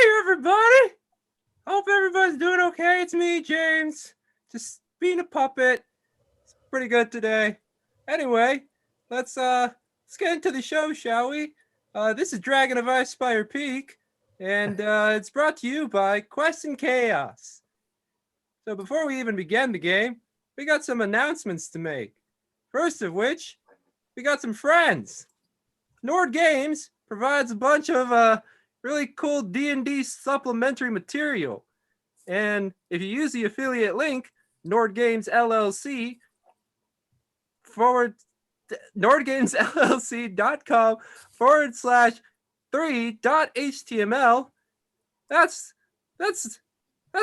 Hey, everybody! Hope everybody's doing okay. It's me, James. Just being a puppet. It's pretty good today. Anyway, let's get into the show, shall we? This is Dragon of Icespire Peak, and it's brought to you by Quest and Chaos. So before we even begin the game, we got some announcements to make. First of which, we got some friends. Nord Games provides a bunch of really cool D&D supplementary material. And if you use the affiliate link, nordgamesllc.com/3.html, that's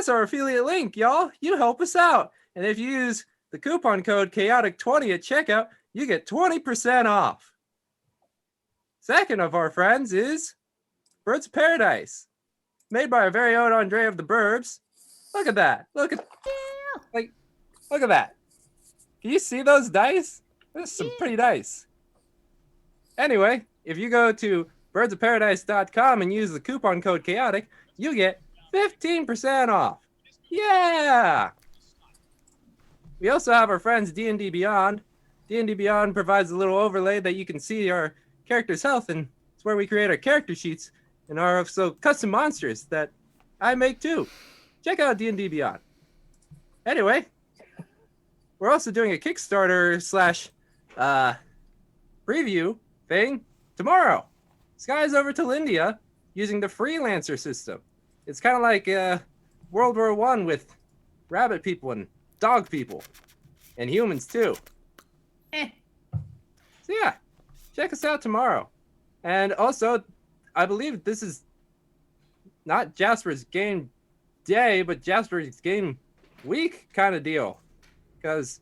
our affiliate link, y'all. You help us out. And if you use the coupon code chaotic20 at checkout, you get 20% off. Second of our friends is Birds of Paradise, made by our very own Andre of the Burbs. Look at that. Look at that. Can you see those dice? There's some pretty dice. Anyway, if you go to birdsofparadise.com and use the coupon code chaotic, you get 15% off. Yeah! We also have our friends D&D Beyond. D&D Beyond provides a little overlay that you can see our character's health, and it's where we create our character sheets and our custom monsters that I make too. Check out D&D Beyond. Anyway, we're also doing a Kickstarter / preview thing tomorrow. Skies over to Lindia using the freelancer system. It's kind of like World War I with rabbit people and dog people and humans too. So yeah, check us out tomorrow. And also, I believe this is not Jasper's game day, but Jasper's game week kind of deal. Because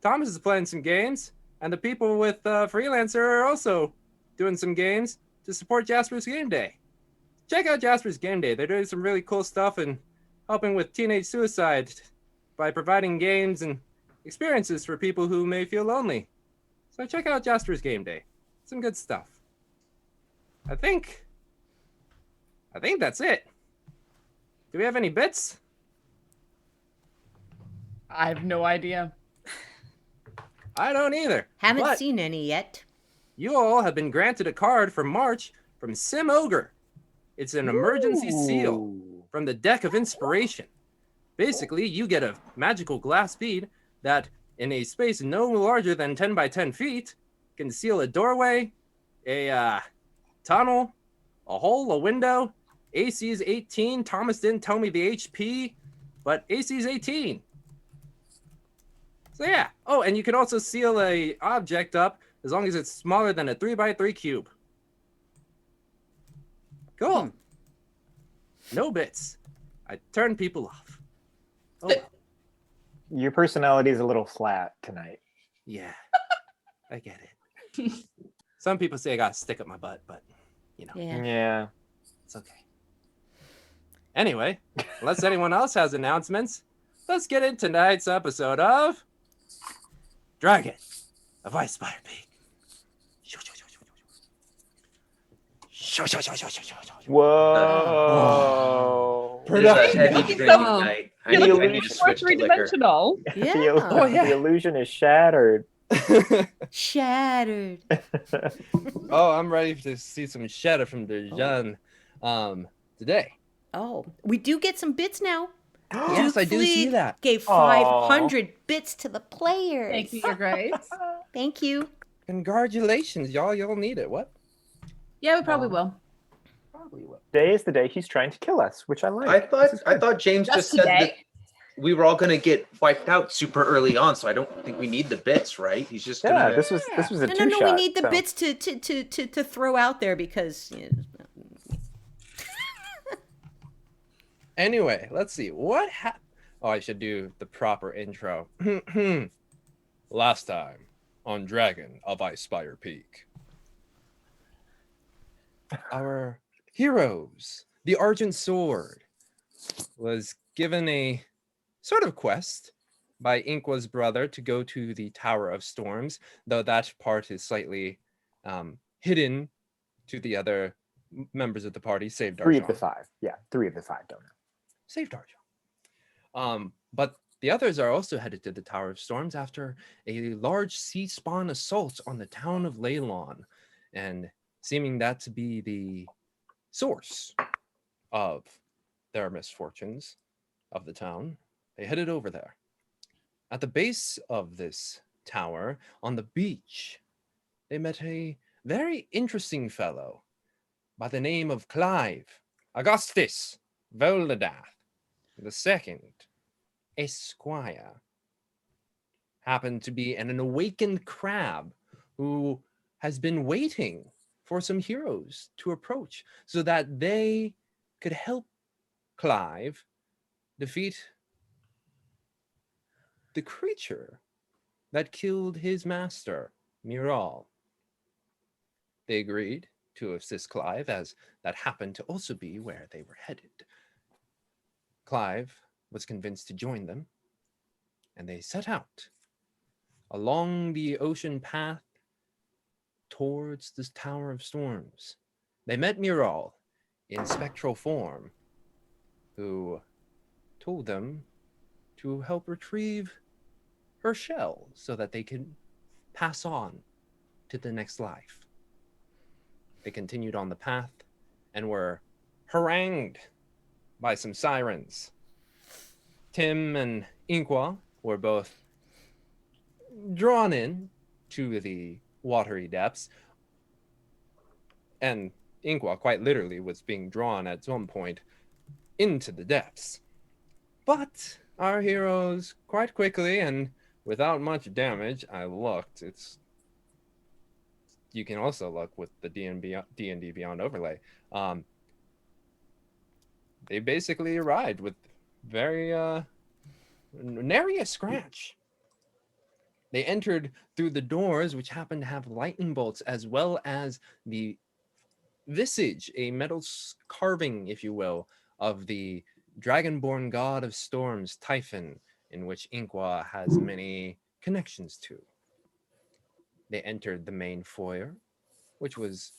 Thomas is playing some games, and the people with Freelancer are also doing some games to support Jasper's game day. Check out Jasper's game day. They're doing some really cool stuff and helping with teenage suicide by providing games and experiences for people who may feel lonely. So check out Jasper's game day. Some good stuff. I think that's it. Do we have any bits? I have no idea. I don't either. Haven't seen any yet. You all have been granted a card for March from Sim Ogre. It's an emergency seal from the Deck of Inspiration. Basically, you get a magical glass bead that, in a space no larger than 10 by 10 feet, can seal a doorway, a tunnel, a hole, a window. AC is 18. Thomas didn't tell me the HP, but AC is 18. So yeah. Oh, and you can also seal a object up as long as it's smaller than a 3 by 3 cube. Cool. No bits. I turn people off. Oh. Your personality is a little flat tonight. Yeah, I get it. Some people say I got to stick up my butt, but you know. Yeah. It's okay. Anyway, unless anyone else has announcements, let's get into tonight's episode of Dragon of Icespire Peak. Whoa. Heavy drinking night. I need to switch to liquor. Yeah. The illusion is shattered. Shattered. Oh, I'm ready to see some shatter from the Jean today. Oh, we do get some bits now. Yes, I do see that. Gave 500 bits to the players. Thank you, Your Grace. Thank you. Congratulations, y'all. Y'all need it. What? Yeah, we probably will. Probably will. Today is the day he's trying to kill us, which I like. I thought James just said that we were all gonna get wiped out super early on, so I don't think we need the bits, right? He's just gonna... this was a two-shot. No, we need the bits to throw out there because. Anyway, let's see. What happened? Oh, I should do the proper intro. Last time on Dragon of Icespire Peak. Our heroes, the Argent Sword, was given a sort of quest by Inqua's brother to go to the Tower of Storms, though that part is slightly hidden to the other members of the party saved Three of Argent. the five. Yeah, 3 of the 5 don't know. Saved Argent. But the others are also headed to the Tower of Storms after a large sea spawn assault on the town of Leylon, and seeming that to be the source of their misfortunes of the town, they headed over there. At the base of this tower, on the beach, they met a very interesting fellow by the name of Clive Augustus Voladath II, Esquire. Happened to be an awakened crab who has been waiting for some heroes to approach so that they could help Clive defeat the creature that killed his master, Miral. They agreed to assist Clive, as that happened to also be where they were headed. Clive was convinced to join them, and they set out along the ocean path towards this Tower of Storms. They met Miral in spectral form, who told them to help retrieve her shell so that they could pass on to the next life. They continued on the path and were harangued by some sirens. Tim and Inqua were both drawn in to the watery depths, and Inqua quite literally was being drawn at some point into the depths. But our heroes quite quickly and without much damage, I looked, you can also look with the D&D Beyond overlay. They basically arrived with very nary a scratch. They entered through the doors, which happened to have lightning bolts, as well as the visage, a metal carving, if you will, of the dragonborn god of storms, Typhon, in which Inqua has many connections to. They entered the main foyer, which was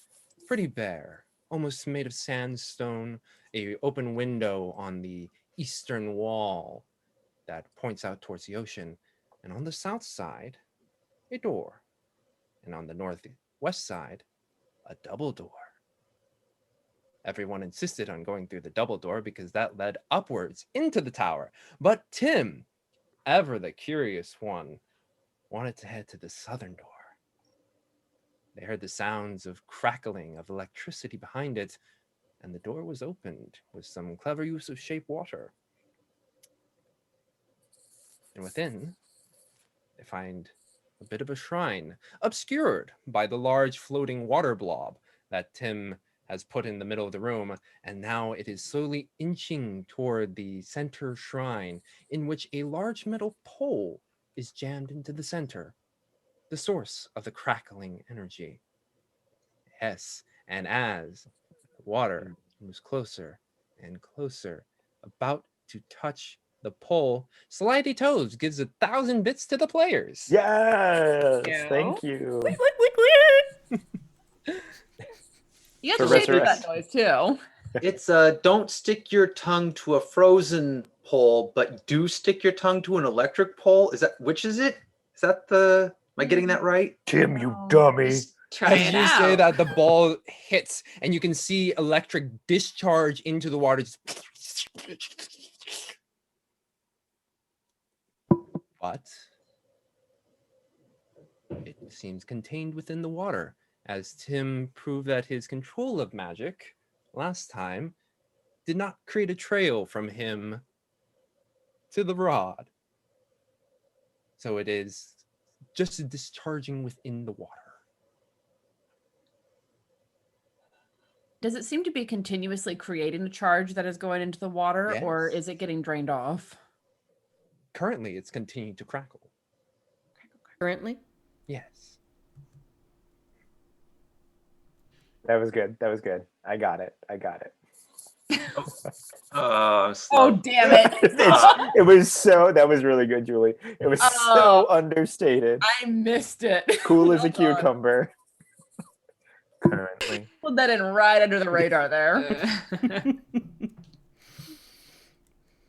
pretty bare, almost made of sandstone, a open window on the eastern wall that points out towards the ocean, and on the south side, a door, and on the northwest side, a double door. Everyone insisted on going through the double door because that led upwards into the tower, but Tim, ever the curious one, wanted to head to the southern door. They heard the sounds of crackling of electricity behind it, and the door was opened with some clever use of shape water. And within, they find a bit of a shrine, obscured by the large floating water blob that Tim has put in the middle of the room, and now it is slowly inching toward the center shrine, in which a large metal pole is jammed into the center, the source of the crackling energy. Yes, and as the water moves closer and closer, about to touch the pole, Slidey Toes gives 1,000 bits to the players. Yes, Yeah. thank you. You For have to shape resurrect. that noise too. It's don't stick your tongue to a frozen pole, but do stick your tongue to an electric pole. Which is it? Is that am I getting that right? Tim, you No. dummy. Just try As it you out. say that, the ball hits, and you can see electric discharge into the water. But it seems contained within the water, as Tim proved that his control of magic last time did not create a trail from him to the rod. So it is just discharging within the water. Does it seem to be continuously creating a charge that is going into the water, or Yes. is it getting drained off? Currently, it's continuing to crackle. Currently? Yes. That was good. That was good. I got it. I'm slow. Oh, damn it. It was so, that was really good, Julie. It was so Oh. understated. I missed it. Cool as a Well done. cucumber. Currently. Put that in right under the radar there.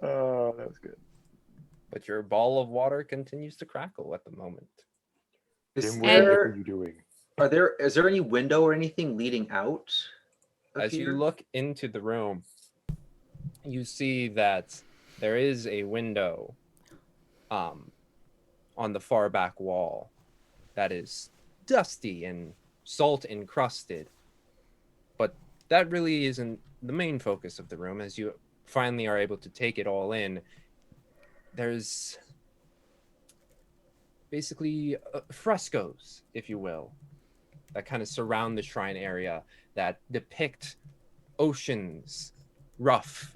Oh, that was good. But your ball of water continues to crackle at the moment. Is Jim, what the heck are there, you doing? is there any window or anything leading out of As you here? look into the room, you see that there is a window on the far back wall that is dusty and salt encrusted. But that really isn't the main focus of the room. As you finally are able to take it all in, there's basically frescoes, if you will, that kind of surround the shrine area that depict oceans, rough,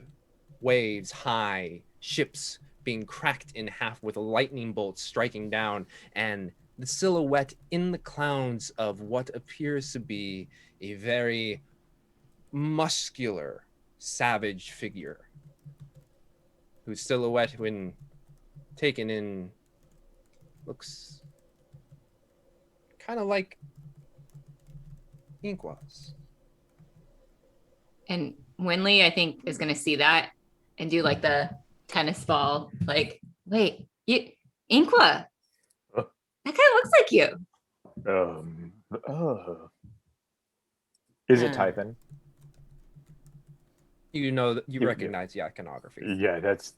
waves high, ships being cracked in half with lightning bolts striking down, and the silhouette in the clouds of what appears to be a very muscular, savage figure whose silhouette, when taken in, looks kind of like Ink was. And Winley, I think, is going to see that and do like the tennis ball. Like, wait, Inkwa, Huh? that guy looks like you. Is it Typhon? You know that you Yeah. recognize the iconography. Yeah, that's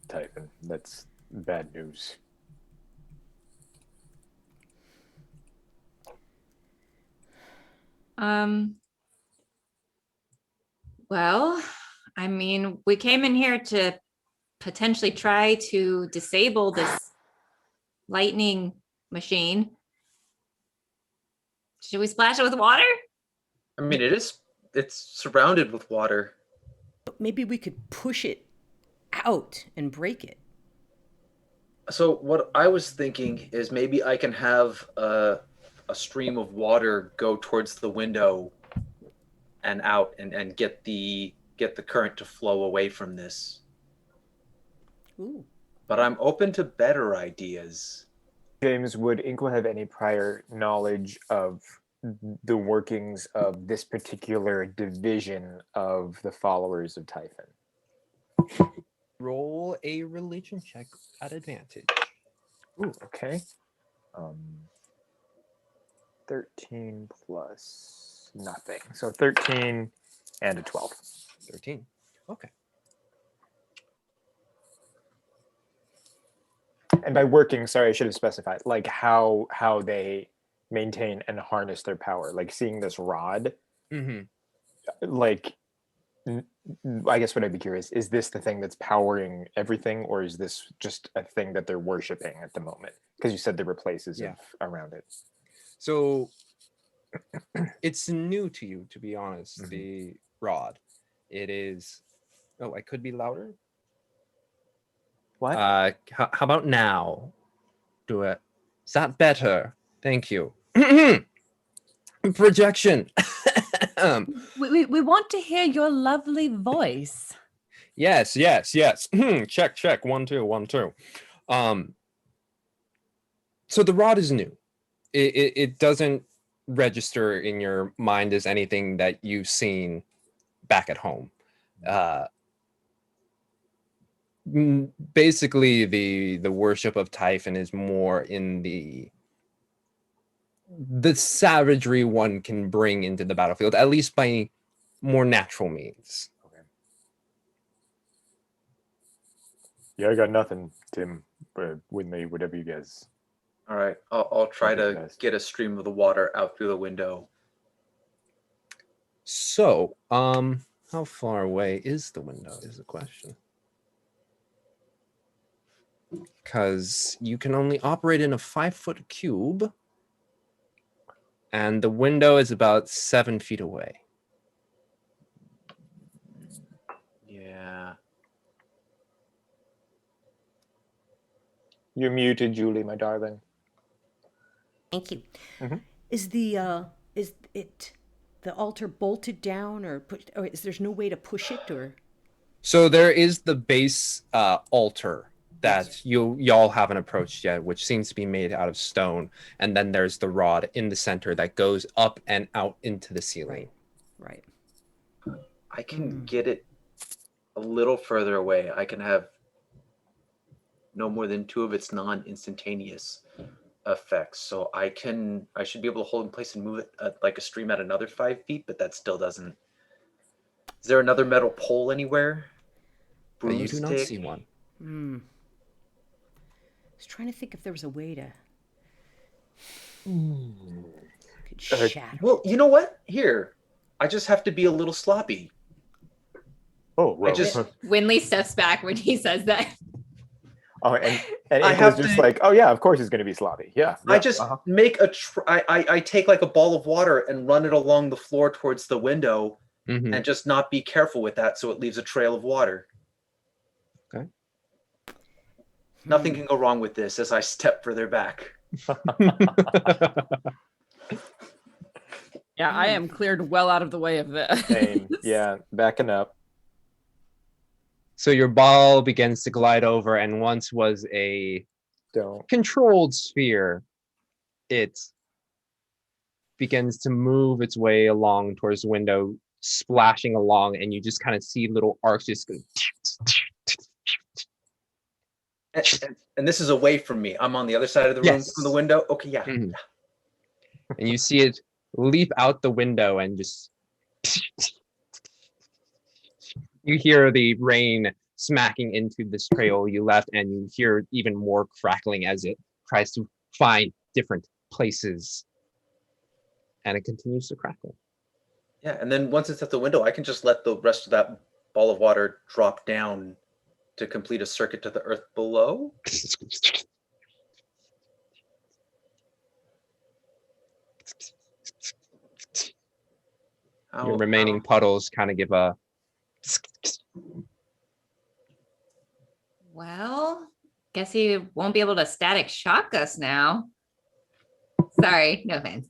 Typhon. That's bad news. Well, I mean, we came in here to potentially try to disable this lightning machine. Should we splash it with water? I mean, it's surrounded with water. Maybe we could push it out and break it. So what I was thinking is maybe I can have a stream of water go towards the window and out and get the current to flow away from this. Ooh. But I'm open to better ideas. James, would Inkwa have any prior knowledge of the workings of this particular division of the followers of Typhon? Roll a religion check at advantage. Ooh, okay. 13 plus nothing. So 13 and a 12. 13. Okay. And by working, sorry, I should have specified, like how they maintain and harness their power. Like seeing this rod, Mm-hmm. like I guess what I'd be curious, is this the thing that's powering everything, or is this just a thing that they're worshiping at the moment? Because you said there were places around it. So it's new to you, to be honest, Mhm. the rod. It is. Oh, I could be louder. What? How about now? Do it. Is that better? Thank you. Projection. We want to hear your lovely voice. Yes. Check. 1 2 1 2. So the rod is new. It doesn't register in your mind as anything that you've seen back at home. Basically, the worship of Typhon is more in the savagery one can bring into the battlefield, at least by more natural means. Okay. Yeah, I got nothing, Tim. With me, whatever you guys. All right, I'll try Okay, to guys. get a stream of the water out through the window. So, how far away is the window is the question. Because you can only operate in a 5-foot cube, and the window is about 7 feet away. Yeah. You're muted, Julie, my darling. Thank you. Mhm. Is the altar bolted down or pushed, or there's no way to push it, or? So there is the base altar that y'all haven't approached yet, which seems to be made out of stone. And then there's the rod in the center that goes up and out into the ceiling. Right. I can get it a little further away. I can have no more than 2 of its non-instantaneous effects. So I should be able to hold in place and move it like a stream at another 5 feet, but that still doesn't. Is there another metal pole anywhere? You do not Broomstick? see one. I was trying to think if there was a way to could shatter. Well, you know what? Here, I just have to be a little sloppy. Oh, well. Winley steps back when he says that. Oh, and I it have was just to- like, oh yeah, of course it's going to be sloppy. Yeah. I just uh-huh. make I take like a ball of water and run it along the floor towards the window Mhm. and just not be careful with that so it leaves a trail of water. Okay. Nothing can go wrong with this as I step further back. Yeah, I am cleared well out of the way of this. Same. Yeah, backing up. So your ball begins to glide over, and once was a Don't. controlled sphere, it begins to move its way along towards the window, splashing along, and you just kind of see little arcs just go. And this is away from me. I'm on the other side of the room Yes. from the window. Okay, yeah. Mhm. And you see it leap out the window and just you hear the rain smacking into this trail you left, and you hear even more crackling as it tries to find different places, and it continues to crackle. Yeah, and then once it's at the window, I can just let the rest of that ball of water drop down to complete a circuit to the earth below. Your remaining puddles kind of give a Well, guess he won't be able to static shock us now. Sorry, no offense.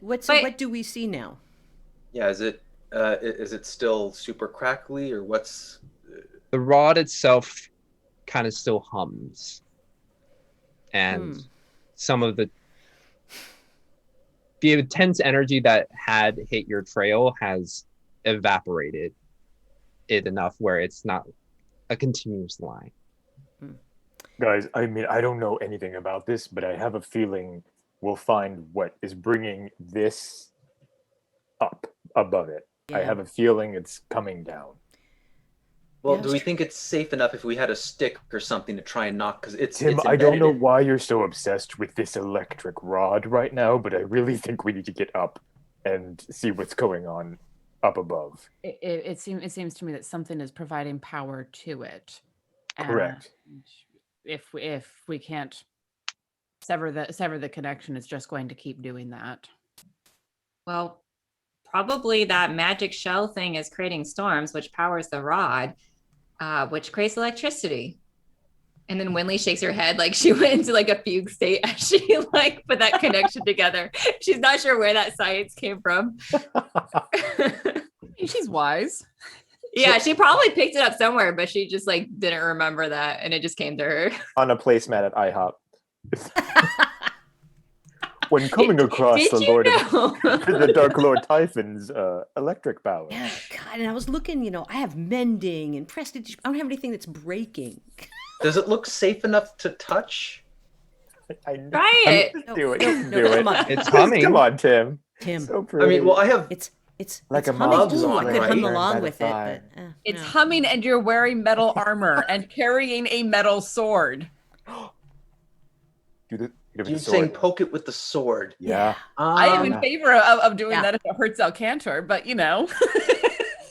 What do we see now? Yeah, is it still super crackly or what's? the rod itself kind of still hums, and some of the intense energy that had hit your trail has evaporated it enough where it's not a continuous line. Guys, I mean, I don't know anything about this, but I have a feeling we'll find what is bringing this up above it. I Yeah. have a feeling it's coming down. Well, Yeah. do we think it's safe enough if we had a stick or something to try and knock? Because it's Tim, it's I don't know embedded in- why you're so obsessed with this electric rod right now, but I really think we need to get up and see what's going on up above. It seems to me that something is providing power to it. Correct. And if we can't sever the connection, it's just going to keep doing that. Well, probably that magic shell thing is creating storms, which powers the rod, which creates electricity. And then Winley shakes her head like she went into like a fugue state as she like put that connection together. She's not sure where that science came from. She's wise. Yeah, she probably picked it up somewhere, but she just like didn't remember that, and it just came to her. On a placemat at IHOP. When coming across Did the you Lord know? of the Dark Lord Typhon's electric power. Yeah, God, and I was looking, I have mending and prestige. I don't have anything that's breaking. Does it look safe enough to touch? I Try it. do it. No, do it. come on. It's humming. Come on, Tim. Tim. So I pretty. mean, well, I have. It's Like it's a humming. mob's Ooh, on, I could right? hum Burned along by the with it, fire. but It's no. humming, and you're wearing metal armor and carrying a metal sword. do the You're saying poke it with the sword. Yeah. I am in Um, favor of doing Yeah. that if it hurts Alcantor, but Yes,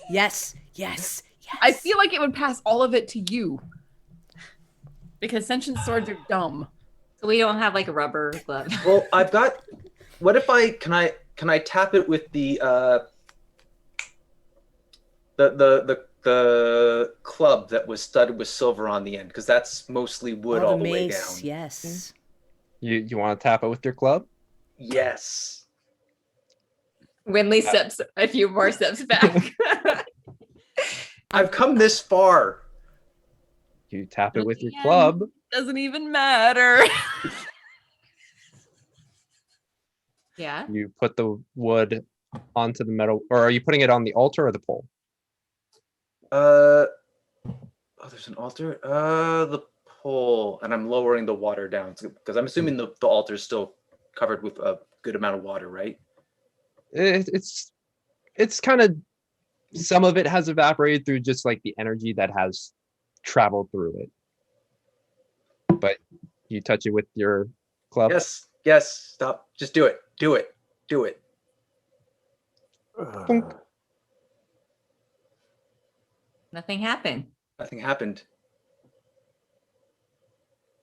yes, yes. I feel like it would pass all of it to you. Because sentient swords are dumb. So we don't have like a rubber glove. Well, I've got. What if can I tap it with the club that was studded with silver on the end? Because that's mostly wood all the way mace, down. yes. You want to tap it with your club? Yes. Winley steps a few more steps back. I've come this far. You tap it with your Again. club. Doesn't even matter. Yeah. You put the wood onto the metal, or are you putting it on the altar or the pole? Oh, there's an altar. The pole, and I'm lowering the water down because I'm assuming the altar is still covered with a good amount of water, right? It's kind of, some of it has evaporated through just like the energy that has traveled through it. But you touch it with your club. Yes. Stop. Just do it. Do it. Boink. Nothing happened. Nothing happened.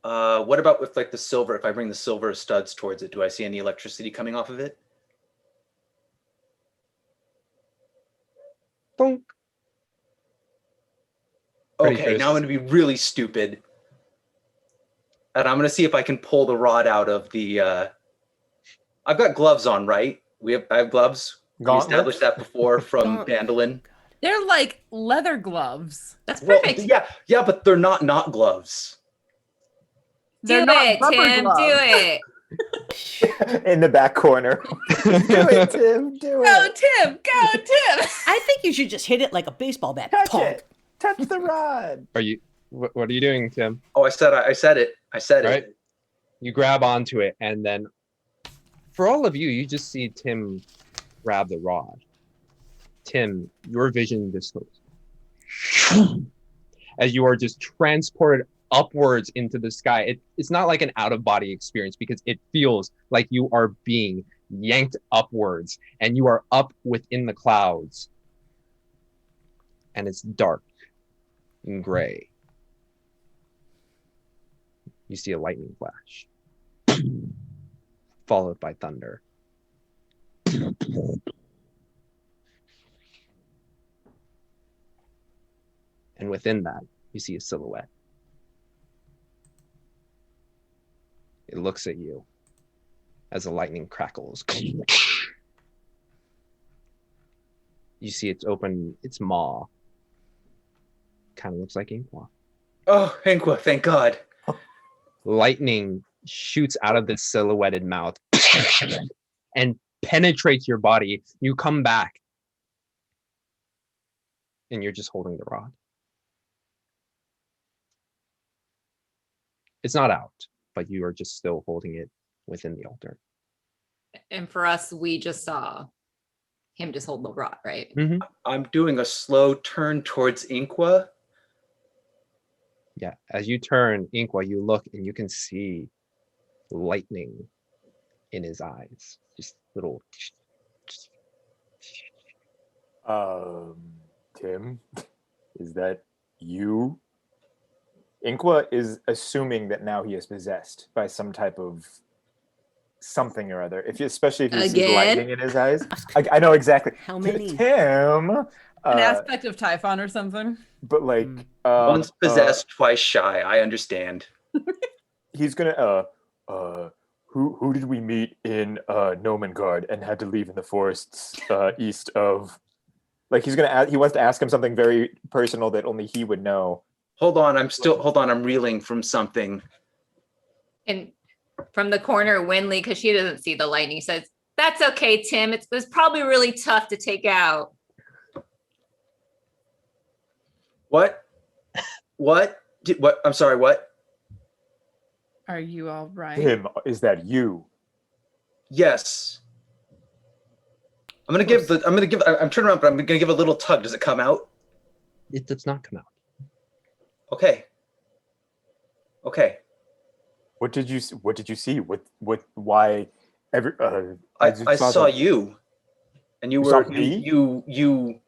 What about with like the silver? If I bring the silver studs towards it, do I see any electricity coming off of it? Boink. Pretty Okay, sure now I'm going to be really stupid. And I'm going to see if I can pull the rod out of the... I've got gloves on, right? I have gloves. We Gauntlets? established that before from Phandalin. They're like leather gloves. That's Well, perfect. yeah, but they're not gloves. They're do not it, rubber Tim. gloves. Do it. In the back corner. Do it, Tim. Do Go, it. Tim! Go, Tim! I think you should just hit it like a baseball bat. Touch Punk. it. Touch the rod. Are you? What are you doing, Tim? Oh, I said it. Right. You grab onto it, and then for all of you, you just see Tim grab the rod. Tim, your vision just goes as you are just transported upwards into the sky. It's not like an out-of-body experience because it feels like you are being yanked upwards and you are up within the clouds. And it's dark and gray. You see a lightning flash, followed by thunder. And within that, you see a silhouette. It looks at you as the lightning crackles. You see it's open, its maw. Kind of looks like Inqua. Oh, Inqua, thank God. Lightning shoots out of this silhouetted mouth and penetrates your body. You come back and you're just holding the rod. It's not out, but you are just still holding it within the altar. And for us, we just saw him just hold the rod, right? Mm-hmm. I'm doing a slow turn towards Inqua. Yeah, as you turn, Inqua, you look and you can see lightning in his eyes. Just little. Tim, is that you? Inqua is assuming that now he is possessed by some type of something or other. Especially if you see lightning in his eyes. I know exactly. How many? Tim. An aspect of Typhon or something. But like Once possessed, twice shy. I understand. He's gonna who did we meet in Nomengard and had to leave in the forests east of, like he wants to ask him something very personal that only he would know. Hold on, I'm reeling from something. And from the corner, Winley, because she doesn't see the lightning, says, "That's okay, Tim. It was probably really tough to take out." What? What? I'm sorry, what? Are you all right? Tim, is that you? Yes. I'm turning around, but I'm gonna give a little tug. Does it come out? It does not come out. Okay. What did you see? Why every I saw you. And you saw were me? you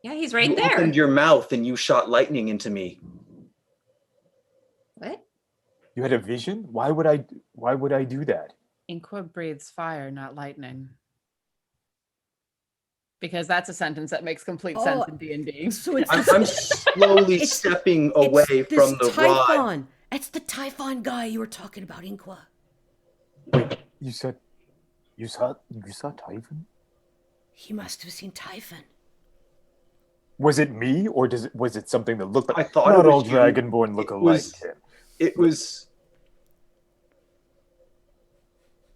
Yeah, he's right you there. opened your mouth and you shot lightning into me. What? You had a vision? Why would I do that? Inqua breathes fire, not lightning. Because that's a sentence that makes complete sense in D&D. So it's I'm slowly stepping away from the rod. Typhon. It's the Typhon guy you were talking about, Inqua. Wait, you saw Typhon? He must have seen Typhon. Was it me, or was it something that looked like? I thought not it was all you. Dragonborn look It alike, was- Tim. It was.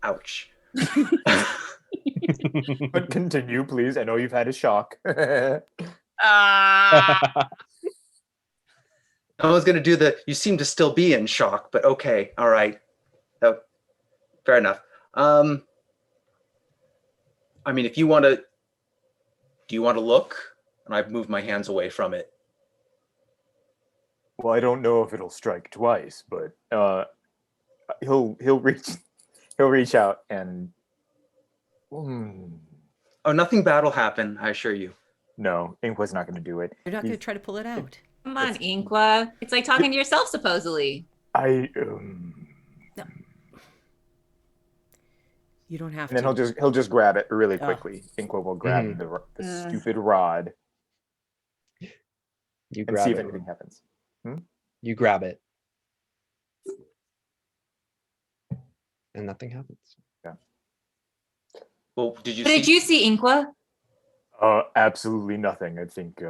Ouch. But continue, please. I know you've had a shock. Ah. I was gonna do the. You seem to still be in shock, but okay, all right. Oh, fair enough. I mean, if you want to, do you want to look? And I've moved my hands away from it. Well, I don't know if it'll strike twice, but he'll reach out and. Oh, nothing bad will happen, I assure you. No, Inkwa's not going to do it. You're not going to try to pull it out. Come on, Inkwa. It's like talking to yourself, supposedly. No. You don't have And then to. he'll just grab it really quickly. Inkwa will grab the stupid rod You and grab see if it. anything happens. You grab it. And nothing happens. Well, did you What see? did you see, Inkwa? Absolutely nothing. I think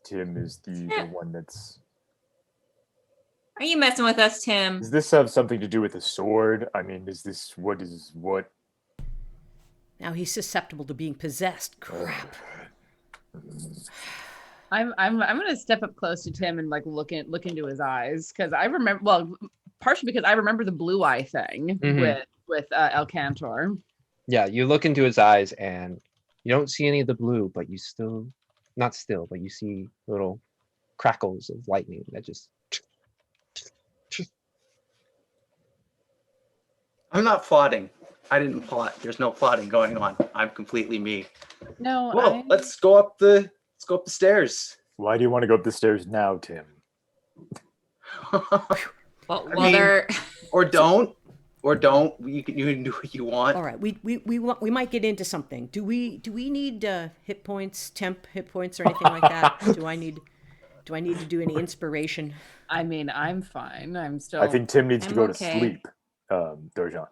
Tim is the one that's. Are you messing with us, Tim? Does this have something to do with a sword? I mean, is this what? Now he's susceptible to being possessed. Crap. I'm gonna step up close to Tim and like look into his eyes because I remember, well, partially because I remember the blue eye thing with El Cantor. Yeah, you look into his eyes and you don't see any of the blue, but you but you see little crackles of lightning that just. I'm not plotting. I didn't plot. There's no plotting going on. I'm completely me. No, Well, let's go up the stairs. Why do you want to go up the stairs now, Tim? Well, I mean, they're or don't. You can do what you want. All right, we might get into something. Do we need hit points, temp hit points, or anything like that? Do I need to do any inspiration? I mean, I'm fine. I'm still. I think Tim needs to I'm go okay. to sleep. Dorjan.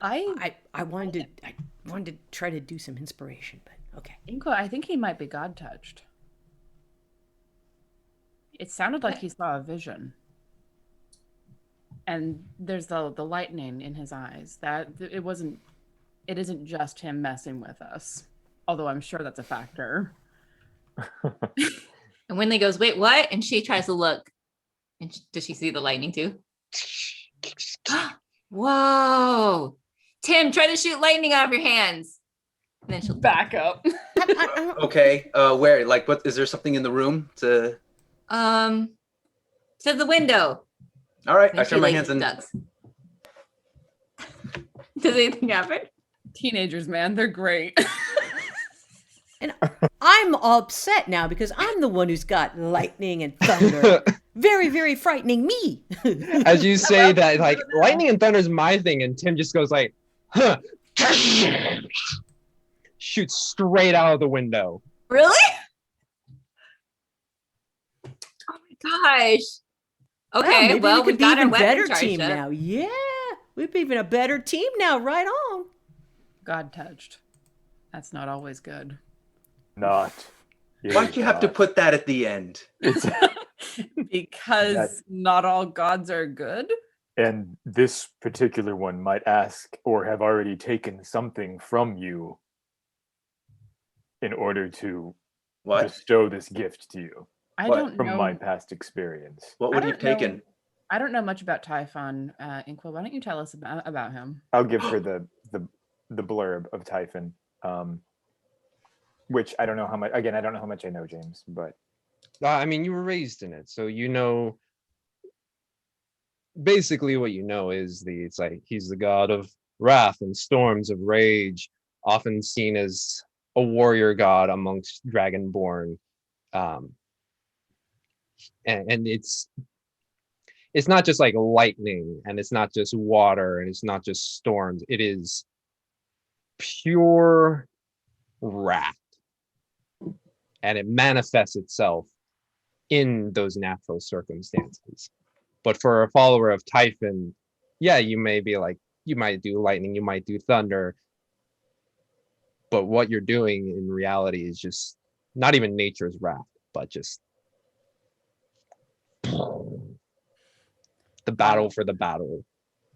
I wanted to try to do some inspiration, but okay. Inko, I think he might be God touched. It sounded like he saw a vision. And there's the lightning in his eyes. That it isn't just him messing with us. Although I'm sure that's a factor. And Whitley goes, "Wait, what?" And she tries to look. And does she see the lightning too? Whoa! Tim, try to shoot lightning out of your hands. And then she'll Back up. Okay. Where? Like, what? Is there something in the room to? to the window. All right. And I she turn my lays hands in. ducks. Does anything happen? Teenagers, man, they're great. And I'm upset now because I'm the one who's got lightning and thunder. Very, very frightening me. As you say that, like, lightning and thunder is my thing, and Tim just goes like, huh. Shoots straight out of the window. Really? Oh my gosh. Okay, maybe well, we we've could be got our even weapon better charged team up. now. Yeah, we'd be even a better team now. Right on. God touched. That's not always good. Not. Why'd you have to put that at the end? Because not all gods are good. And this particular one might ask or have already taken something from you in order to What? bestow this gift to you. I What? don't From know. my past experience. What would I he have don't know. taken? I don't know much about Typhon. Inqua, why don't you tell us about him? I'll give her the blurb of Typhon. Which I don't know how much. Again, I don't know how much I know, James. But I mean, you were raised in it, so you know. Basically, what you know is it's like he's the god of wrath and storms of rage, often seen as a warrior god amongst dragonborn, and it's not just like lightning, and it's not just water, and it's not just storms. It is pure wrath, and it manifests itself in those natural circumstances. But for a follower of Typhon, yeah, you may be like, you might do lightning, you might do thunder, but what you're doing in reality is just not even nature's wrath, but just the battle for the battle.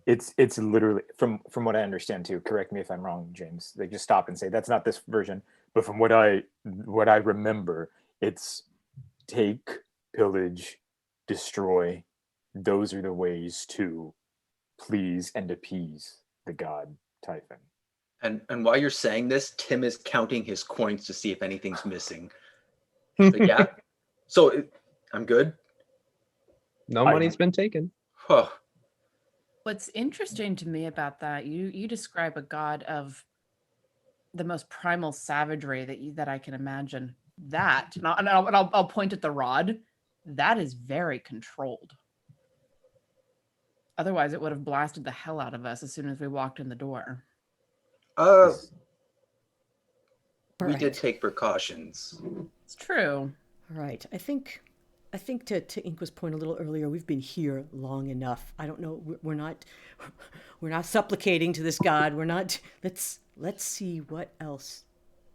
It's literally from what I understand too. Correct me if I'm wrong, James. They just stop and say that's not this version. But from what I remember, it's take, pillage, destroy. Those are the ways to please and appease the god Typhon. And while you're saying this, Tim is counting his coins to see if anything's missing. But yeah. So I'm good. No money's been taken. Huh. What's interesting to me about that, you describe a god of the most primal savagery that I can imagine. That, and I'll point at the rod. That is very controlled. Otherwise, it would have blasted the hell out of us as soon as we walked in the door. We did take precautions. It's true. All right. I think to Inqua's point a little earlier, we've been here long enough. I don't know. We're not supplicating to this god. We're not. Let's see what else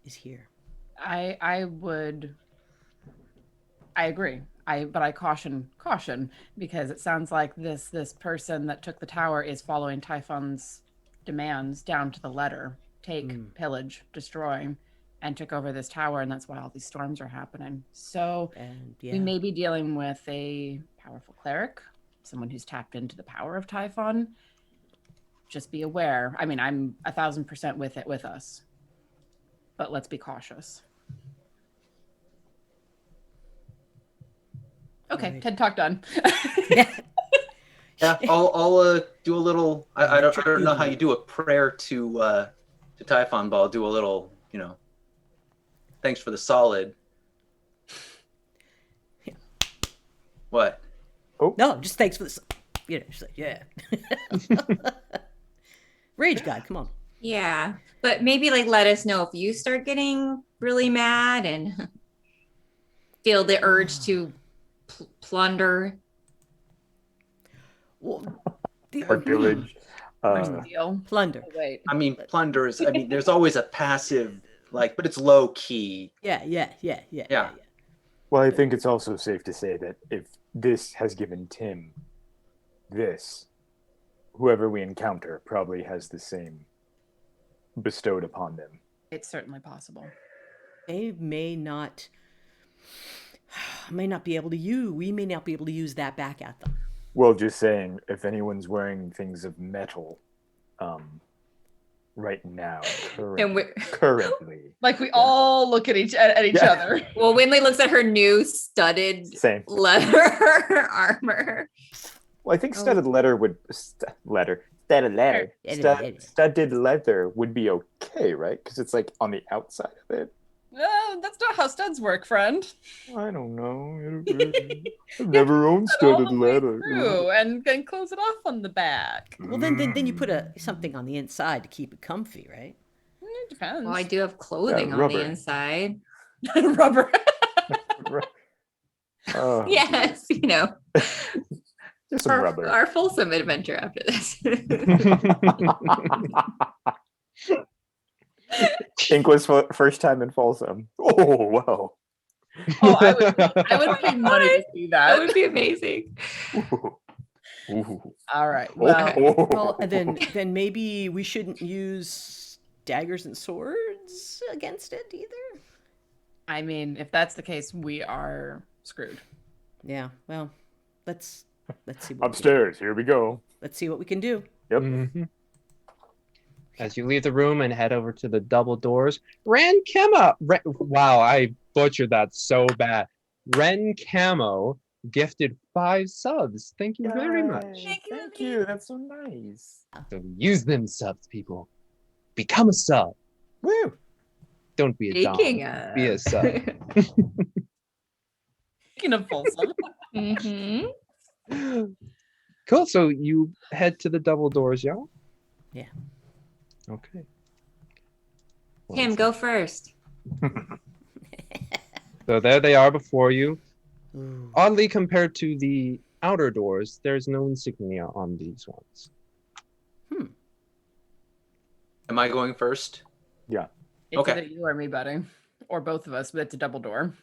is here. I agree. But I caution because it sounds like this person that took the tower is following Typhon's demands down to the letter. Take, pillage, destroy, and took over this tower, and that's why all these storms are happening. So we may be dealing with a powerful cleric, someone who's tapped into the power of Typhon. Just be aware. I mean, I'm 1,000% with us, but let's be cautious. Okay, Right. TED Talk done. Yeah, I'll do a little. I don't know how you do a prayer to Typhon, but I'll do a little. Thanks for the solid. Yeah. What? No, just thanks for this. Just like, yeah. Rage God, come on. Yeah, but maybe let us know if you start getting really mad and feel the urge to plunder. Well, Or pillage. Deal. Plunder. Oh, wait. I mean, plunder is. I mean, there's always a passive, but it's low key. Yeah. Well, I think it's also safe to say that if this has given Tim this, whoever we encounter probably has the same bestowed upon them. It's certainly possible. They may not be able to use. We may not be able to use that back at them. Well, just saying, if anyone's wearing things of metal, right now, currently, We all look at each other. Well, Winley looks at her new studded same. leather armor. Well, I think studded leather studded leather would be okay, right? Because it's on the outside of it. No, that's not how studs work, friend. I don't know. I've never owned studded leather. Through and close it off on the back. Well, then you put something on the inside to keep it comfy, right? It depends. Well, I do have clothing on rubber. the inside. Rubber. Oh, Yes, just some rubber. our fulsome adventure after this. Inqua's first time in Folsom. Oh, wow. Oh, I would pay money to see That that. would be amazing. Ooh. All right. Well, Okay. Well, then maybe we shouldn't use daggers and swords against it either. I mean, if that's the case, we are screwed. Yeah. Well, let's see. Upstairs. Here we go. Let's see what we can do. Yep. Mhm. As you leave the room and head over to the double doors, Ren Camo. Wow, I butchered that so bad. Ren Camo gifted 5 subs. Thank you very much. Thank you. That's so nice. So use them subs, people. Become a sub. Woo. Don't be a dom. Speaking Be a sub. Speaking of Folsom. Mm-hmm. Cool. So you head to the double doors, y'all? Yeah. Okay. Tim, go first. So there they are before you. Ooh. Oddly, compared to the outer doors, there's no insignia on these ones. Am I going first? Yeah. It's Okay. either you or me, buddy. Or both of us, but it's a double door.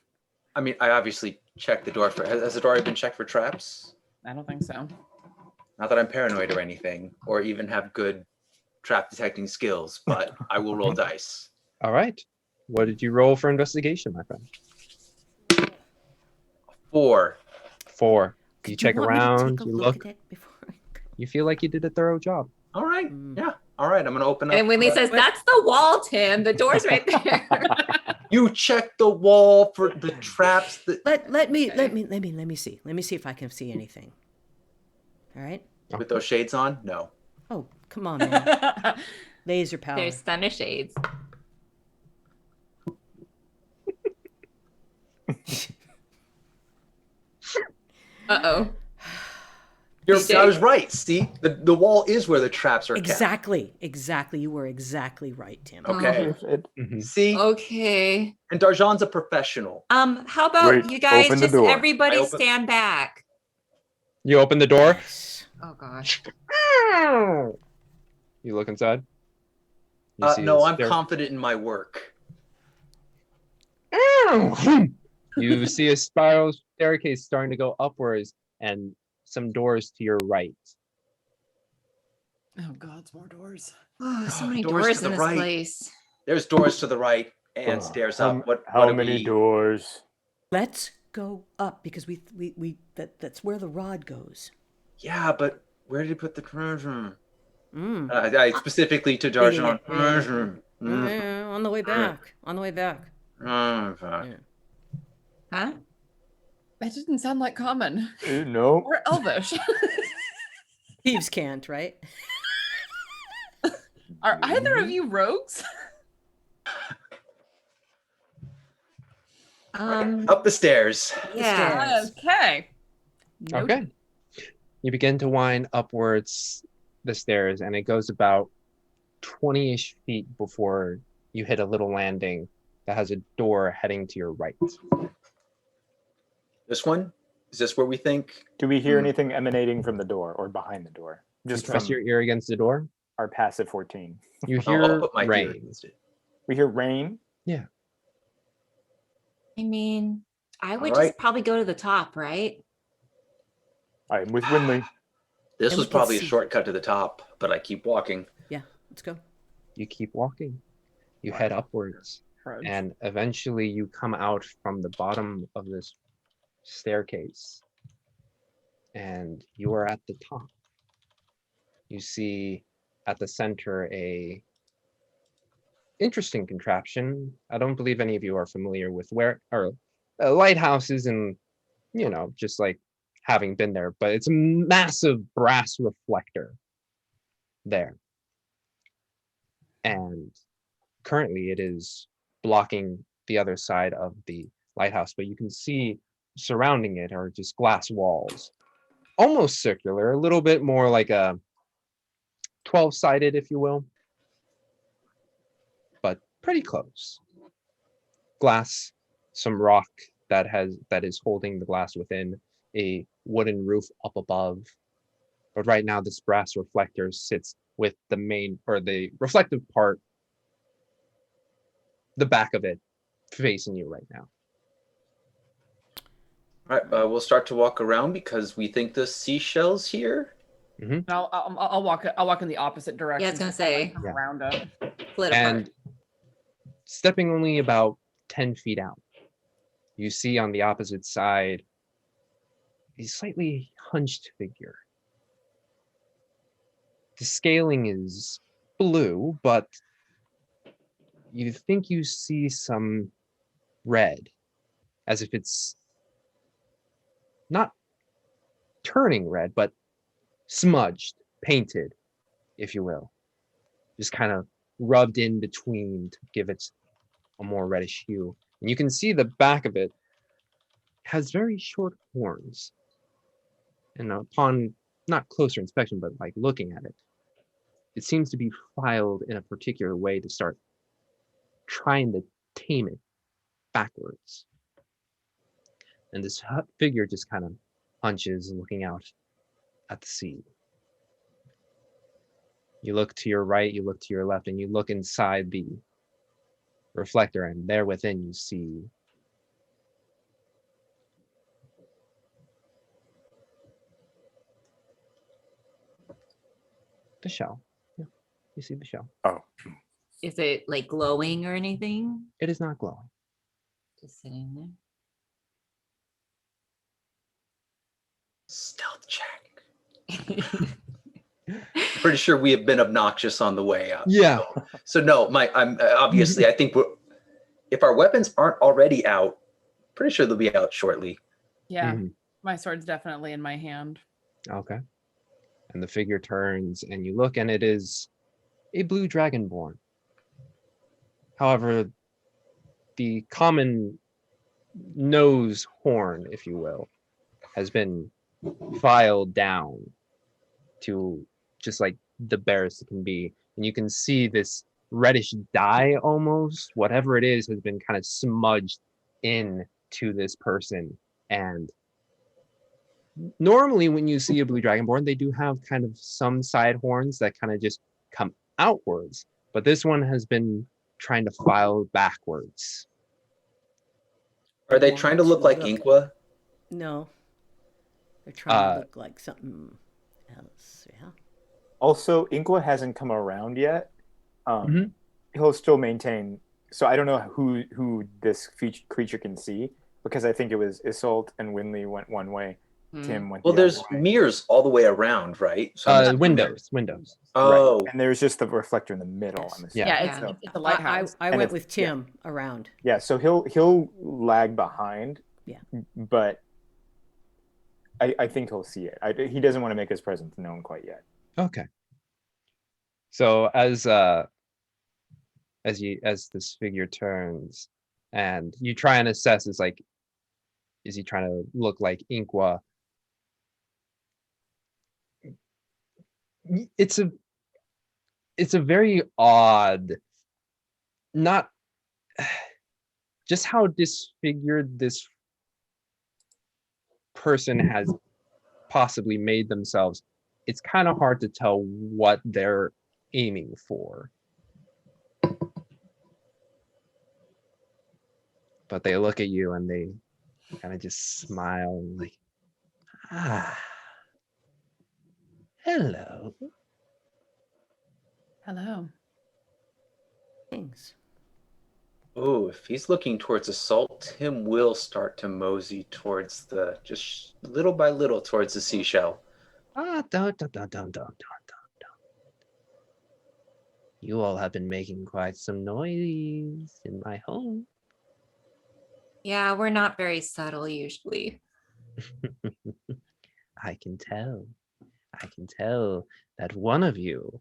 I mean, I obviously checked the door for. Has the door been checked for traps? I don't think so. Not that I'm paranoid or anything, or even have good trap detecting skills, but I will roll dice. All right. What did you roll for investigation, my friend? 4. 4. Could You check want me to around, take a you look look, at that before? you feel like you did a thorough job. All right. Yeah. All right. I'm gonna open up. And Whitley says, "That's the wall, Tim. The door's right there." You check the wall for the traps. Let me see. Let me see if I can see anything. All right. With those shades on? No. Oh, come on, man. Laser power. There's Thunder Shades. Uh-oh. I was right. See, the wall is where the traps are kept. Exactly. You were exactly right, Tim. Okay. Mhm. See, Okay. and Darjan's a professional. How about Wait, you guys open the just door. everybody I open- stand back? You open the door. Yes. Oh gosh. You look inside. You see No, a I'm stair- confident in my work. You see a spiral staircase starting to go upwards and some doors to your right. Oh God, it's more doors. Oh, so many Doors doors to the in this right. place. There's doors to the right and stairs up. How do many we- doors? Let's go up because that's where the rod goes. Yeah, but where did he put the treasure? Mm. I specifically to Darjan. On the way back. On the way back. Okay. Huh? That didn't sound like common No. or Elvish. Thieves can't, right? Are either of you rogues? Up the stairs. Yeah. Okay. Okay. You begin to wind upwards the stairs, and it goes about 20-ish feet before you hit a little landing that has a door heading to your right. This one? Is this where we think? Do we hear anything emanating from the door or behind the door? Just Press from your ear against the door. our passive 14. You I'll hear put my ear rain. against it. We hear rain. I mean, I would All right. just probably go to the top, right? I'm with Winley. This And was we can probably a see- shortcut to the top, but I keep walking. Yeah, let's go. You keep walking. You head upwards, and eventually you come out from the bottom of this staircase, and you are at the top. You see at the center a interesting contraption. I don't believe any of you are familiar with where or lighthouses and just like having been there, but it's a massive brass reflector there, and currently it is blocking the other side of the lighthouse, but you can see surrounding it are just glass walls, almost circular, a little bit more like a 12-sided, if you will, but pretty close. Glass, some rock that is holding the glass within, a wooden roof up above. But right now this brass reflector sits with the main or the reflective part, the back of it, facing you right now. All right, we'll start to walk around because we think the seashells here. I'll walk in the opposite direction. Yeah, I was gonna say. Come Yeah. around it. Split apart. And stepping only about 10 feet out, you see on the opposite side a slightly hunched figure. The scaling is blue, but you think you see some red, as if it's not turning red, but smudged, painted, if you will. Just kind of rubbed in between to give it a more reddish hue. And you can see the back of it has very short horns. And upon not closer inspection, but like looking at it, it seems to be filed in a particular way to start trying to tame it backwards. And this figure just kind of hunches, looking out at the sea. You look to your right, you look to your left, and you look inside the reflector, and there within you see The shell. Yeah, you see the shell. Oh, Is it like glowing or anything? It is not glowing. Just sitting Stealth check. there. Pretty sure we have been obnoxious on the way up. Yeah. So no, I'm obviously I think if our weapons aren't already out, pretty sure they'll be out shortly. Yeah, Mhm. my sword's definitely in my hand. Okay. And the figure turns, and you look, and it is a blue dragonborn. However, the common nose horn, if you will, has been filed down to just like the barest it can be. And you can see this reddish dye almost, whatever it is, has been kind of smudged in to this person. And normally when you see a blue dragonborn, they do have kind of some side horns that kind of just come outwards. But this one has been trying to file backwards. Are they trying to look like Inqua? No. They're trying to look like something else. Yeah. also, Inqua hasn't come around yet. He'll still maintain. So I don't know who this creature can see, because I think it was Isolt and Winley went one way. Tim went. Well, the there's other way. mirrors all the way around, right? So Windows. Oh, Right. And there's just the reflector in the middle. Yes. I'm assuming. Yeah, So- it's a lighthouse. I And went it's- with Tim around. yeah. So he'll lag behind. Yeah. But I think he'll see it. He doesn't want to make his presence known quite yet. Okay. So as this figure turns, and you try and assess, is like, is he trying to look like Inqua? It's a very odd, not just how disfigured this person has possibly made themselves. It's kind of hard to tell what they're aiming for. But they look at you and they kind of just smile like, hello. Hello. Things. oh, if he's looking towards Assault, Tim will start to mosey towards just little by little towards the seashell. Don't. You all have been making quite some noise in my home. Yeah, we're not very subtle usually. I can tell that one of you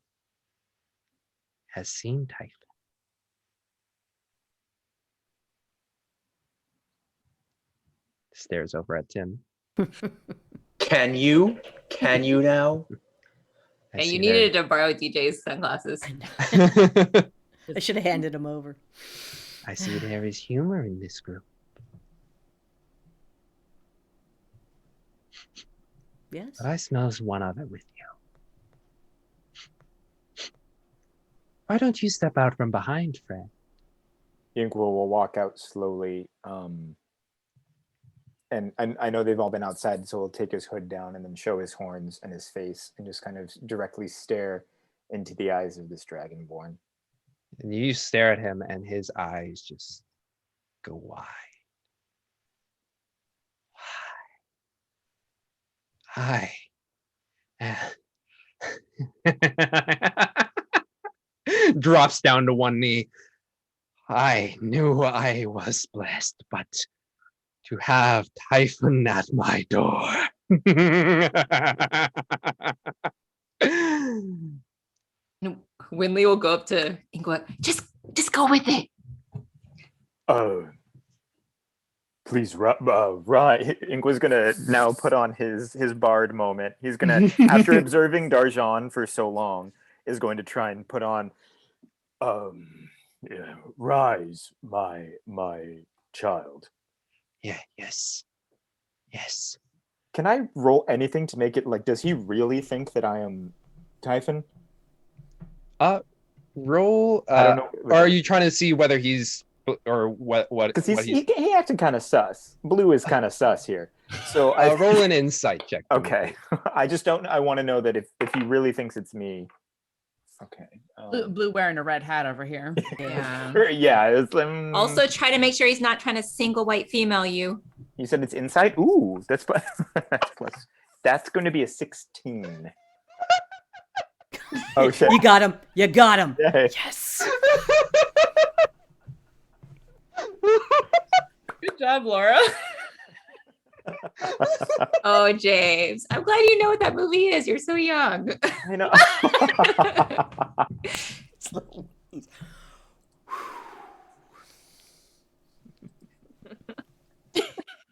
has seen Typhon. Stares over at Tim. Can you now? I And see you needed to borrow DJ's sunglasses. I should have handed him over. I see there is humor in this group. Yes. But I smells one other with you. Why don't you step out from behind, friend? Inqua will walk out slowly. And I know they've all been outside, so he'll take his hood down and then show his horns and his face and just kind of directly stare into the eyes of this dragonborn. And you stare at him and his eyes just go wide. Hi. Drops down to one knee. I knew I was blessed, but to have Typhon at my door. Winley will go up to Ingua. Just go with it. Please, Inqua's gonna now put on his bard moment. He's gonna, after observing Darjan for so long, is going to try and put on, rise, my child. Yeah, yes. Can I roll anything to make it like? Does he really think that I am Typhon? Roll. I don't know. Or are you trying to see whether he's or what? Because what he acted kind of sus. Blue is kind of sus here. So I roll an insight check. Okay. I just don't. I want to know that if he really thinks it's me, Okay. Blue wearing a red hat over here. Yeah. Yeah. It's, Also, try to make sure he's not trying to single white female you. you said it's inside. Ooh, that's plus. That's plus. That's going to be a 16. Oh shit! You got him. You got him. Yay. Yes. Good job, Laura. Oh, James. I'm glad you know what that movie is. You're so young. I know.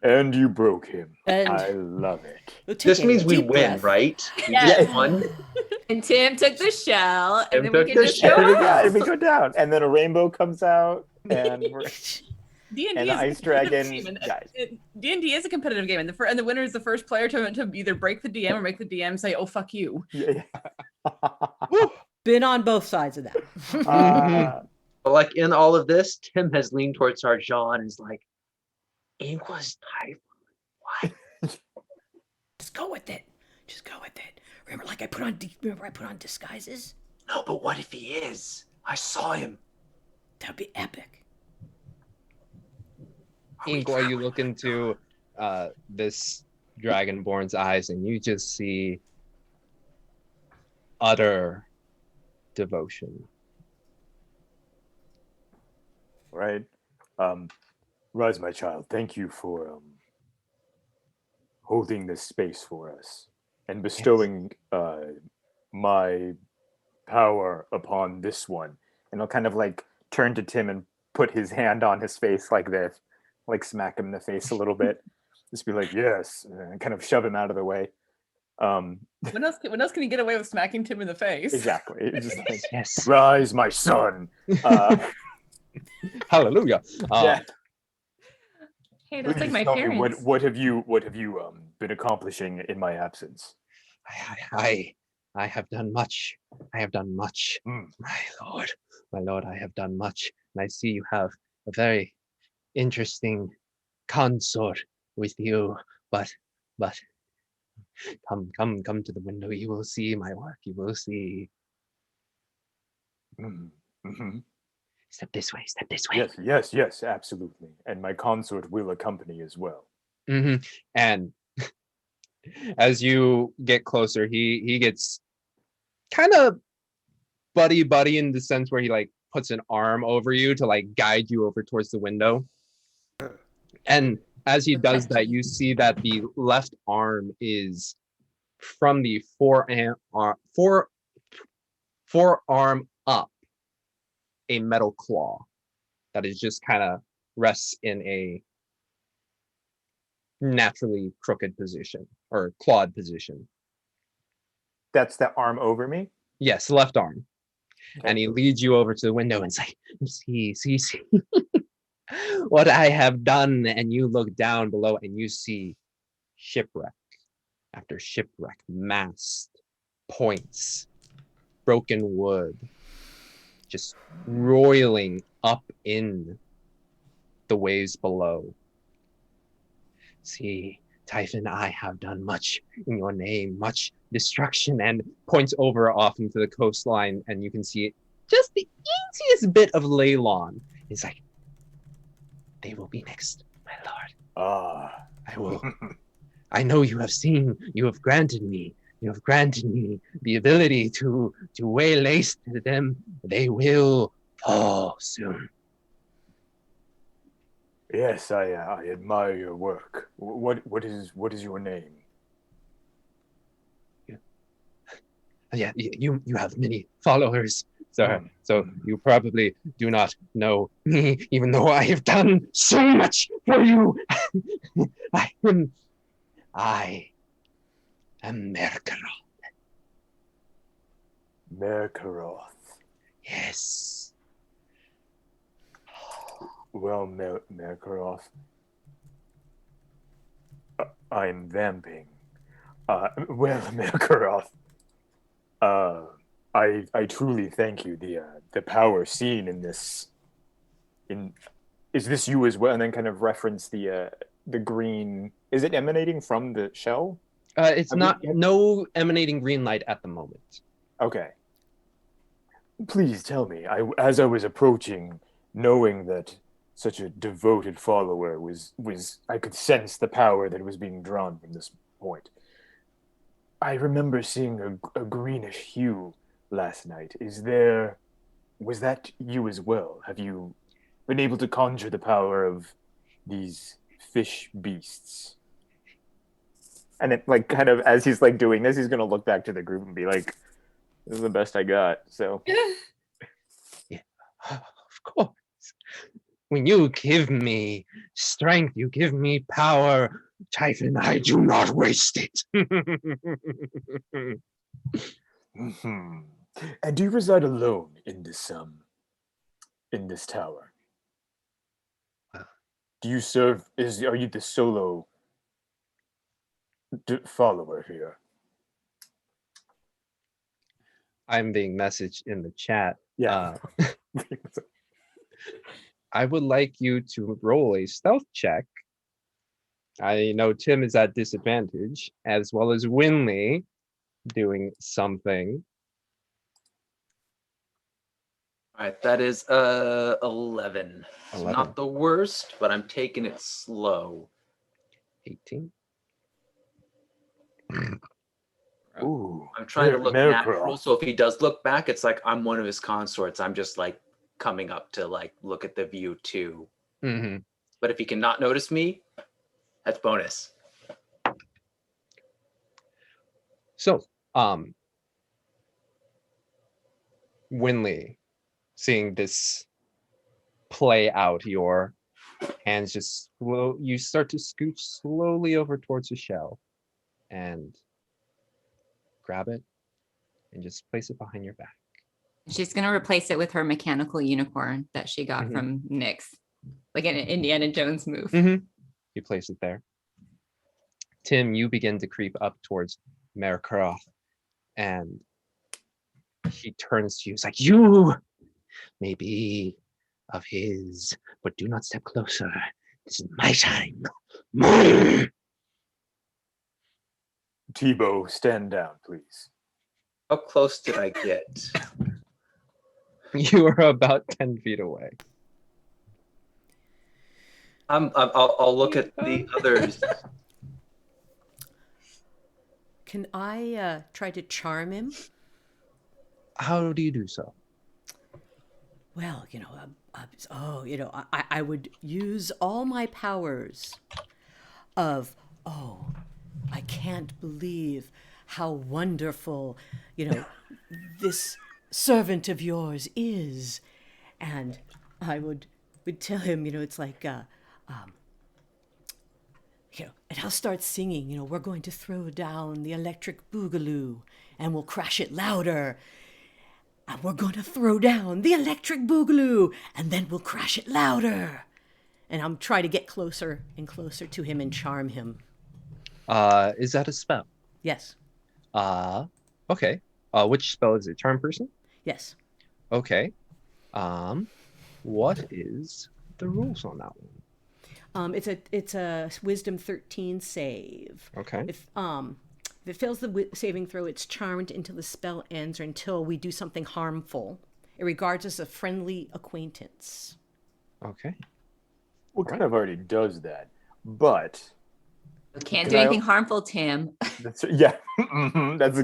And you broke him. And I love it. we'll take This a means we deep win, breath. right? We Yes. just won. And Tim took the shell, Tim and then we took can the just shell. go And we out. go down, and then a rainbow comes out, and D&D And is the a Ice competitive Dragon game, and dies. D&D is a competitive game, and the winner is the first player to either break the DM or make the DM say, "Oh fuck you." yeah. Been on both sides of that. But like in all of this, Tim has leaned towards Argent and is like, "It was Typhon. What? Just go with it. Just go with it. Remember I put on disguises? No, but what if he is? I saw him." That'd be epic. Ink, while you look into this dragonborn's eyes, and you just see utter devotion. Right. Rise, my child. Thank you for holding this space for us and bestowing my power upon this one. And I'll kind of like turn to Tim and put his hand on his face like this, like smack him in the face a little bit. Just be like, yes, and kind of shove him out of the way. When else can you get away with smacking Tim in the face? Exactly. It's just like, Yes. rise, my son. Hallelujah. Yeah. Hey, that's like Please my tell me, parents. what have you been accomplishing in my absence? I have done much. I have done much. Mm. My lord, I have done much. And I see you have a very interesting consort with you. But come to the window. You will see my work. You will see. Mm-hmm. Step this way. Step this way. Yes, absolutely. And my consort will accompany as well. Mm-hmm. And as you get closer, he gets kind of buddy in the sense where he like puts an arm over you to like guide you over towards the window. And as he does that, you see that the left arm is from the forearm up, a metal claw that is just kind of rests in a naturally crooked position or clawed position. That's the arm over me? Yes, left arm. Okay. And he leads you over to the window and say, see what I have done. And you look down below and you see shipwreck after shipwreck, mast, points, broken wood, just roiling up in the waves below. See, Typhon, I have done much in your name, much destruction, and points over off into the coastline, and you can see just the easiest bit of ley lawn. He's like, they will be next, my lord. I will. I know you have granted me the ability to waylay them. They will fall soon. Yes, I admire your work. What is your name? Yeah, you have many followers, sir. So you probably do not know me, even though I have done so much for you. I am Merkurath. Merkurath. Yes. Well, Merkurath, I'm vamping. Well, Merkurath, I truly thank you. The power seen in this. Is this you as well? And then kind of reference the green. Is it emanating from the shell? It's not no emanating green light at the moment. Okay. Please tell me. As I was approaching, knowing that such a devoted follower was I could sense the power that was being drawn from this point. I remember seeing a greenish hue last night. Was that you as well? Have you been able to conjure the power of these fish beasts? And it, like, kind of as he's like doing this, he's gonna look back to the group and be like, "This is the best I got." So, Yeah, of course. When you give me strength, you give me power, Typhon, I do not waste it. mhm. And do you reside alone in this tower? Do you serve? Are you the solo follower here? I'm being messaged in the chat. Yeah. I would like you to roll a stealth check. I know Tim is at disadvantage, as well as Winley doing something. All right, that is 11. It's 11. not the worst, but I'm taking it slow. 18. Ooh. I'm trying to look Merkura. natural, so if he does look back, it's like I'm one of his consorts. I'm just like coming up to like look at the view too. Mm-hmm. But if he cannot notice me, that's bonus. So, Winley, seeing this play out, your hands just you start to scooch slowly over towards the shell and grab it and just place it behind your back. She's going to replace it with her mechanical unicorn that she got from Nyx, like an Indiana Jones move. You place it there. Tim, you begin to creep up towards Merkurath, and he turns to you. He's like, "You may be of his, but do not step closer. This is my time." Tebow, stand down, please. How close did I get? You are about 10 feet away. I'll look at the others. Can I try to charm him? How do you do so? Well, I would use all my powers of, I can't believe how wonderful, this servant of yours is. And I would tell him, it's like, and I'll start singing, we're going to throw down the electric boogaloo and we'll crash it louder. And we're going to throw down the electric boogaloo and then we'll crash it louder. And I'm trying to get closer and closer to him and charm him. Is that a spell? Yes. Okay. Which spell is it? Charm person? Yes. Okay. What is the rules on that one? It's a Wisdom 13 save. Okay. If it fails the saving throw, it's charmed until the spell ends or until we do something harmful. It regards as a friendly acquaintance. Okay. Well, kind of already does that, but Can't do anything harmful, Tim. that's That's So That's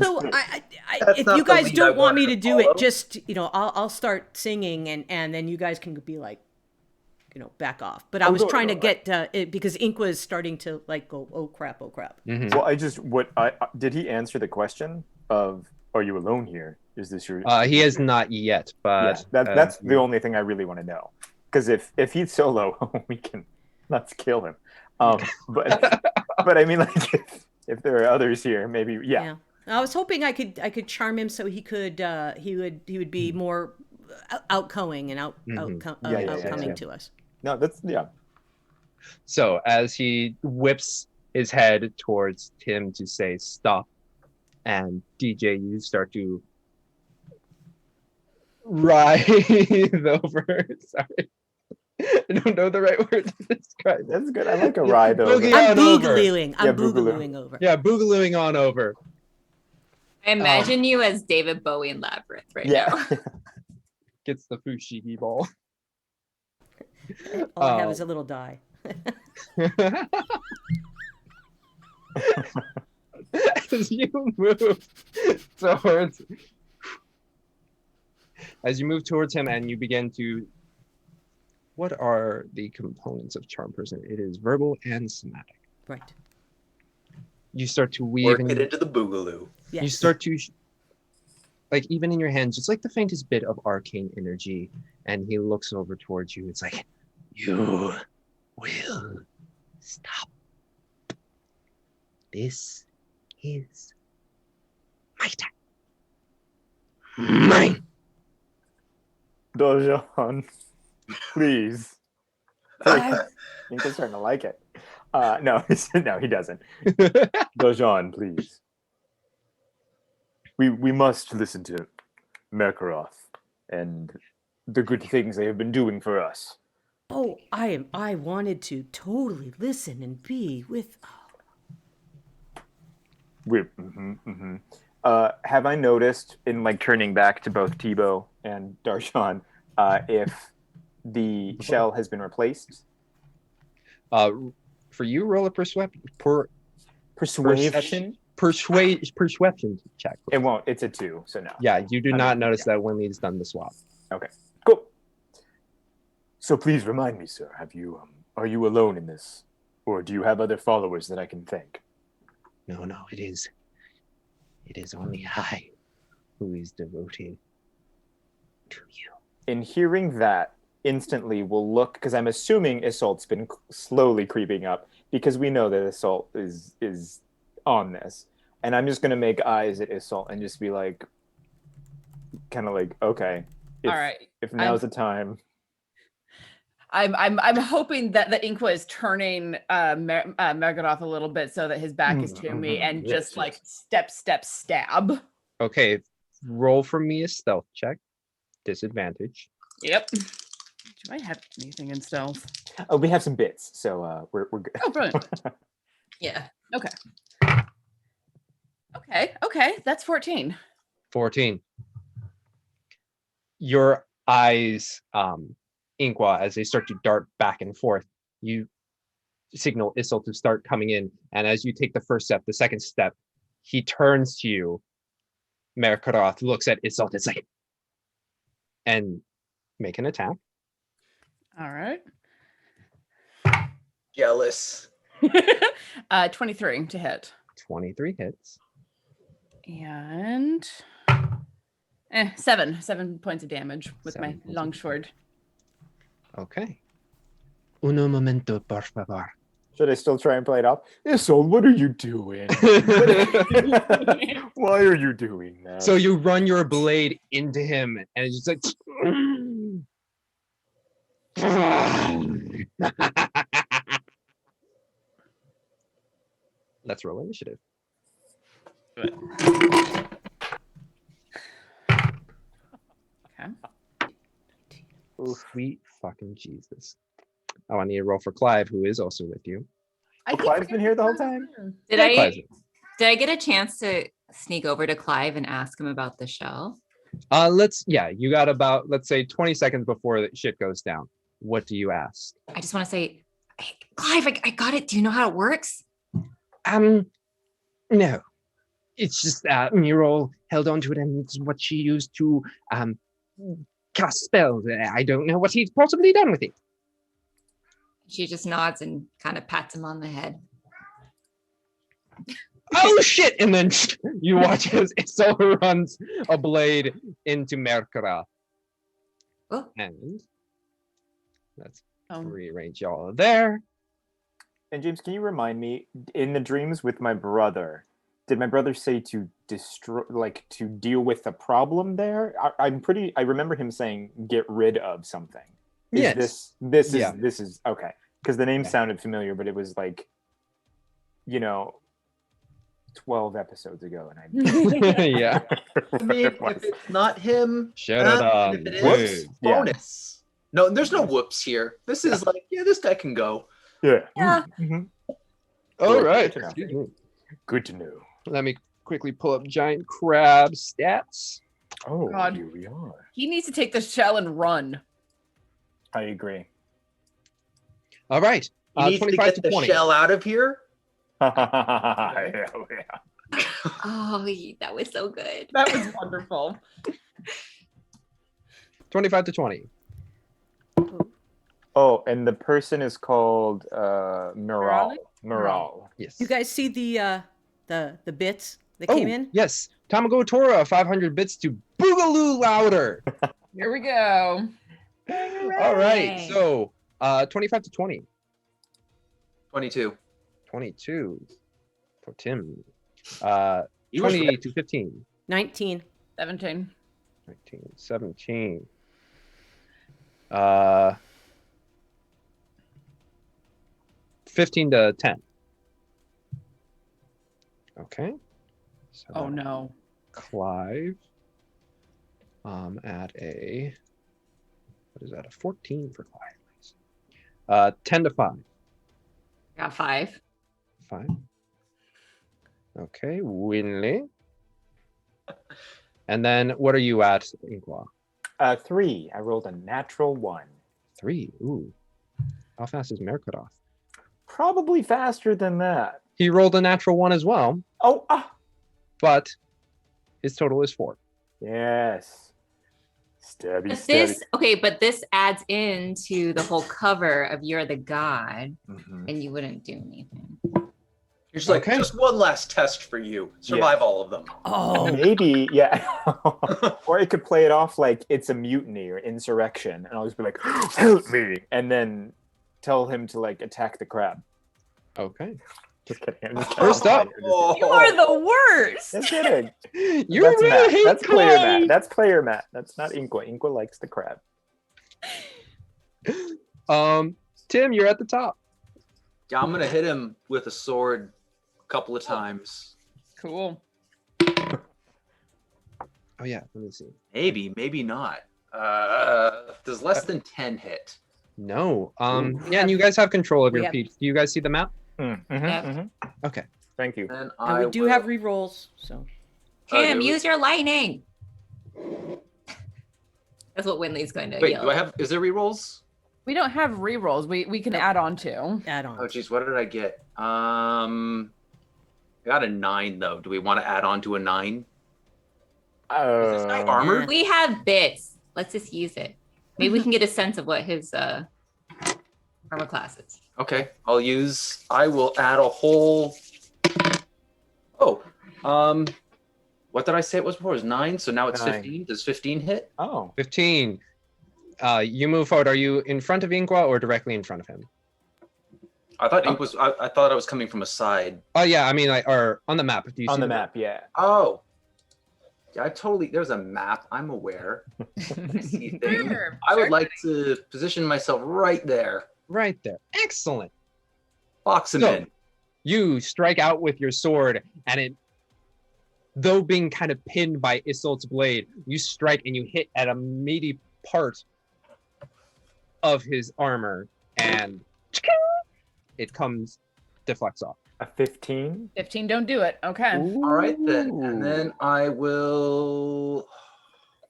if not you the guys lead don't I want me wanted to to do it, follow. just I'll start singing and then you guys can be like, back off. But I was trying to get it because Ink was starting to like go, oh crap. Mm-hmm. Well, did he answer the question of, are you alone here? Is this your? He has not yet, but that's the only thing I really want to know. Because if he's solo, let's kill him. But I mean, like, if there are others here, maybe yeah. I was hoping I could charm him so he could he would be more outgoing and outcoming to us. No, that's So as he whips his head towards Tim to say stop, and DJ, you start to writhe over. Sorry. I don't know the right word to describe. That's good. I like a ride over. I'm boogalooing. I'm boogalooing over. Yeah, boogalooing on over. I imagine you as David Bowie in Labyrinth right now. gets the fushigi ball. All I have is a little die. As you move towards him and you begin to, what are the components of charm person? It is verbal and somatic. Right. You start to weave Work and it into the boogaloo. Yes. you start to like, even in your hands, just like the faintest bit of arcane energy, and he looks over towards you. It's like, you will stop. This is my time. Mine. Dojon, please. I think he's starting to like it. No, no, he doesn't. Dojon, please. We must listen to Merkurath and the good things they have been doing for us. Oh, I wanted to totally listen and be with. Have I noticed in like turning back to both Tebow and Darshan, if the shell has been replaced? For you, roll a persuasion check. It won't. It's a 2, so no. Yeah, you do not notice that Winley's done the swap. Okay, cool. So please remind me, sir. Are you alone in this, or do you have other followers that I can thank? No, it is only I who is devoted to you. In hearing that, instantly we'll look, because I'm assuming Isolt's been slowly creeping up, because we know that Isolt is on this. And I'm just going to make eyes at Isolt and just be like, kind of like, okay. All right. If now's the time. I'm hoping that the Inqua is turning Merkurath a little bit so that his back is to me and just like step, stab. Okay, roll for me a stealth check. Disadvantage. Yep. Do I have anything in stealth? Oh, we have some bits, so we're good. Oh, brilliant. Yeah. Okay. That's 14. 14. Your eyes, Inqua, as they start to dart back and forth, you signal Isil to start coming in. And as you take the first step, the second step, he turns to you. Merkurath looks at Isil. It's like, and make an attack. All right. Jealous. 23 to hit. 23 hits. And 7 points of damage with my long sword. Okay. Uno momento, por favor. Should I still try and play it off? Isolt, what are you doing? Why are you doing that? So you run your blade into him, and it's just like. Let's roll initiative. Okay. Sweet fucking Jesus. Oh, I need to roll for Clive, who is also with you. Clive's been here the whole time? Did Clive's I get a chance to sneak over to Clive and ask him about the shell? You got about, let's say, 20 seconds before the shit goes down. What do you ask? I just want to say, hey, Clive, I got it. Do you know how it works? No. It's just that Muriel held onto it, and it's what she used to cast spells. I don't know what he's possibly done with it. She just nods and kind of pats him on the head. Oh shit! And then you watch as Isol runs a blade into Merkura. Oh. And let's rearrange y'all there. And James, can you remind me, in the dreams with my brother, did my brother say to destroy, like to deal with the problem there? I remember him saying get rid of something. Yes. This is okay. Because the name sounded familiar, but it was like, 12 episodes ago, and I yeah. I mean, if it's not him, Shut it up. If it is, bonus. No, there's no whoops here. This is like, this guy can go. Yeah. Yeah. All right. Good to know. Let me quickly pull up Giant Crab stats. Oh, God. here we are. He needs to take the shell and run. I agree. All right. He needs to 25 get to the 20. shell out of here. Yeah. Oh, that was so good. That was wonderful. 25 to 20. Oh, and the person is called Miral. Miral. Yes. You guys see the bits that came in? Yes. Tamago Tora, 500 bits to Boogaloo Louder. Here we go. All right. Hooray. So 25 to 20. 22. 22 for Tim. He was 20 right. to 15. 19. 17. 19, 17. 15 to 10. Okay. So Oh no. Clive. At a, what is that? A 14 for Clive. 10 to 5. Got 5. 5. Okay, Winley. And then what are you at, Inqua? 3. I rolled a natural 1. 3. Ooh. How fast is Merkurath? Probably faster than that. He rolled a natural 1 as well, Oh, but his total is 4. yes. Stabby, But stabby. this, okay, but this adds into the whole cover of you're the god, Mhm. and you wouldn't do anything. He's like, Okay. just one last test for you. Survive all of them. Oh, Maybe, yeah. Or it could play it off like it's a mutiny or insurrection, and I'll just be like, "Help me!" and then tell him to like attack the crab. Okay. Just kidding. I'm just First kidding. up. You are the worst. Just kidding. You That's really Matt. hate That's player Matt. Clive. That's player Matt. That's not Inqua. Inqua likes the crab. Tim, you're at the top. Yeah, I'm gonna hit him with a sword a couple of times. Cool. Oh yeah, let me see. Maybe, maybe not. Does less than 10 hit? No. Yeah, and you guys have control of We your have- feet. Do you guys see the map? Okay. Thank you. And and I we do will- have rerolls, so. Tim, do we? use your lightning. That's what Winley's going to Wait, yell. do I have? Is there rerolls? We don't have rerolls. We can add on to. Add-ons. Oh, geez, what did I get? I got a 9 though. Do we want to add on to a 9? Is this guy armored? Yeah. We have bits. Let's just use it. Maybe we can get a sense of what his armor class is. Okay, I will add a whole. Oh, what did I say it was before? It was 9, so now it's 9. 15. Does 15 hit? Oh, 15. You move forward. Are you in front of Inqua or directly in front of him? I thought Ink was. I thought I was coming from a side. Oh yeah, I mean like or on the map. Do you on see the map, yeah. Oh, yeah, I totally. There's a map. I'm aware. I see things. Sure, I would sure. like to position myself right there. Right there. Excellent. Box him So- in. You strike out with your sword, and it, though being kind of pinned by Isolt's blade, you strike and you hit at a meaty part of his armor, and it deflects off. A 15. 15 don't do it. Okay. All right then, Ooh. and then I will.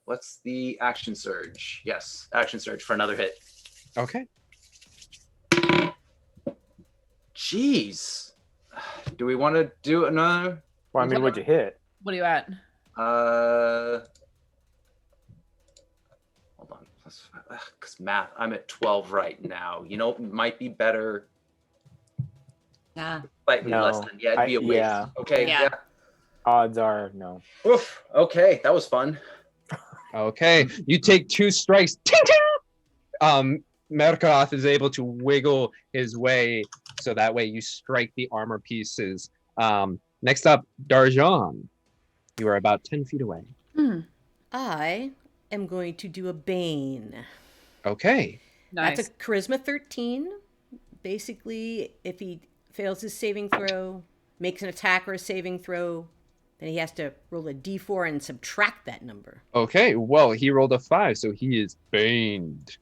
What's the action surge? Yes, action surge for another hit. Okay. Jeez, do we want to do another? Well, I mean, what'd you hit? What are you at? Hold on, because math. I'm at 12 right now. You know, it might be better. Yeah. Slightly No, less than. Yeah, it'd be a waste. yeah. Okay. Yeah. Yeah. Odds are no. Oof. Okay, that was fun. Okay. You take 2 strikes. Ting, ting! Merkurath is able to wiggle his way so that way you strike the armor pieces. Next up, Darjan. You are about 10 feet away. I am going to do a Bane. Okay. Nice. That's a charisma 13. Basically, if he fails his saving throw, makes an attack or a saving throw, then he has to roll a d4 and subtract that number. Okay. Well, he rolled a 5, so he is baned.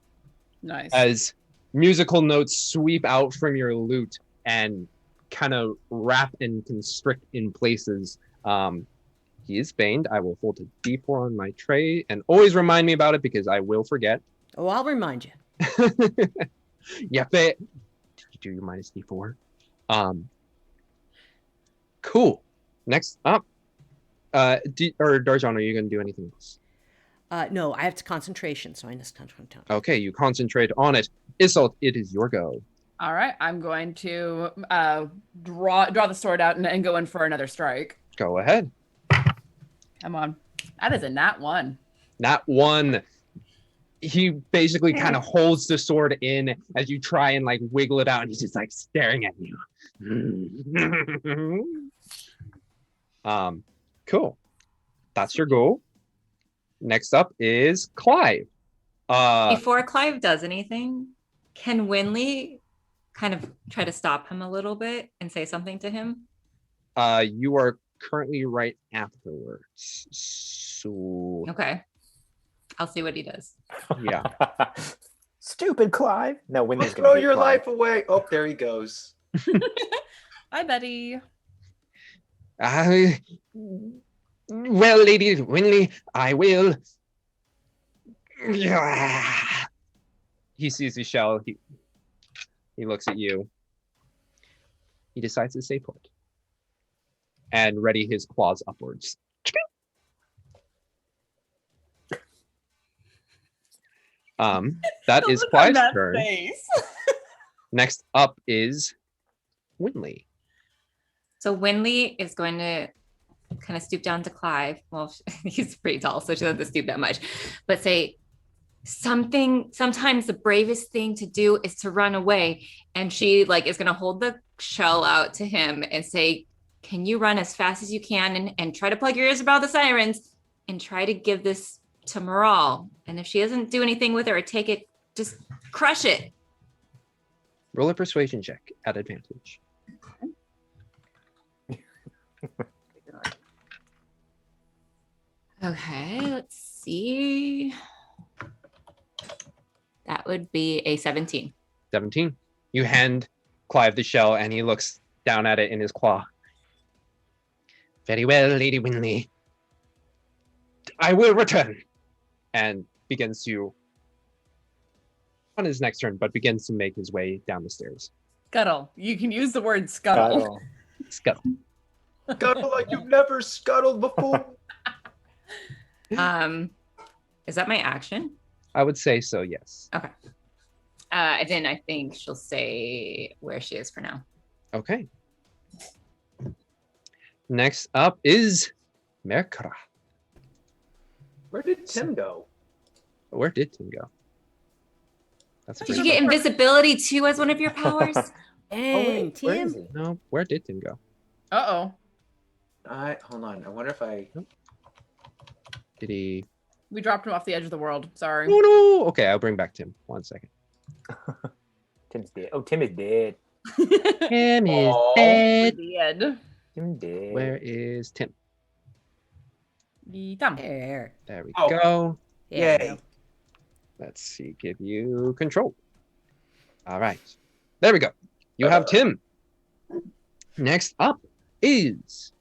Nice. As musical notes sweep out from your lute and kind of wrap and constrict in places. He is baned. I will hold a D4 on my tray and always remind me about it because I will forget. Oh, I'll remind you. Yeah, but did you do your minus D4? Cool. Next up, Darjan, are you going to do anything else? No, I have to concentration, so I just concentrate. Okay, you concentrate on it. Isolt, it is your go. All right, I'm going to draw the sword out and go in for another strike. Go ahead. Come on. That is a nat 1. Nat 1. He basically kind of holds the sword in as you try and like wiggle it out, and he's just like staring at you. Cool. That's your goal. Next up is Clive. Before Clive does anything, can Winley kind of try to stop him a little bit and say something to him? You are currently right afterwards. So Okay. I'll see what he does. yeah. Stupid Clive. No, Winley's gonna Throw beat your Clive. life away. Oh, there he goes. Hi, Betty. Well, Lady Winley, I will. He sees the shell. He looks at you. He decides to stay put and ready his claws upwards. That is Look on Clive's that turn. face. Next up is Winley. So Winley is going to kind of stoop down to Clive. Well, he's pretty tall, so she doesn't have to stoop that much. But say sometimes the bravest thing to do is to run away. And she like is going to hold the shell out to him and say, can you run as fast as you can and try to plug your ears about the sirens and try to give this to Moral. And if she doesn't do anything with it or take it, just crush it. Roll a persuasion check at advantage. Okay, let's see. That would be a 17. 17. You hand Clive the shell and he looks down at it in his claw. Very well, Lady Winley. I will return. And begins to, on his next turn, but begins to make his way down the stairs. Scuttle. You can use the word scuttle. Scuttle. Scuttle like you've never scuttled before. Is that my action? I would say so, yes. Okay. Then I think she'll stay where she is for now. Okay. Next up is Merkura. Where did Tim go? Where did Tim go? That's a Did great you get question. invisibility too as one of your powers? Dang, where is Tim. he? No, where did Tim go? Uh-oh. Hold on. I wonder if I. Did he? We dropped him off the edge of the world. Sorry. Oh no! Okay, I'll bring back Tim. 1 second. Tim's dead. Oh, Tim is dead. Tim is Aw. dead. The end. Tim dead. Where is Tim? The thumb. There. There we Oh. go. Yeah. Yay. Let's see. Give you control. All right. There we go. You have Tim. Next up is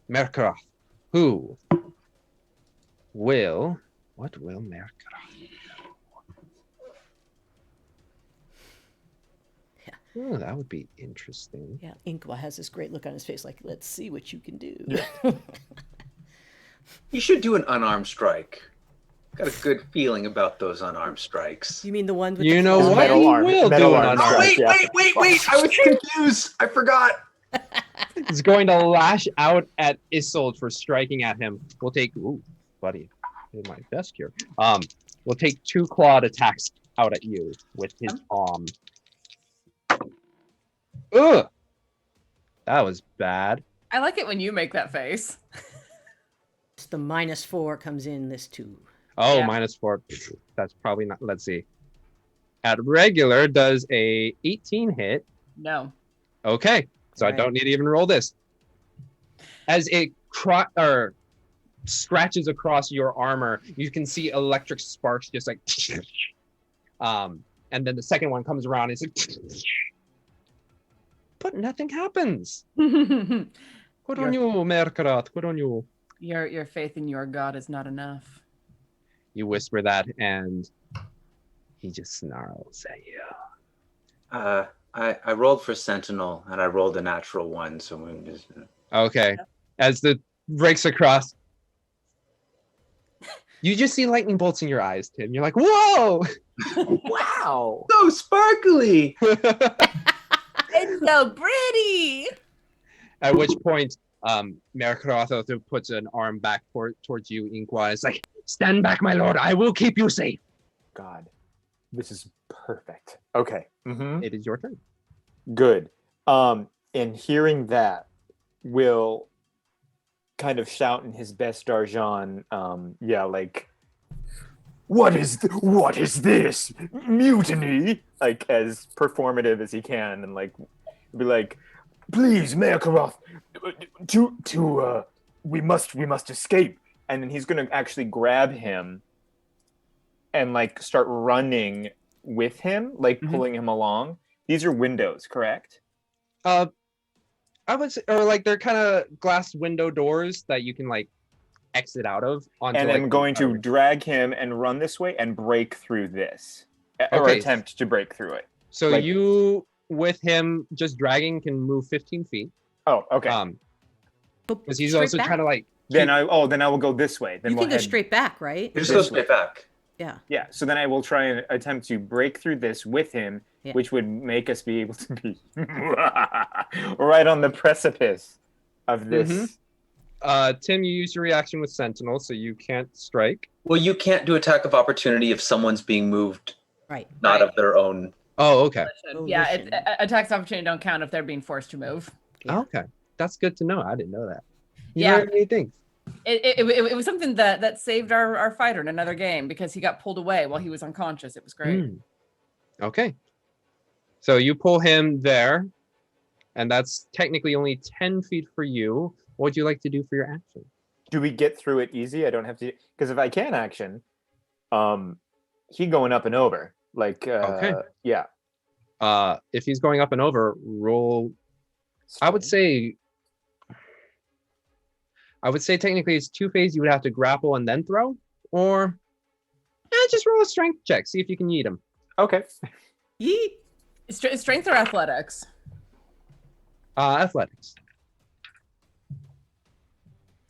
Merkurath, who will. What will Merkurath? Oh, that would be interesting. Yeah, Inkwa has this great look on his face, like, let's see what you can do. You should do an unarmed strike. Got a good feeling about those unarmed strikes. You mean the one with You the know claws? what? Metal He arm- will metal do an arm unarmed. strike. Wait! I was confused. I forgot. He's going to lash out at Isolde for striking at him. We'll take, ooh, buddy, did my best here. We'll take 2 clawed attacks out at you with his palm. Ugh, that was bad. I like it when you make that face. It's the -4 comes in this too. Oh, Yeah. -4. That's probably not. Let's see. At regular, does a 18 hit? No. Okay, so I Right. don't need to even roll this. As it scratches across your armor, you can see electric sparks just like, and then the second one comes around. And it's like, but nothing happens. Good on you, Merkurath. Good on you. Your faith in your god is not enough. You whisper that, and he just snarls at you. I rolled for Sentinel, and I rolled a natural 1, so we just... Okay. As the breaks across, you just see lightning bolts in your eyes, Tim. You're like, whoa! Wow. So sparkly! It's so pretty. At which point, Merkurath puts an arm back towards you, Inqua. It's like, stand back, my lord. I will keep you safe. God, this is perfect. Okay. It is your turn. Good. And hearing that, will kind of shout in his best Argent, like, what is this? Mutiny? Like, as performative as he can, and like, be like, please, Merkurath, we must escape. And then he's gonna actually grab him and like start running with him, like pulling him along. These are windows, correct? I would say, or like they're kind of glass window doors that you can like exit out of. Onto, and like, I'm going to drag him and run this way and break through this, or Okay. attempt to break through it. So like- you, with him just dragging, can move 15 feet. Oh, okay. Because he's Straight also back? trying to like. Then I will go this way. Then You we'll can go head. straight back, right? You just go straight back. Yeah. Yeah. So then I will try and attempt to break through this with him, Yeah. which would make us be able to be right on the precipice of this. Tim, you use your reaction with Sentinel, so you can't strike. Well, you can't do attack of opportunity if someone's being moved Right. not Right. of their own. Oh, okay. Yeah, Volition. attacks of opportunity don't count if they're being forced to move. Yeah. Okay, that's good to know. I didn't know that. You Yeah. learn many things. It was something that saved our fighter in another game because he got pulled away while he was unconscious. It was great. Okay. So you pull him there, and that's technically only 10 feet for you. What would you like to do for your action? Do we get through it easy? I don't have to, because if I can action, he going up and over. Like, Okay. Yeah. If he's going up and over, roll. I would say technically it's 2 phases. You would have to grapple and then throw, or just roll a strength check. See if you can yeet him. Okay. Yeet. Strength or athletics? Athletics.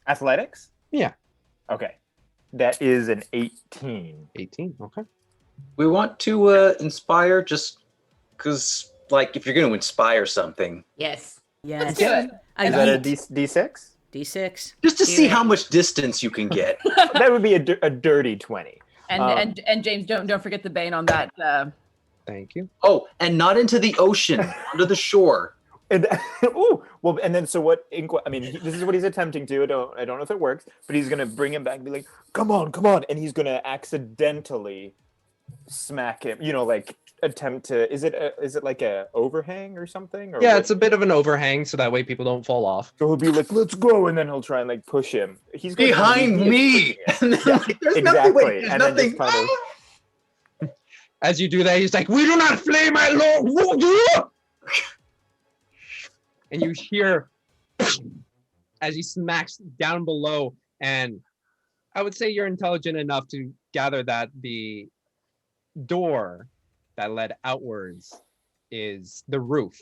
Athletics? Yeah. Okay. That is an 18. 18. Okay. We want to inspire just because, like, if you're going to inspire something, Yes. Yes. Let's do it. A Is that a yeet. D6? D6. just to see Yeah. how much distance you can get. That would be a dirty 20. And James, don't forget the Bane on that. Thank you. Oh, and not into the ocean, under the shore. And well, and then so what? I mean, this is what he's attempting to. I don't know if it works, but he's gonna bring him back and be like, "Come on, and he's gonna accidentally smack him. You know, like attempt to. Is it like a overhang or something? Or Yeah, what? it's a bit of an overhang, so that way people don't fall off. So he'll be like, "Let's go," and then he'll try and like push him. He's gonna Behind be me! And then, Yeah, like, there's exactly. nothing. Wait, there's And then nothing. just kind of- As you do that, he's like, "We do not flay my lord." And you hear as he smacks down below, and I would say you're intelligent enough to gather that the door that led outwards is the roof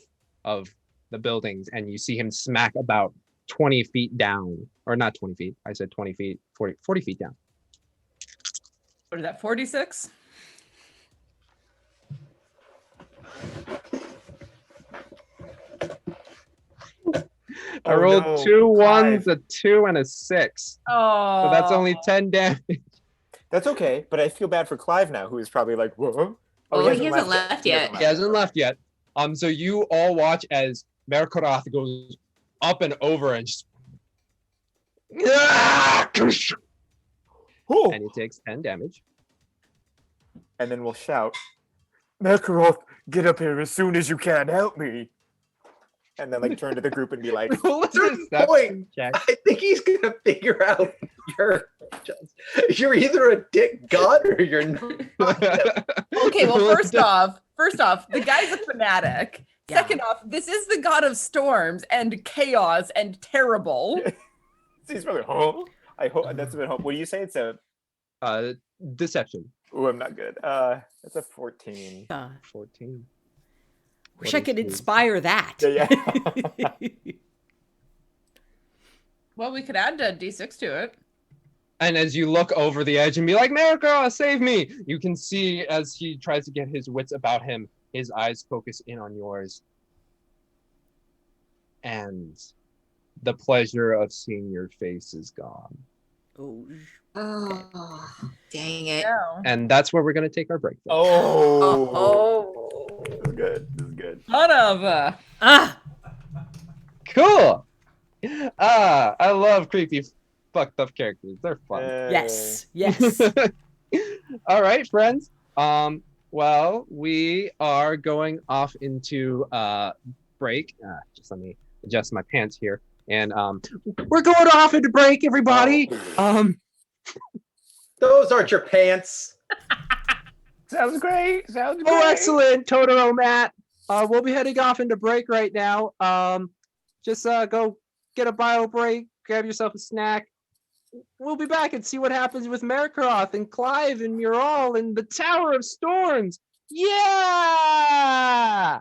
of the buildings, and you see him smack about 20 feet down, or not 20 feet, I said 20 feet, 40 feet down. What is that? 46. I rolled no, 2 ones, Clive. a 2, and a 6. Oh, So that's only 10 damage. That's okay, but I feel bad for Clive now, who is probably like, "Whoa." Oh, he hasn't left yet. He hasn't left yet. So you all watch as Merkurath goes up and over and just Oh. and he takes 10 damage. And then we'll shout, "Merkurath, get up here as soon as you can. Help me!" And then like turn to the group and be like, Roll a certain deception point. check. I think he's gonna figure out you're either a dick god or you're not. okay. Well, first off, the guy's a fanatic. Yeah. Second off, this is the god of storms and chaos and terrible. "He's probably, huh?" I hope that's a bit hope. What do you say? It's a. Deception. Oh, I'm not good. That's a 14. 14. Wish I could inspire that. Yeah. Well, we could add a D6 to it. And as you look over the edge and be like, Merkura, save me! You can see as he tries to get his wits about him, his eyes focus in on yours. And the pleasure of seeing your face is gone. Oh, Oh, dang it. No. And that's where we're going to take our break. Oh. This is good. This is good. Son of ah, Cool! I love creepy, fucked up characters. They're fun. yes, yes. All right, friends. Well, we are going off into break. Just let me adjust my pants here. And we're going off into break, everybody. Those aren't your pants. Sounds great. Sounds great. Oh, excellent, Totoro, Matt. We'll be heading off into break right now. Just go get a bio break, grab yourself a snack. We'll be back and see what happens with Merkurath and Clive and Mural and the Tower of Storms. Yeah!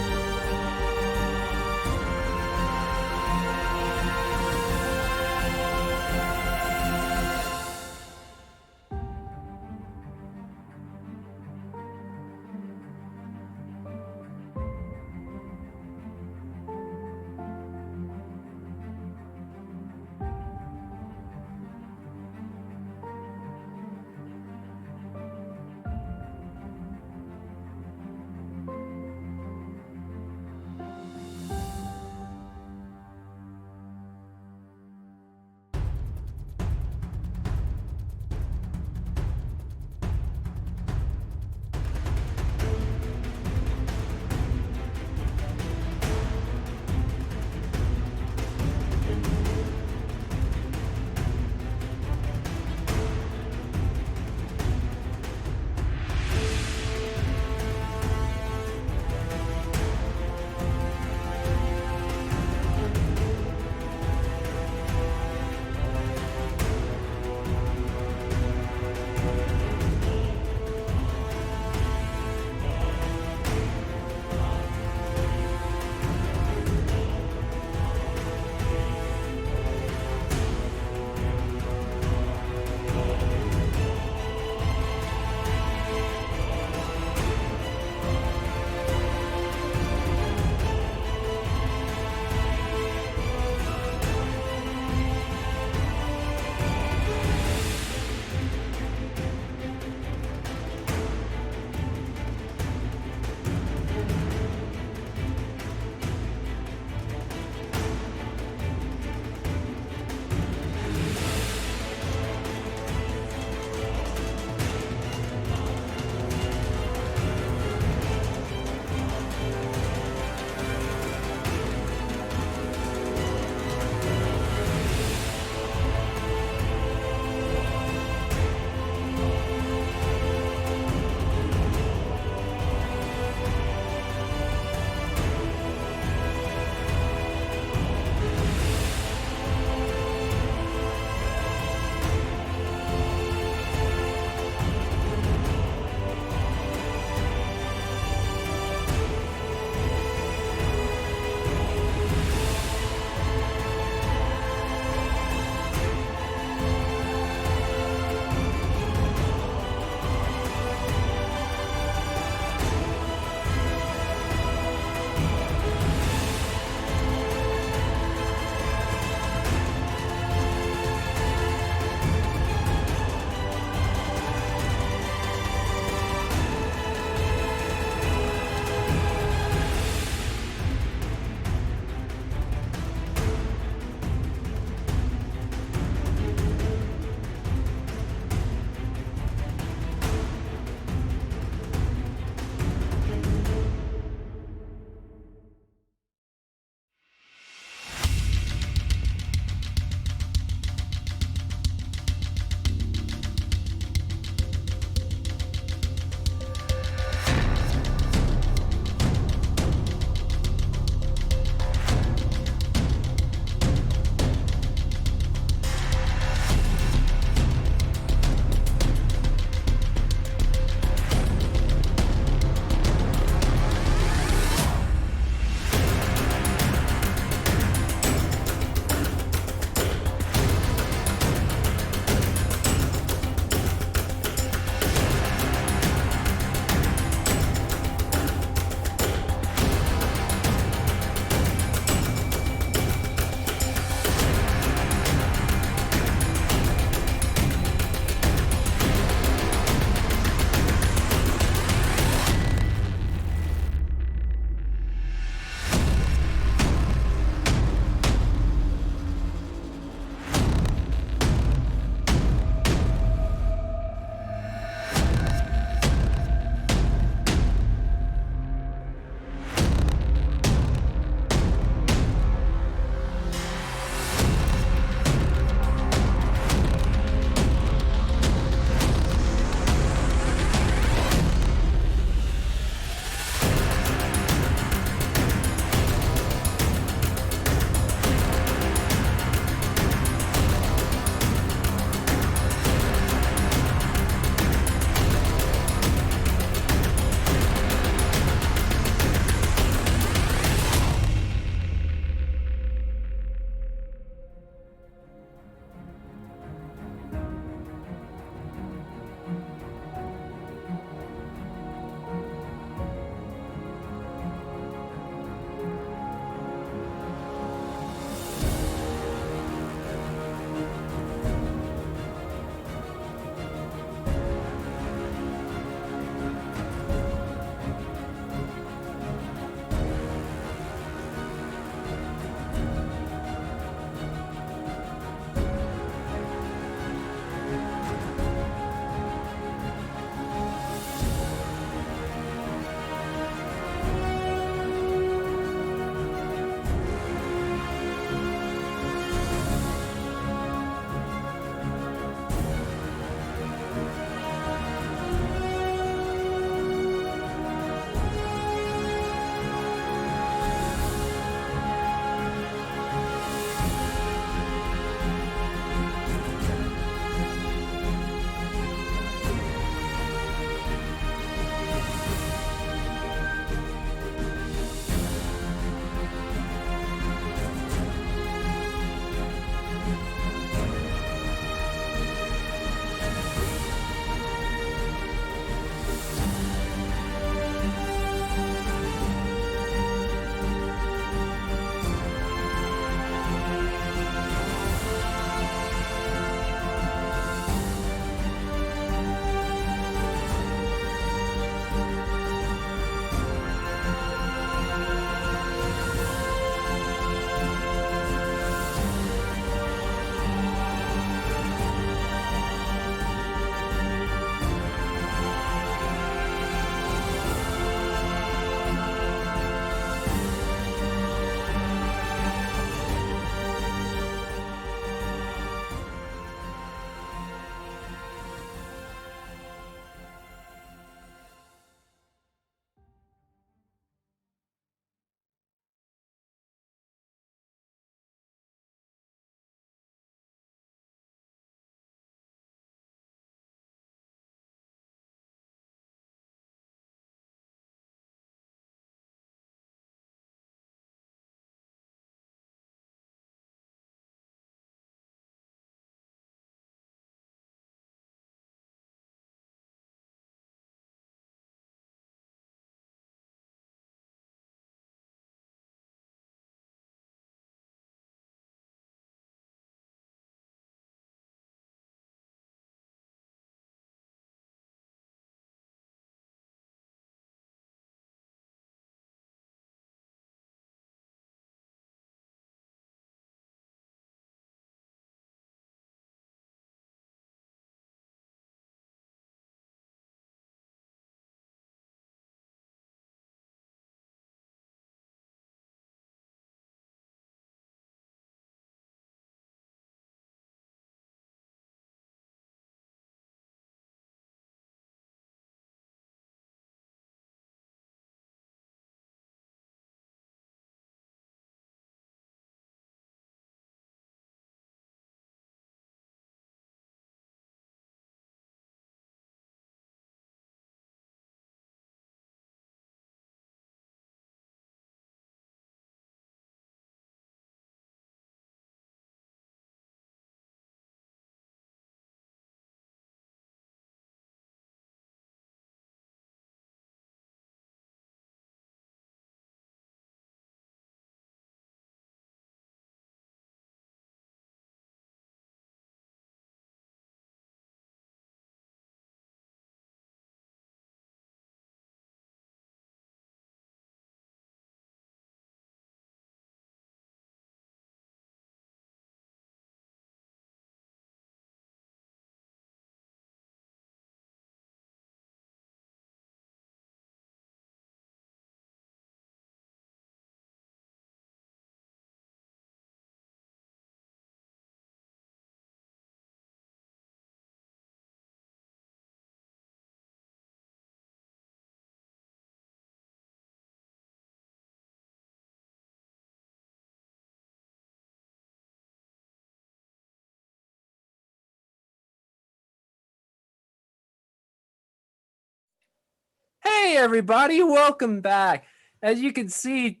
everybody, welcome back. As you can see,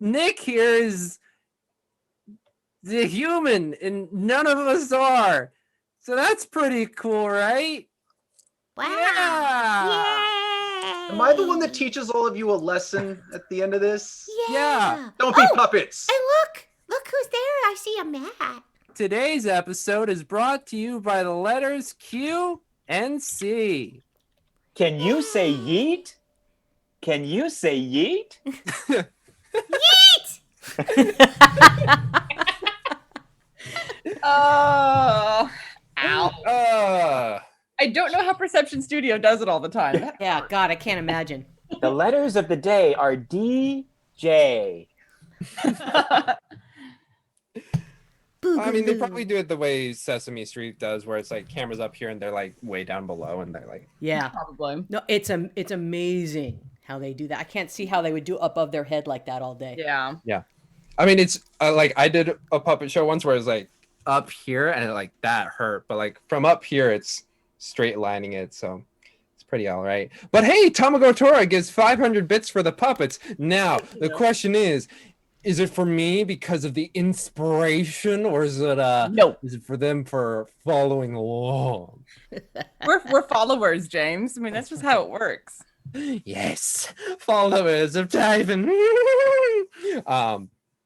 Nick here is the human, and none of us are. So that's pretty cool, right? Wow. Yeah. Am I the one that teaches all of you a lesson at the end of this? Yeah. Don't be puppets. And look who's there. I see a mat. Today's episode is brought to you by the letters Q and C. Can you say yeet? Can you say yeet? Yeet! Oh, ow. Uh, I don't know how Perception Studio does it all the time. Yeah, God, I can't imagine. The letters of the day are D, J. I mean, they probably do it the way Sesame Street does, where it's like cameras up here and they're like way down below, and they're like, Yeah. Probably. No, it's amazing how they do that. I can't see how they would do above their head like that all day. Yeah. I mean, it's like I did a puppet show once where it's like up here and like that hurt, but like from up here, it's straight lining it, so it's pretty all right. But hey, Tamago Tora gives 500 bits for the puppets. Now the question is it for me because of the inspiration, or is it No. is it for them for following along? We're followers, James. I mean, that's just how it works. Yes, followers of Typhon.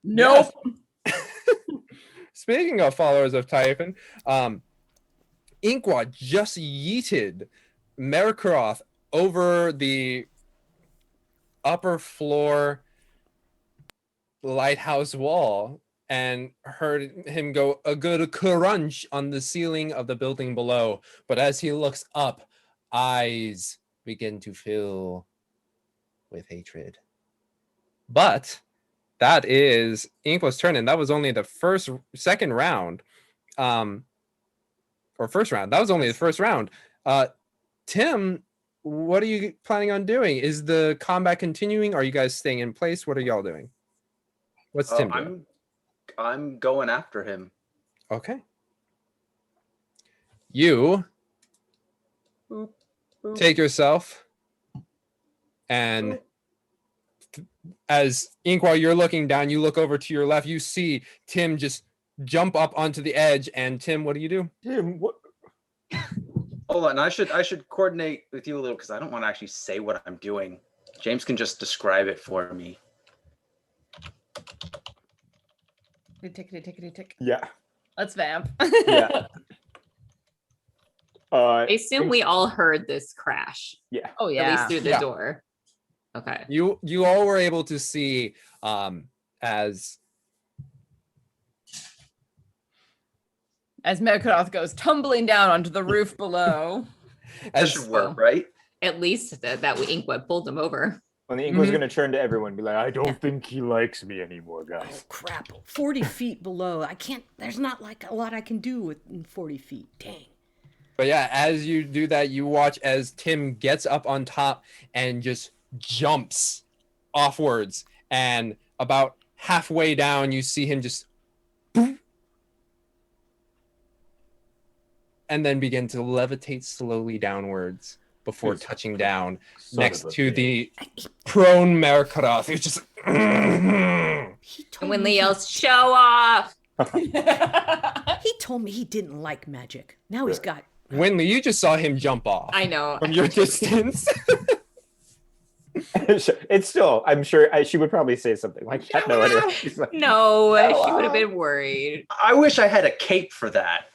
Nope. Yes. Speaking of followers of Typhon, Inkwad just yeeted Merkurath over the upper floor lighthouse wall and heard him go a good crunch on the ceiling of the building below. But as he looks up, eyes begin to fill with hatred. But that is Inkwad's turn, and that was only the second round. Or first round. That was only the first round. Tim, what are you planning on doing? Is the combat continuing? Are you guys staying in place? What are y'all doing? What's Tim doing? I'm going after him. Okay. You Boop, boop. take yourself and as Inkwell, you're looking down, you look over to your left, you see Tim just jump up onto the edge. And Tim, what do you do? Tim, what? Hold on, I should coordinate with you a little because I don't want to actually say what I'm doing. James can just describe it for me. Tick. Yeah. Let's vamp. Yeah. I assume we all heard this crash, Yeah. Oh at yeah. least through the Yeah. door. Okay. You all were able to see as Merkurath goes tumbling down onto the roof below. That should work, right? At least that Inkweb pulled him over. When the ink was going to turn to everyone and be like, I don't think he likes me anymore, Oh, guys. crap. 40 feet below. I can't, there's not like a lot I can do with 40 feet. Dang. But yeah, as you do that, you watch as Tim gets up on top and just jumps offwards. And about halfway down, you see him just boop, and then begin to levitate slowly downwards before Yes. touching down Son next of a to bitch. the prone Merkurath. He's just He And told when me they yells, "Show off!" he told me he didn't like magic. Now he's got Winley, you just saw him jump off I know. from your distance. It's still, I'm sure she would probably say something like that. No, anyway. She's like, No, she would have been worried. I wish I had a cape for that.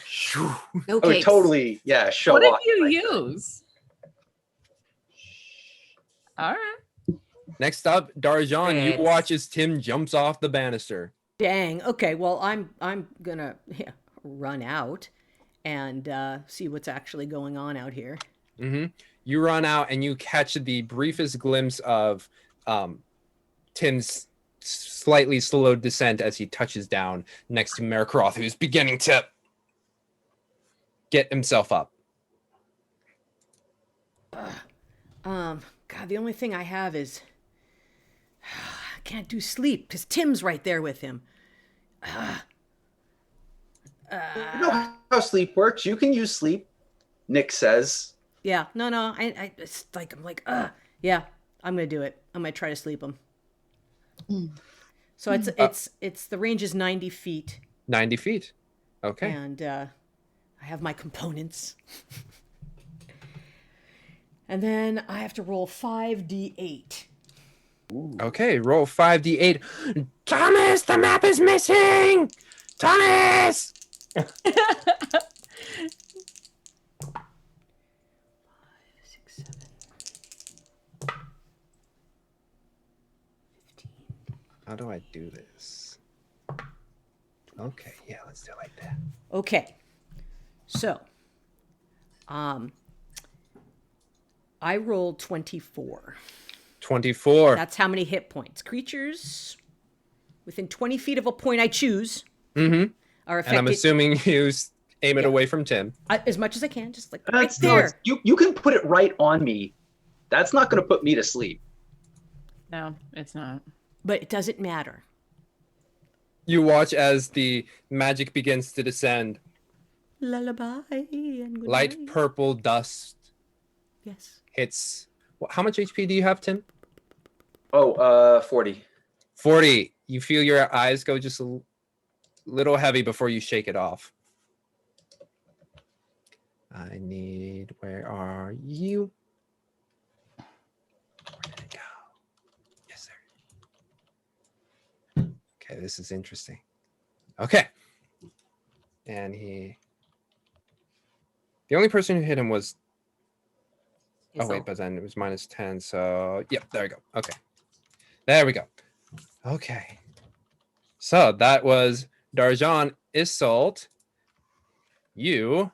Shoo. No I would capes. totally, yeah, show What did off. you like- use? All right. Next up, Darjan, you It's- watch as Tim jumps off the banister. dang. Okay, well I'm gonna run out and see what's actually going on out here. Mm-hmm. You run out and you catch the briefest glimpse of Tim's slightly slowed descent as he touches down next to Merkurath, who's beginning to get himself up. God, the only thing I have is I can't do sleep because Tim's right there with him. You know how sleep works. You can use sleep, Nick says. Yeah. No. It's like I'm like, yeah. I'm gonna do it. I'm gonna try to sleep him. So it's the range is 90 feet, 90 feet. Okay. and I have my components, and then I have to roll 5d8. Okay, roll 5d8. Thomas, the map is missing! Thomas! 5, 6, 7, 15. How do I do this? Okay, yeah, let's do it like that. Okay. So, I rolled 24. 24. That's how many hit points. Creatures within 20 feet of a point I choose Mm-hmm. are And affected. I'm assuming you aim it Yeah. away from Tim. As much as I can, just like right That's no, there. you can put it right on me. That's not going to put me to sleep. No, it's not. But it doesn't matter. You watch as the magic begins to descend. Lullaby and good Light night. purple dust Yes. hits. How much HP do you have, Tim? 40. 40. You feel your eyes go just a little heavy before you shake it off. I need. Where are you? Where did it go? Yes, sir. Okay, this is interesting. Okay. And the only person who hit him was. Oh, wait, but then it was minus 10. So, yep, there we go. Okay. There we go. Okay. So that was Darjan Isolt. You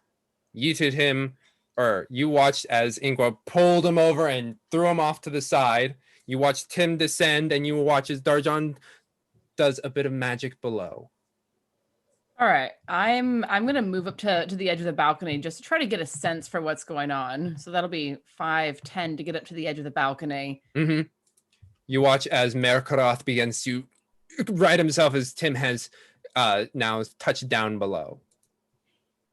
yeeted him, or you watched as Ingwa pulled him over and threw him off to the side. You watched Tim descend, and you watch as Darjan does a bit of magic below. All right, I'm gonna move up to the edge of the balcony just to try to get a sense for what's going on. So that'll be 5, 10 to get up to the edge of the balcony. Mm-hmm. You watch as Merkurath begins to right himself as Tim has now touched down below.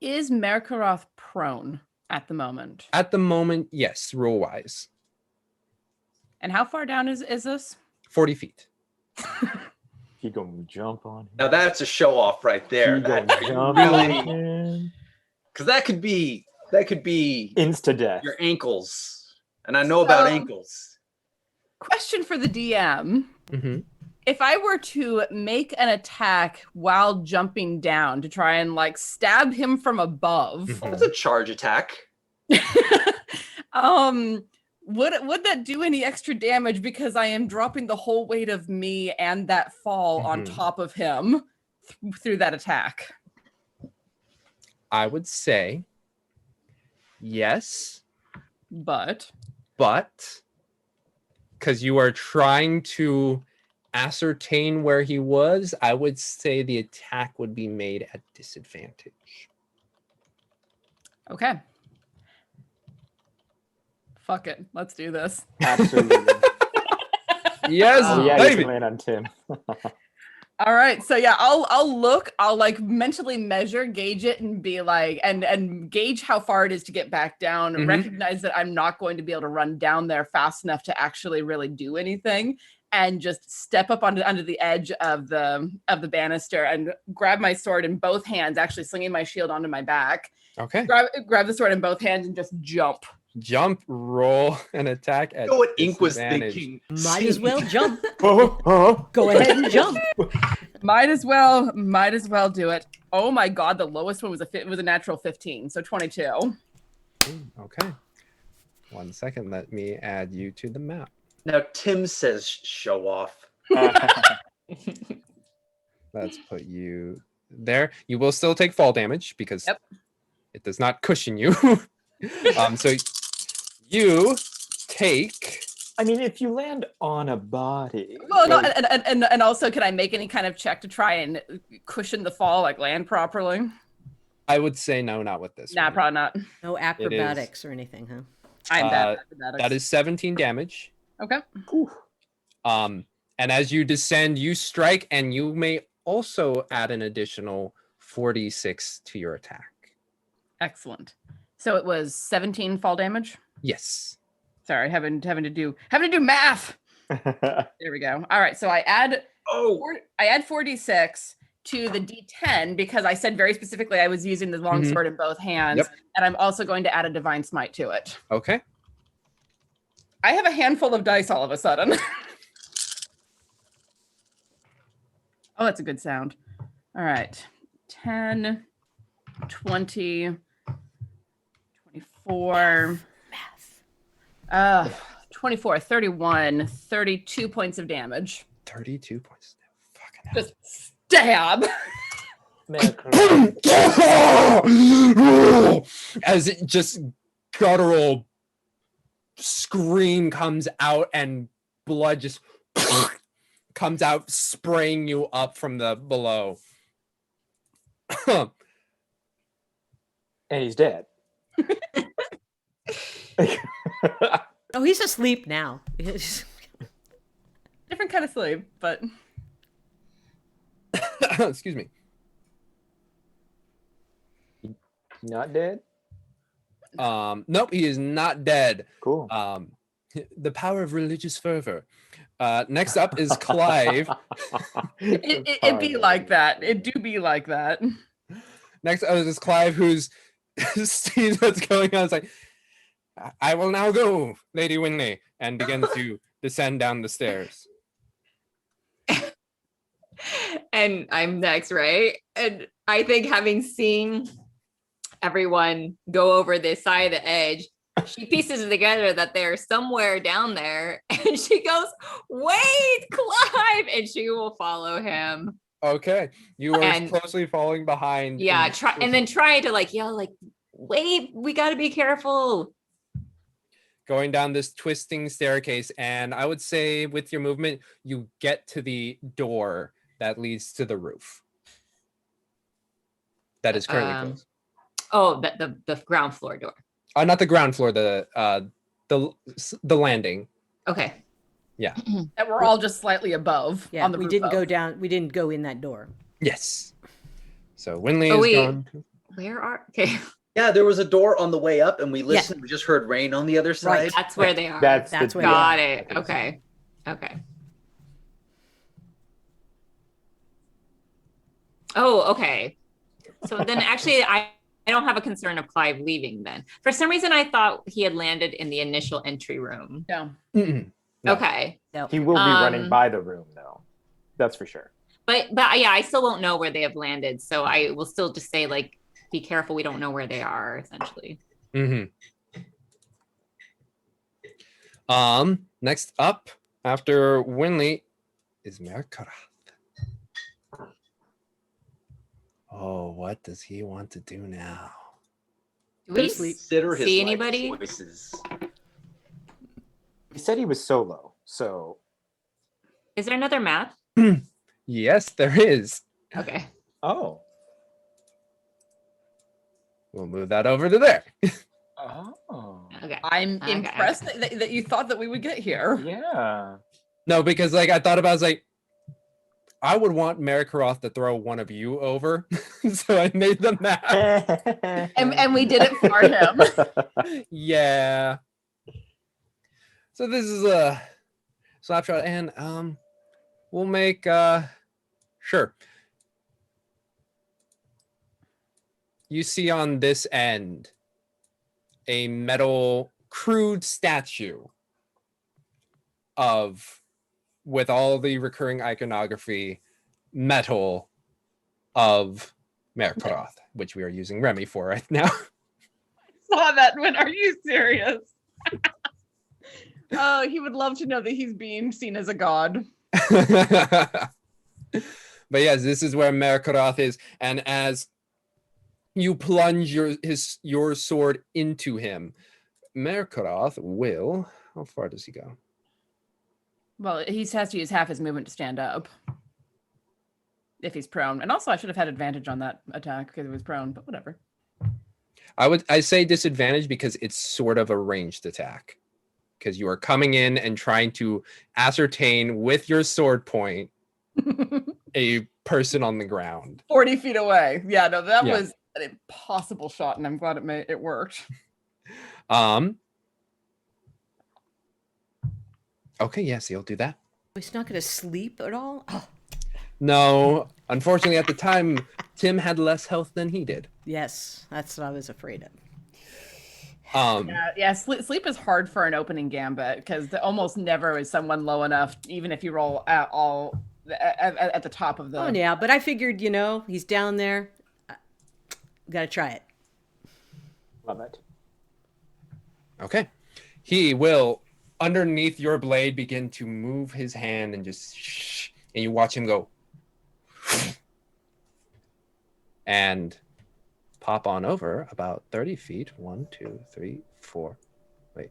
Is Merkurath prone at the moment? At the moment, yes, rule-wise. And how far down is this? 40 feet. He gonna jump on him. Now that's a show off right there. He gonna That jump really, on him. because that could be Insta death. your ankles, and I know about So- ankles. Question for the DM. Mm-hmm. If I were to make an attack while jumping down to try and like stab him from above, Mhm. It's a charge attack. would that do any extra damage because I am dropping the whole weight of me and that fall on Mhm. top of him through that attack? I would say yes, But because you are trying to ascertain where he was, I would say the attack would be made at disadvantage. okay. Fuck it. Let's do this. Absolutely. Yes, Oh, yeah, baby. you land on Tim. All right. So yeah, I'll like mentally measure, gauge it, and be like, and gauge how far it is to get back down. Mhm. Recognize that I'm not going to be able to run down there fast enough to actually really do anything, and just step up under the edge of the banister and grab my sword in both hands, actually slinging my shield onto my back. Okay. Grab the sword in both hands and just jump. Jump, roll, and attack at You know what Ink was disadvantage. thinking? Might as well jump. Oh. Go ahead and jump. Might as well do it. Oh my god, the lowest one was a natural 15, so 22. Ooh, okay. 1 second. Let me add you to the map. Now Tim says show off. Let's put you there. You will still take fall damage because Yep. it does not cushion you. So you take. I mean, if you land on a body. Well, no, and also, can I make any kind of check to try and cushion the fall, like land properly? I would say no, not with this. Nah, one. probably not. No acrobatics or anything, huh? I'm bad at Uh, acrobatics. That is 17 damage. Okay. And as you descend, you strike, and you may also add an additional 46 to your attack. Excellent. So it was 17 fall damage. Yes. Sorry, having to do math. There we go. All right, so I add 4d6 to the d10 because I said very specifically I was using the longsword in both hands, Yep. and I'm also going to add a divine smite to it. Okay. I have a handful of dice all of a sudden. Oh, that's a good sound. All right. 10, 20, 24. Math. 24, 31, 32 points of damage. 32 points. Fucking hell. Just stab. As it just guttural scream comes out and blood just comes out, spraying you up from the below. And he's dead. Oh, he's asleep now. Different kind of sleep, but excuse me. Not dead? Nope, he is not dead. Cool. The power of religious fervor. Next up is Clive. it be like that. It do be like that. Next up is Clive, who's sees what's going on. It's like, I will now go, Lady Whitley, and begins to descend down the stairs. And I'm next, right? And I think having seen everyone go over this side of the edge, she pieces it together that they're somewhere down there, and she goes, "Wait, Clive!" And she will follow him. Okay, you are closely following behind. Yeah, and then try to like yell, like, "Wait, we got to be careful." Going down this twisting staircase, and I would say with your movement, you get to the door that leads to the roof. That is currently closed. Oh, the ground floor door. Not the ground floor, the landing. Okay. Yeah. That we're all just slightly above. Yeah, on the we roof didn't of. go down. We didn't go in that door. Yes. So Whitley is gone. Where are? Okay. Yeah, there was a door on the way up, and we listened. We just heard rain on the other side. Right. That's where they are. That's where they are. Got it. Okay. Okay. Oh, okay. So then actually I don't have a concern of Clive leaving then. For some reason I thought he had landed in the initial entry room. No. Mm-mm. No. Okay. No. He will be running by the room, though. That's for sure. But yeah, I still won't know where they have landed. So I will still just say, like, be careful. We don't know where they are, essentially. Mm-hmm. Next up, after Whitley, is Merkurath. Oh, what does he want to do now? Do we Consider his see life anybody? choices. He said he was solo, so Is there another map? Yes, there is. Okay. oh. We'll move that over to there. Oh. Okay. I'm Okay. impressed that you thought that we would get here. Yeah. No, because like I thought about, I was like, I would want Merkurath to throw one of you over, so I made the map. And we did it for him. Yeah. So this is a slapshot, and we'll make sure. You see on this end a metal crude statue of, with all the recurring iconography, metal of Merkurath, which we are using Remy for right now. Saw that one. Are you serious? Oh, he would love to know that he's being seen as a god. But yes, this is where Merkurath is, and as you plunge your sword into him, Merkurath will. How far does he go? Well, he has to use half his movement to stand up. If he's prone. And also I should have had advantage on that attack because he was prone, but whatever. I say disadvantage because it's sort of a ranged attack. Because you are coming in and trying to ascertain with your sword point a person on the ground. 40 feet away. Yeah, no, that Yeah. was an impossible shot, and I'm glad it worked. Okay, yes, he'll do that. He's not going to sleep at all? Oh, No, unfortunately, at the time, Tim had less health than he did. yes, that's what I was afraid of. Yeah, sleep is hard for an opening gambit because almost never is someone low enough, even if you roll at the top of the. Oh, yeah, but I figured, he's down there. Got to try it. Love it. Okay. He will, underneath your blade, begin to move his hand and just, and you watch him go. And pop on over about 30 feet. 1, 2, 3, 4. Wait.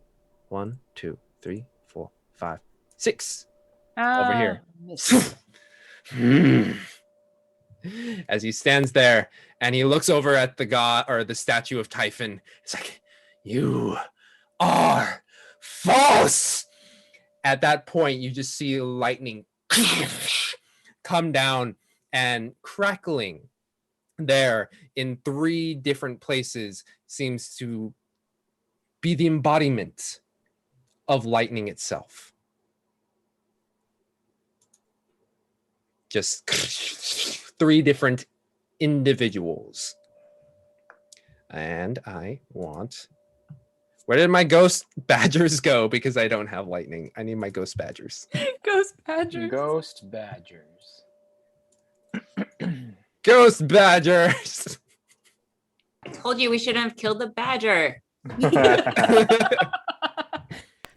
1, 2, 3, 4, 5, 6. Over here. As he stands there and he looks over at the god or the statue of Typhon. It's like, you are false. At that point, you just see lightning come down and crackling there in 3 different places seems to be the embodiment of lightning itself. Just 3 different individuals. And I want... Where did my ghost badgers go? Because I don't have lightning. I need my ghost badgers. Ghost badgers. Ghost badgers. Ghost badgers! Told you we shouldn't have killed the badger.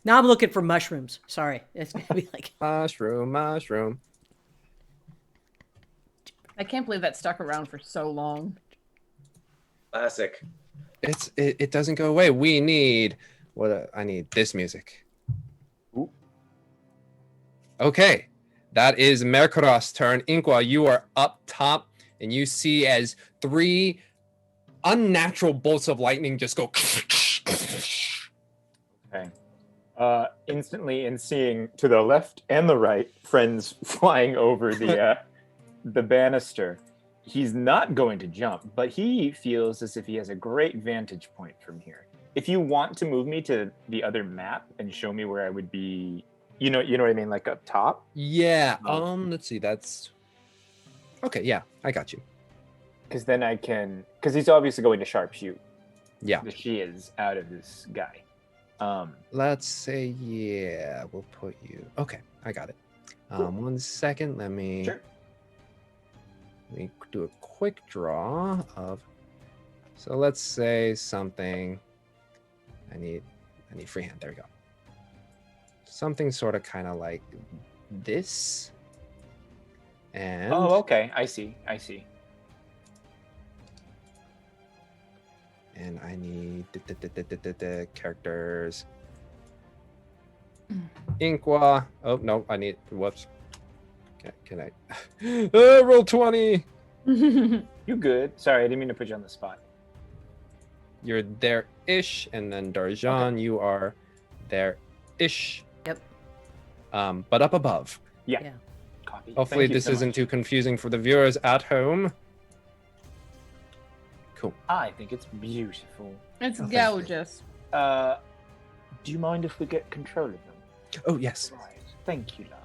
Now I'm looking for mushrooms. Sorry. It's going to be like... Mushroom. I can't believe that stuck around for so long. Classic. It doesn't go away. We need... I need this music. Ooh. Okay. That is Merkurath's turn. Inqua, you are up top, and you see as 3 unnatural bolts of lightning just go... Okay. Instantly, in seeing to the left and the right, friends flying over the banister, he's not going to jump, but he feels as if he has a great vantage point from here. If you want to move me to the other map and show me where I would be, you know what I mean, like up top. Yeah. Let's see. That's okay. Yeah, I got you. Because then I can, because he's obviously going to sharpshoot. Yeah. The shiz out of this guy. Let's say, yeah, we'll put you. Okay, I got it. Cool. 1 second. Let me do a quick draw of. So let's say something. I need freehand. There we go. Something sort of kind of like this. And okay. I see. And I need the characters. Inqua. Oh no, I need. Whoops. Can I? Roll 20. You good? Sorry, I didn't mean to put you on the spot. You're there-ish, and then Darjan, you are there-ish. Yep. But up above. Yeah. Copy. Hopefully Thank you this so isn't much. too confusing for the viewers at home. Cool. I think it's beautiful. It's Oh, thank you. gorgeous. Do you mind if we get control of them? Oh, yes. Right. Thank you, love.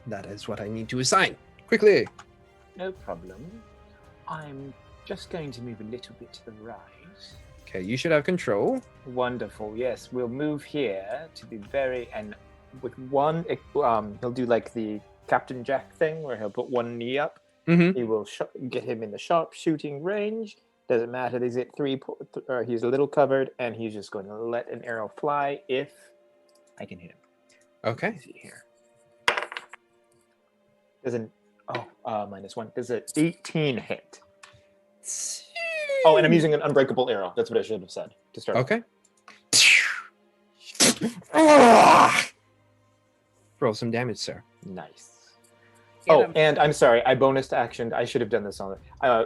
That is what I need to assign. Quickly. No problem. I'm just going to move a little bit to the right. Okay, you should have control. Wonderful. Yes, we'll move here to be and with one, he'll do like the Captain Jack thing where he'll put one knee up. Mm-hmm. He will get him in the sharp shooting range. Doesn't matter. He's at 3, or he's a little covered, and he's just going to let an arrow fly if I can hit him. Okay. Let's see here. Doesn't. -1. Does an 18 hit? Oh, and I'm using an unbreakable arrow. That's what I should have said to start. Okay. Roll some damage, sir. Nice. Get Oh, him. and I'm sorry. I bonus actioned. I should have done this on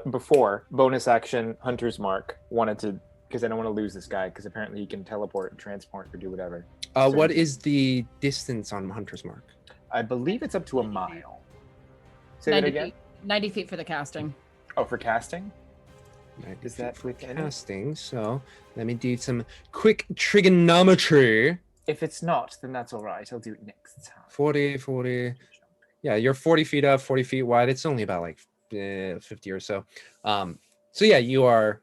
before. Bonus action. Hunter's Mark. Wanted to, because I don't want to lose this guy. Because apparently he can teleport and transport or do whatever. What is the distance on Hunter's Mark? I believe it's up to a 90 feet. mile. Say that 90 again. feet. 90 feet for the casting. Oh, for casting. Is that within? casting? So let me do some quick trigonometry. If it's not, then that's all right. I'll do it next time. 40. Yeah, you're 40 feet up, 40 feet wide. It's only about like 50 or so. So yeah, you are,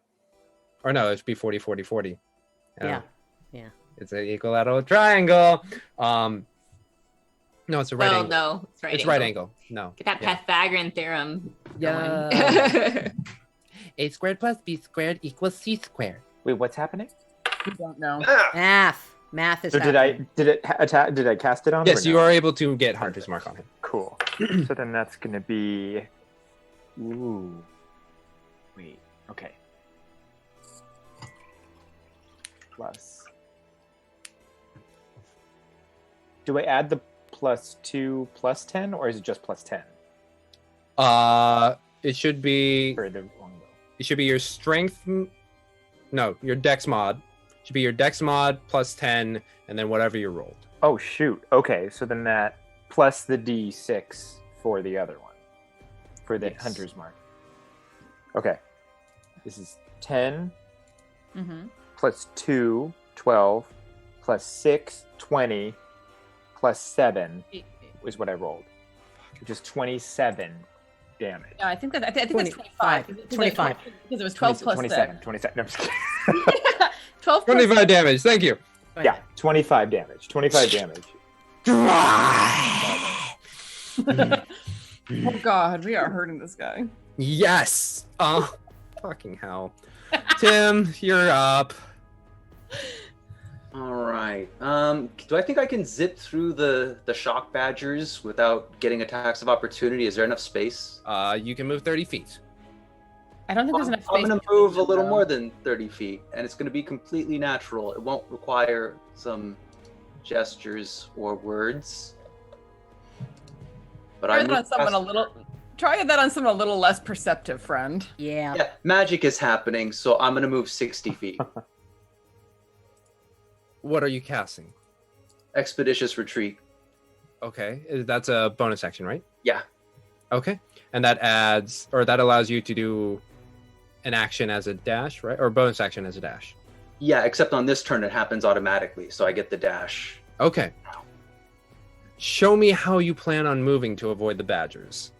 or no, it should be 40, 40, 40. Yeah. Yeah. It's an equilateral triangle. No, it's a right angle. No, it's right It's angle. right angle. No. Get that Yeah. Pythagorean theorem. Yeah. going. A squared plus B squared equals C squared. Wait, what's happening? We don't know. Math is So did happening. did I cast it on him? Yes, or you no? are able to get Hunter's Mark on him. Cool. So then that's gonna be. Ooh. Wait. Okay. Plus. Do I add the +2 plus 10, or is it just plus 10 It should be for the longbow? it should be your strength. No, your dex mod. Should be your dex mod plus 10, and then whatever you rolled. Oh shoot. Okay, so then that plus the D6 for the other one, for the Yes. Hunter's Mark. Okay. This is 10 Mm-hmm. plus 2, 12, plus 6, 20, plus 7 is what I rolled, which is 27 damage. No, I think that's 20 25. 25. Because it was 12 plus 27. 6. 27. No, I'm just kidding. 12 plus 25 damage. Thank you. Yeah, 25 damage. 25 damage. Oh God, we are hurting this guy. Yes. Oh, fucking hell. Tim, you're up. All right. Do I think I can zip through the shock badgers without getting attacks of opportunity? Is there enough space? You can move 30 feet. I don't think there's enough space. I'm going to move a little more than 30 feet, and it's going to be completely natural. It won't require some gestures or words. But Try that on someone Try that on someone a little less perceptive, friend. Yeah. Yeah, magic is happening, so I'm going to move 60 feet. What are you casting? Expeditious retreat. Okay, that's a bonus action, right? Yeah. Okay, and that adds, or that allows you to do an action as a dash, right? Or bonus action as a dash. Yeah, except on this turn it happens automatically, so I get the dash. Okay. Show me how you plan on moving to avoid the badgers.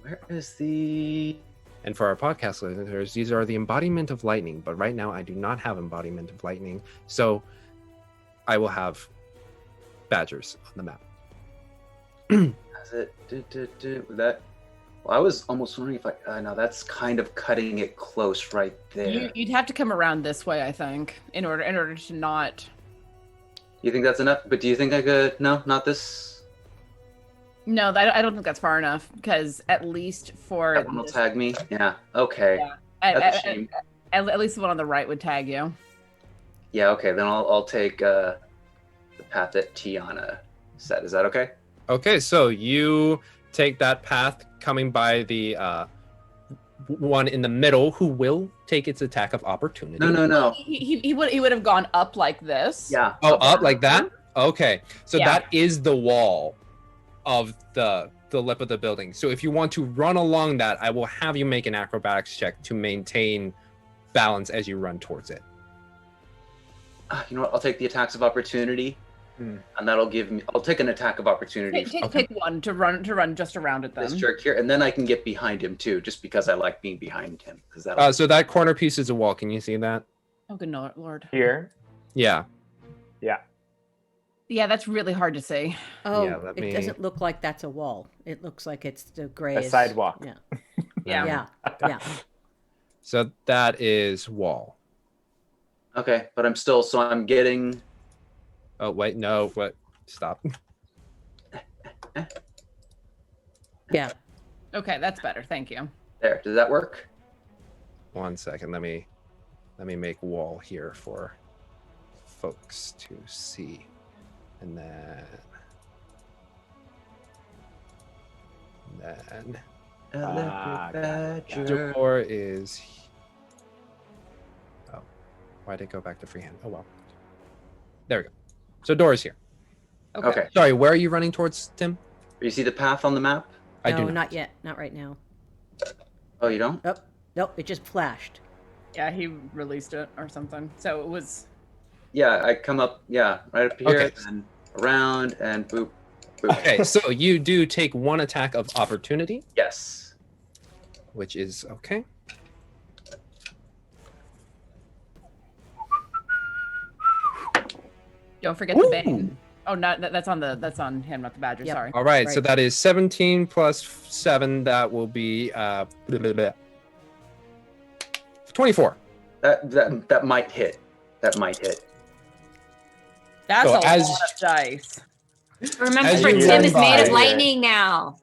Where is the... And for our podcast listeners, these are the embodiment of lightning, but right now I do not have embodiment of lightning, so I will have badgers on the map. Is it... That... Well, I was almost wondering if I... no, that's kind of cutting it close right there. You'd have to come around this way, I think, in order to not... You think that's enough? But do you think I could... No, not this... No, I don't think that's far enough, because at least for... That one will tag me? Yeah, okay. Yeah. That's a shame. At least the one on the right would tag you. Yeah, okay, then I'll take the path that Tiana said. Is that okay? Okay, so you take that path coming by the one in the middle, who will take its attack of opportunity. No. He would have gone up like this. Yeah. Oh, up like that? Okay, so Yeah. that is the wall of the lip of the building. So if you want to run along that, I will have you make an acrobatics check to maintain balance as you run towards it. You know what? I'll take the attacks of opportunity, and that'll give me... I'll take an attack of opportunity. Take one to run just around it then. This jerk here, and then I can get behind him too, just because I like being behind him. Because that. So that corner piece is a wall. Can you see that? Oh, good Lord. Here. Yeah. Yeah. Yeah, that's really hard to see. Oh, Yeah, let me- it doesn't look like that's a wall. It looks like it's the gray. A sidewalk. Yeah. Yeah. Yeah. So that is wall. Okay, but I'm getting... Oh, wait, no, what? Stop. Yeah. Okay, that's better. Thank you. There, does that work? 1 second. Let me make wall here for folks to see. And then Badger. door is... Oh, why did it go back to freehand? Oh, well. There we go. So door is here. Okay. Sorry, where are you running towards, Tim? You see the path on the map? I No, do not. not yet. Not right now. Oh, you don't? Oh, Nope, it just flashed. Yeah, he released it or something. So it was. Yeah, I come up. Yeah, right up here Okay. and around and boop, boop. Okay, so you do take 1 attack of opportunity, Yes. which is okay. Don't forget the Bane. Oh, not that's on him, not the Badger. Yep. Sorry. All right, so Right. that is 17 plus 7. That will be 24. That might hit. That might hit. That's So a as- lot of dice. Remember, As for you Tim run is made of by- lightning now.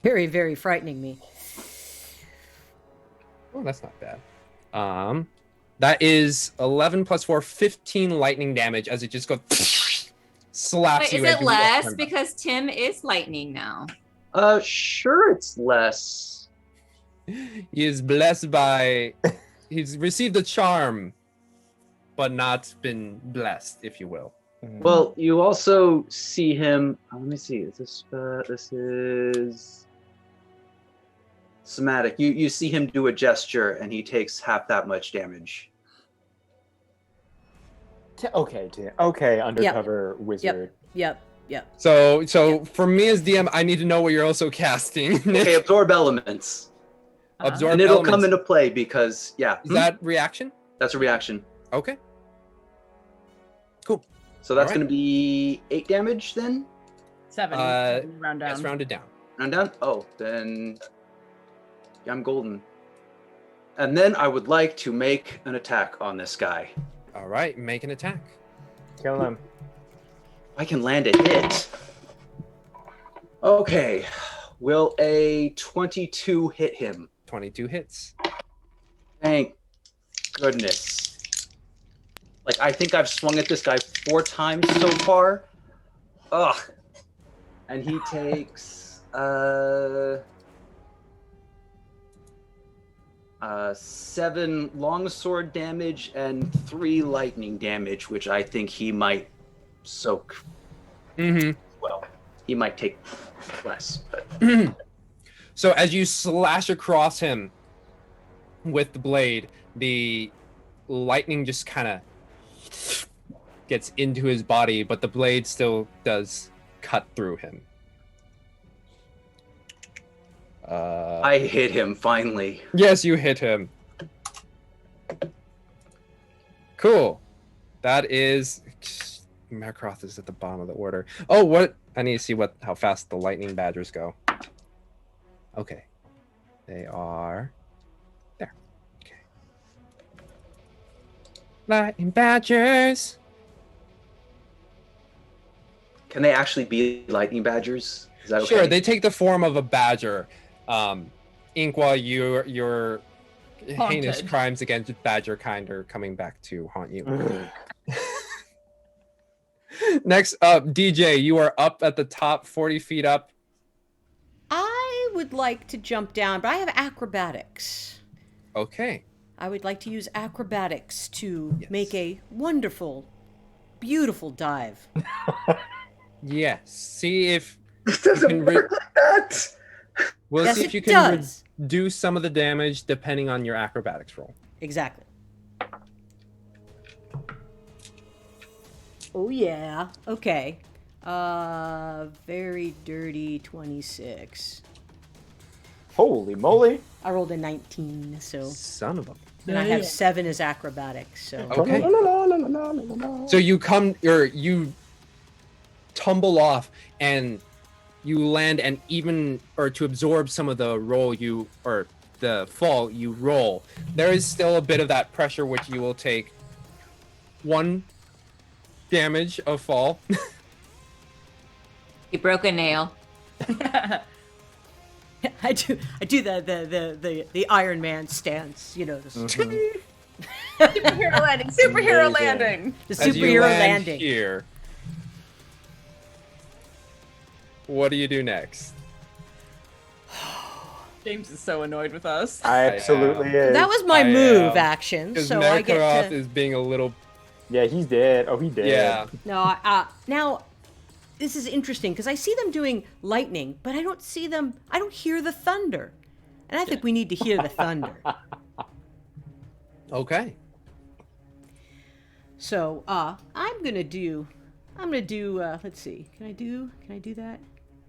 Very, very frightening me. Oh, that's not bad. That is 11 plus 4, 15 lightning damage as it just goes slaps Wait, you. is as it you walk less around. because Tim is lightning now? Sure, it's less. He is blessed by. He's received a charm, but not been blessed, if you will. Well, you also see him. Let me see. Is this? This is somatic. You see him do a gesture, and he takes half that much damage. Okay, undercover wizard. Yep. So for me as DM, I need to know what you're also casting. Okay, absorb elements, Absorb and it'll elements. come into play because Is that reaction? that's a reaction. Okay. Cool. So that's Alright. going to be 8 damage then. 7. Uh, Round down. That's rounded down. Round down. Oh, then I'm golden. And then I would like to make an attack on this guy. All right, make an attack. Kill him. I can land a hit. Okay. Will a 22 hit him? 22 hits. Thank goodness. Like, I think I've swung at this guy 4 times so far. Ugh. And he takes 7 longsword damage and 3 lightning damage, which I think he might soak. Mm-hmm. Well, he might take less, but So as you slash across him with the blade, the lightning just kind of gets into his body, but the blade still does cut through him. I hit him finally. Yes, you hit him. Cool. That is... Merkurath is at the bottom of the order. Oh, what? I need to see how fast the lightning badgers go. Okay. They are... There. Okay. Lightning badgers! Can they actually be lightning badgers? Is that okay? Sure, they take the form of a badger. Ink, while your heinous Haunted. crimes against badger kind are coming back to haunt you. Next up, DJ, you are up at the top, 40 feet up. I would like to jump down, but I have acrobatics. Okay. I would like to use acrobatics to Yes. make a wonderful, beautiful dive. Yes. See if It you doesn't can work like that. we'll Yes, see if it you can does. do some of the damage depending on your acrobatics roll. Exactly. Oh yeah. Okay. Very dirty 26. Holy moly! I rolled a 19, so Son of a. and I have 7 as acrobatics. So Okay. So you tumble off and you land, and even to absorb some of the the fall you roll, there is still a bit of that pressure, which you will take 1 damage of fall. He broke a nail. I do the Iron Man stance, you know, the Superhero landing. Superhero Amazing. landing. the As you superhero land landing. here, what do you do next? James is so annoyed with us. Absolutely is. That was my I move am. action, Because so I Merkurath get to. is being a little. Yeah, he's dead. Oh, he dead. Yeah. No, now this is interesting because I see them doing lightning, but I don't see them. I don't hear the thunder, And I think we need to hear the thunder. Okay. So, I'm gonna do, let's see, can I do that?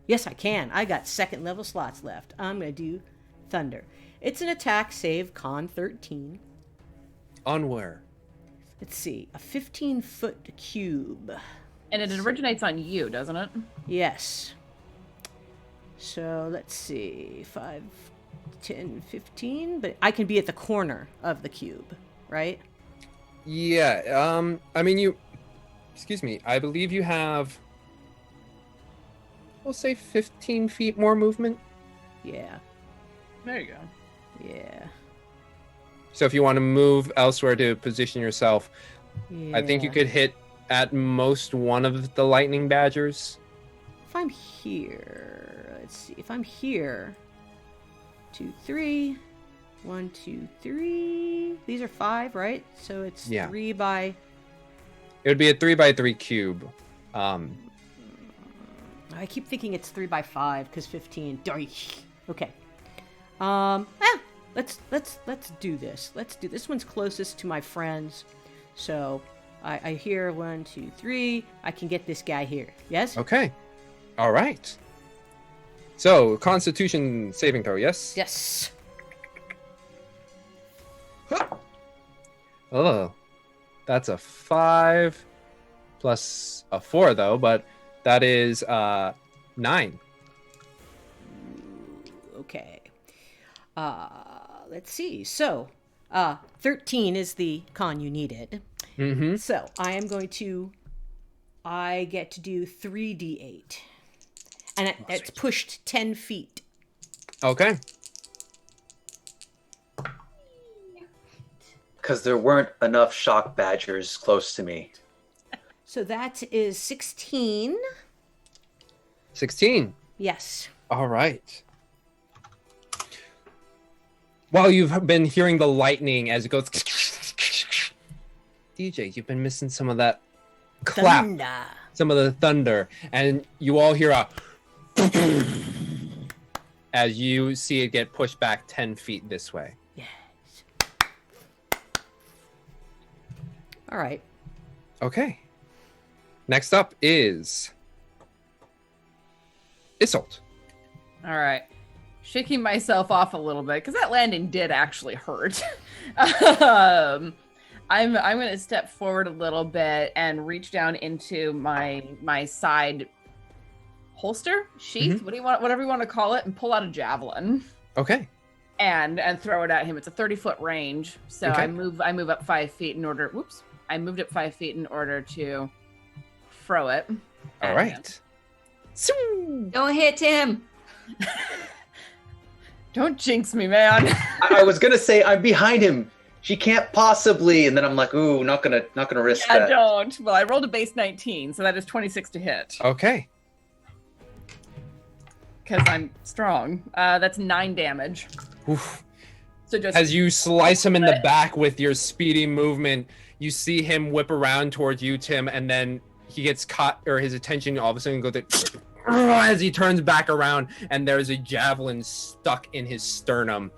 Yes, I can. I got 2nd level slots left. I'm gonna do thunder. It's an attack save, con 13. On where? Let's see, a 15-foot cube. And it originates on you, doesn't it? Yes. So let's see, 5, 10, 15, but I can be at the corner of the cube, right? Yeah. I mean, excuse me. I believe you have, we'll say 15 feet more movement. Yeah, There you go. yeah. So if you want to move elsewhere to position yourself, Yeah. I think you could hit at most one of the lightning badgers. If I'm here, let's see. If I'm here, 2, 3, 1, 2, 3. These are 5, right? So it's Yeah. 3 by. It would be a 3x3 cube. I keep thinking it's 3 by 5 because 15. Okay. Let's do this. Let's do this one's closest to my friends. So I hear 1, 2, 3. I can get this guy here. Yes. Okay. All right. So Constitution saving throw, yes? Yes. Oh, that's a 5 plus a 4 though, but that is 9. Okay. Let's see. So, 13 is the con you needed. Mm-hmm. So I get to do 3d8, and it's pushed 10 feet. Okay. Because there weren't enough shock badgers close to me. So that is 16. 16. Yes. All right. While you've been hearing the lightning as it goes, DJ, you've been missing some of that clap, Thunder. some of the thunder, and you all hear a as you see it get pushed back 10 feet this way. Yes. All right. Okay. Next up is Isolt. All right. Shaking myself off a little bit because that landing did actually hurt. I'm going to step forward a little bit and reach down into my side holster, sheath, whatever you want to call it, and pull out a javelin Okay. and throw it at him. It's a 30-foot range, so Okay. I move up 5 feet in order. Whoops! I moved up 5 feet in order to throw it. All at right. Don't hit him. Don't jinx me, man. I was gonna say I'm behind him. She can't possibly, and then I'm like, ooh, not gonna risk I that. don't. Well, I rolled a base 19, so that is 26 to hit Okay. because I'm strong. That's 9 damage. Oof. So just As you slice him in the back with your speedy movement, you see him whip around towards you, Tim, and then he gets caught, or his attention all of a sudden goes to, as he turns back around, and there's a javelin stuck in his sternum.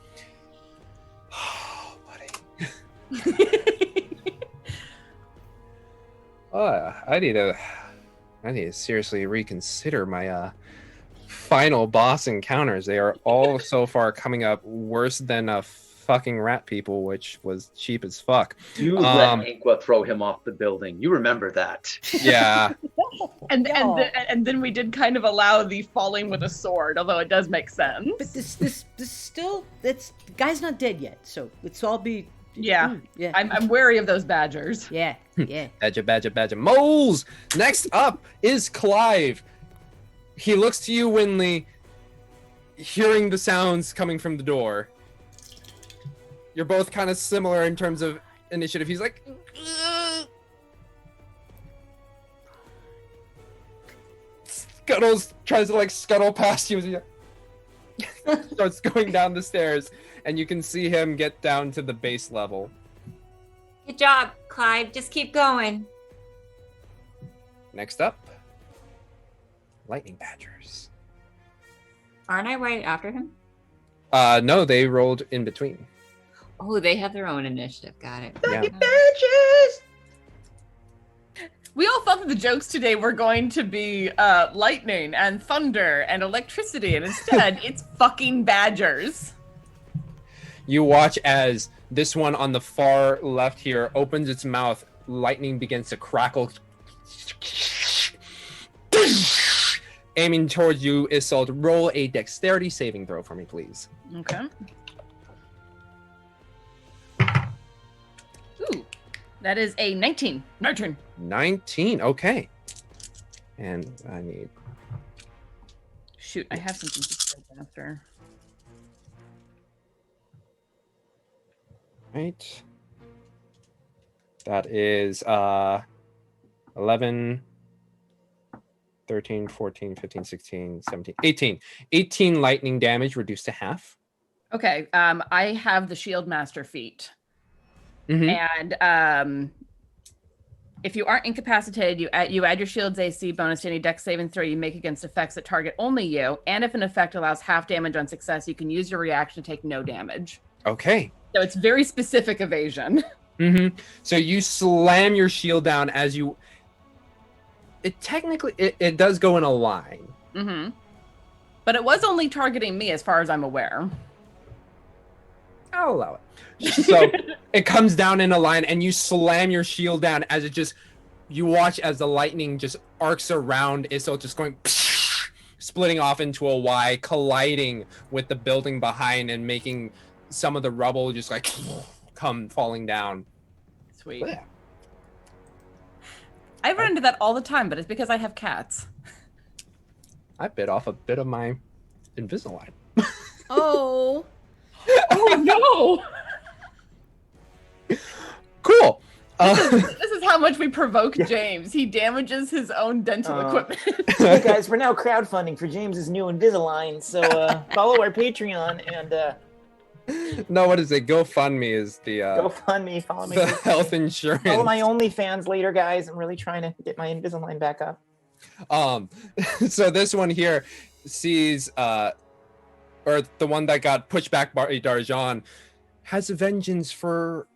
Oh, buddy. I need to seriously reconsider my final boss encounters. They are all so far coming up worse than fucking rat people, which was cheap as fuck. You let Inqua throw him off the building. You remember that. Yeah. and then we did kind of allow the falling with a sword, although it does make sense. But this still, the guy's not dead yet, so let's all be. Yeah. Yeah. I'm wary of those badgers. Yeah. Yeah. Badger. Moles! Next up is Clive. He looks to you, Winley, hearing the sounds coming from the door. You're both kind of similar in terms of initiative. He's like, "Ugh." Tries to scuttle past you as he starts going down the stairs, and you can see him get down to the base level. Good job, Clive. Just keep going. Next up, lightning badgers. Aren't I right after him? No, they rolled in between. Oh, they have their own initiative. Got it. Yeah. We all thought that the jokes today were going to be lightning and thunder and electricity, and instead it's fucking badgers. You watch as this one on the far left here opens its mouth. Lightning begins to crackle. Aiming towards you, Isolde. Roll a dexterity saving throw for me, please. Okay. Ooh, that is a 19. My turn. 19. Okay. And I need... Shoot, I have something to say after. Right. That is 11, 13, 14, 15, 16, 17, 18. 18 lightning damage reduced to half. Okay, I have the Shield Master feat. Mhm. And if you aren't incapacitated, you add your shield's AC bonus to any dex saving throw you make against effects that target only you. And if an effect allows half damage on success, you can use your reaction to take no damage. Okay. So it's very specific evasion. So you slam your shield down as you... It technically... It does go in a line. But it was only targeting me as far as I'm aware. I'll allow it. So it comes down in a line and you slam your shield down as it just... You watch as the lightning just arcs around Isil, just going... Splitting off into a Y, colliding with the building behind and making some of the rubble just like... come falling down. Sweet. Yeah. I run into that all the time, but it's because I have cats. I bit off a bit of my Invisalign. Oh. Oh no! Cool. This is how much we provoke James. He damages his own dental equipment. Hey guys, we're now crowdfunding for James's new Invisalign, so follow our Patreon and no, what is it? GoFundMe is the GoFundMe. Follow me. The health insurance. Follow my OnlyFans later, guys. I'm really trying to get my Invisalign back up. So this one here sees or the one that got pushed back by Darjan has a vengeance for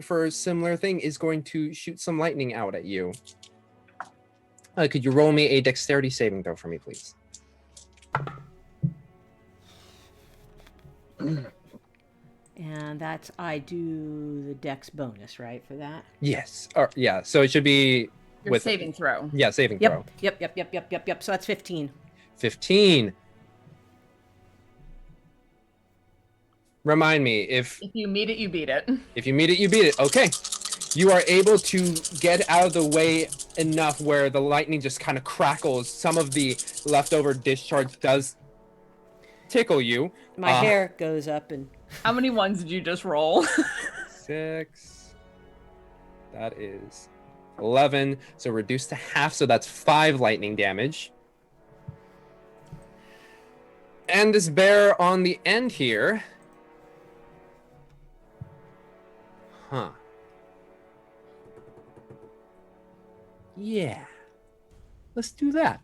a similar thing, is going to shoot some lightning out at you. Could you roll me a dexterity saving throw for me, please? And that's, I do the dex bonus, right, for that? Yes. Yeah, so it should be your with saving throw. Yeah, saving throw. Yep. So that's 15. 15. Remind me, if you meet it, you beat it. If you meet it, you beat it. Okay. You are able to get out of the way enough where the lightning just kind of crackles. Some of the leftover discharge does tickle you. My hair goes up and... How many ones did you just roll? 6. That is 11. So reduced to half. So that's 5 lightning damage. And this bear on the end here. Huh. Yeah. Let's do that.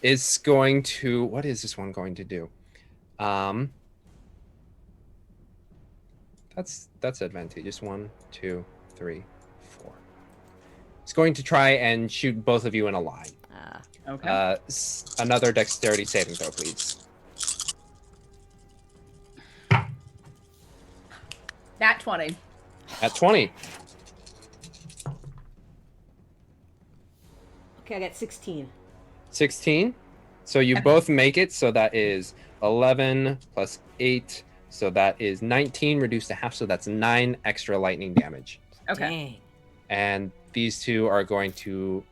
Is going to... What is this one going to do? That's advantageous. 1, 2, 3, 4. It's going to try and shoot both of you in a line. Okay. Another dexterity saving throw, please. Nat 20. At 20. Okay, I got 16. 16. So you both make it. So that is 11 plus 8. So that is 19 reduced to half. So that's 9 extra lightning damage. Okay. Dang. And these two are going to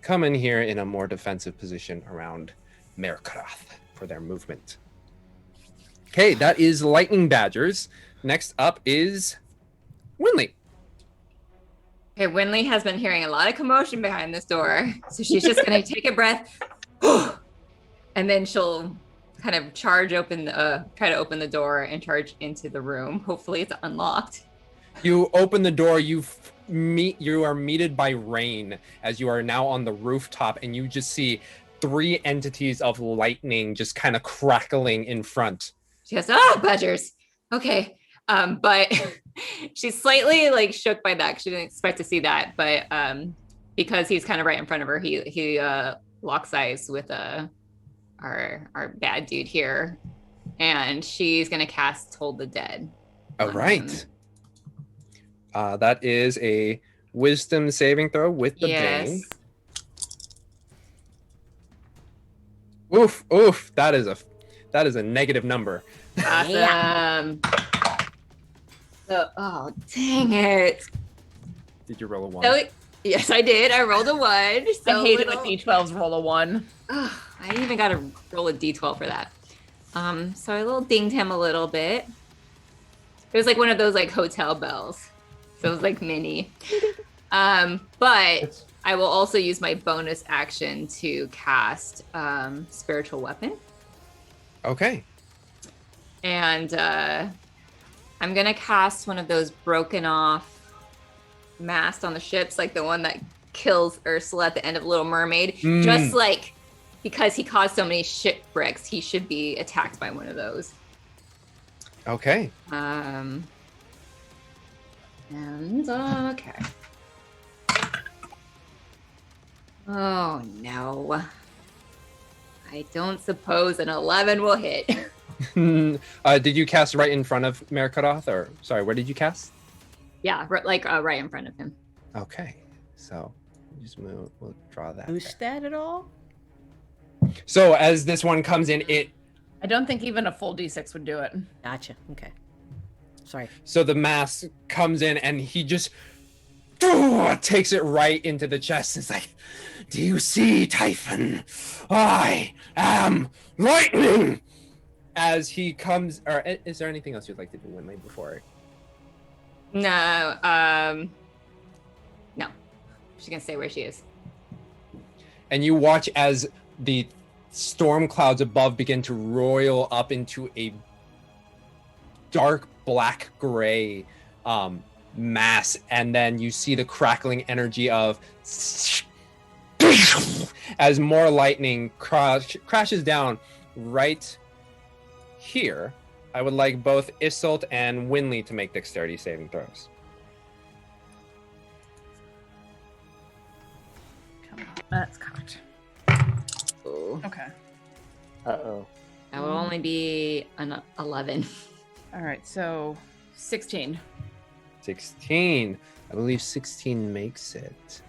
come in here in a more defensive position around Merkurath for their movement. Okay, that is lightning badgers. Next up is Whitley. Okay, Winley has been hearing a lot of commotion behind this door. So she's just going to take a breath. And then she'll kind of try to open the door and charge into the room. Hopefully it's unlocked. You open the door, you are meted by rain as you are now on the rooftop, and you just see 3 entities of lightning just kind of crackling in front. She goes, badgers. Okay. But she's slightly like shook by that. She didn't expect to see that. But because he's kind of right in front of her, he locks eyes with our bad dude here. And she's going to cast Hold the Dead. All right. That is a wisdom saving throw with the Bane. Oof. That is a negative number. Awesome. So, oh, dang it. Did you roll a 1? So, yes, I did. I rolled a 1. So I hate it when D12s roll a 1. Oh, I even got to roll a D12 for that. So I little dinged him a little bit. It was like one of those like hotel bells. So it was like mini. But I will also use my bonus action to cast Spiritual Weapon. Okay. And I'm going to cast one of those broken off masts on the ships, like the one that kills Ursula at the end of Little Mermaid. Just like, because he caused so many shipwrecks, he should be attacked by one of those. Okay. And okay. Oh no. I don't suppose an 11 will hit. Did you cast right in front of Merkurath, or sorry, where did you cast? Yeah, right in front of him. Okay, so just move. We'll draw that. Boost that at all? So as this one comes in, I don't think even a full D6 would do it. Gotcha. Okay. Sorry. So the mask comes in and he just takes it right into the chest. It's like, do you see, Typhon? I am lightning. As he comes, or is there anything else you'd like to do, Whitley, before? No. No. She's gonna stay where she is. And you watch as the storm clouds above begin to roil up into a dark black gray mass, and then you see the crackling energy of as more lightning crashes down right here. I would like both Isolt and Winley to make dexterity saving throws. Come on, that's cocked. Ooh. Okay. Uh-oh. That will only be an 11. All right, so 16. 16. I believe 16 makes it.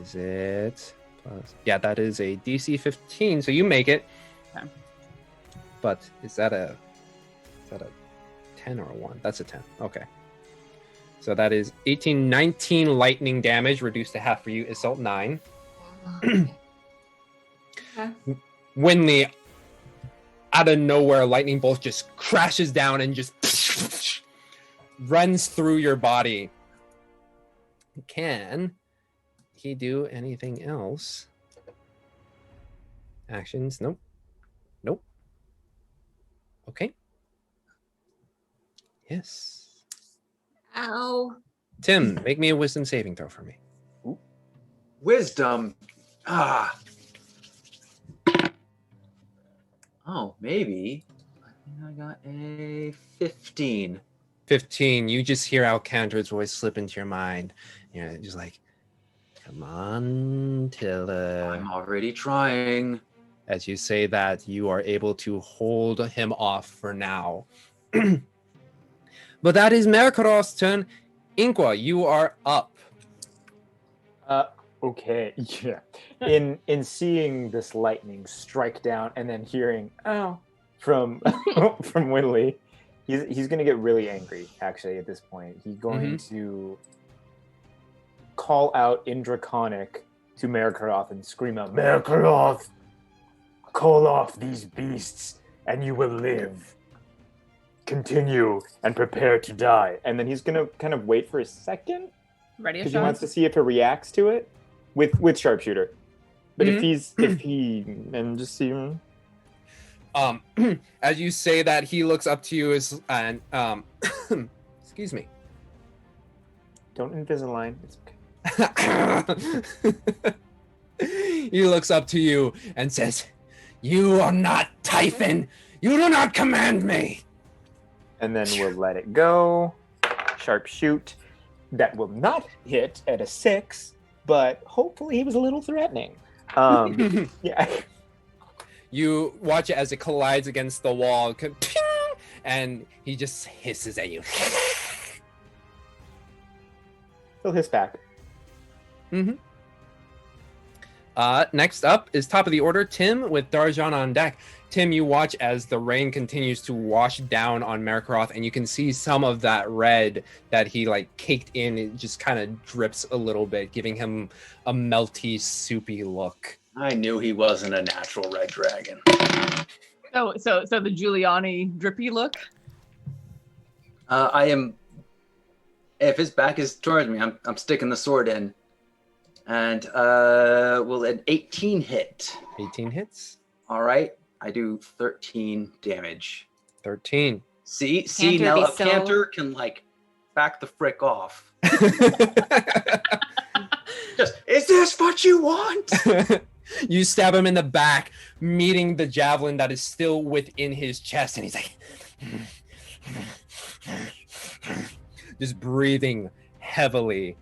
Is it plus? Yeah, that is a DC 15, so you make it. Okay. But is that a 10 or a 1? That's a 10. Okay. So that is 18, 19 lightning damage, reduced to half for you. Isolt 9. Okay. Winley, out of nowhere, a lightning bolt just crashes down and just runs through your body. Can he do anything else? Actions? Nope. Nope. Okay. Yes. Ow. Tim, make me a wisdom saving throw for me. Wisdom. Oh, maybe. I think I got a 15. 15. You just hear Alcandra's voice slip into your mind. You're just like, come on, Tilla. I'm already trying. As you say that, you are able to hold him off for now. But that is Merkurath's turn. Inqua, you are up. Okay. Yeah. In seeing this lightning strike down and then hearing from from Whitley, he's gonna get really angry. Actually, at this point, he's going to call out in Draconic to Merkurath and scream out, "Merkurath, call off these beasts, and you will live. Continue and prepare to die." And then he's gonna kind of wait for a second Ready a because he shot? wants to see if it reacts to it with sharpshooter. But if he and just see him. As you say that, he looks up to you and excuse me. Don't Invisalign. It's okay. He looks up to you and says, "You are not Typhon. You do not command me." And then we'll let it go. Sharp shoot. That will not hit at a 6, but hopefully he was a little threatening. Yeah. You watch it as it collides against the wall, and he just hisses at you. He'll hiss back. Next up is top of the order, Tim with Darjan on deck. Tim, you watch as the rain continues to wash down on Merkurath, and you can see some of that red that he like caked in. It just kind of drips a little bit, giving him a melty, soupy look. I knew he wasn't a natural red dragon. So the Giuliani drippy look. I am. If his back is towards me, I'm sticking the sword in, and will an 18 hit? 18 hits. All right, I do 13 damage. 13. See, Cantor now be a so- canter can like back the frick off. Just, is this what you want? You stab him in the back, meeting the javelin that is still within his chest, and he's like, just breathing heavily.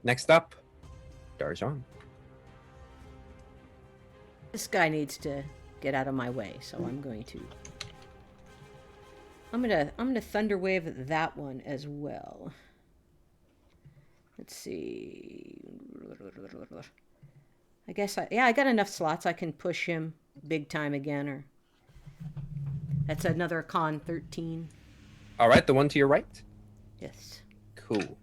Next up, Darjan. This guy needs to get out of my way, so I'm gonna thunder wave that one as well. Let's see. I guess I got enough slots. I can push him big time again, or that's another con 13. All right, the one to your right. Yes. Cool.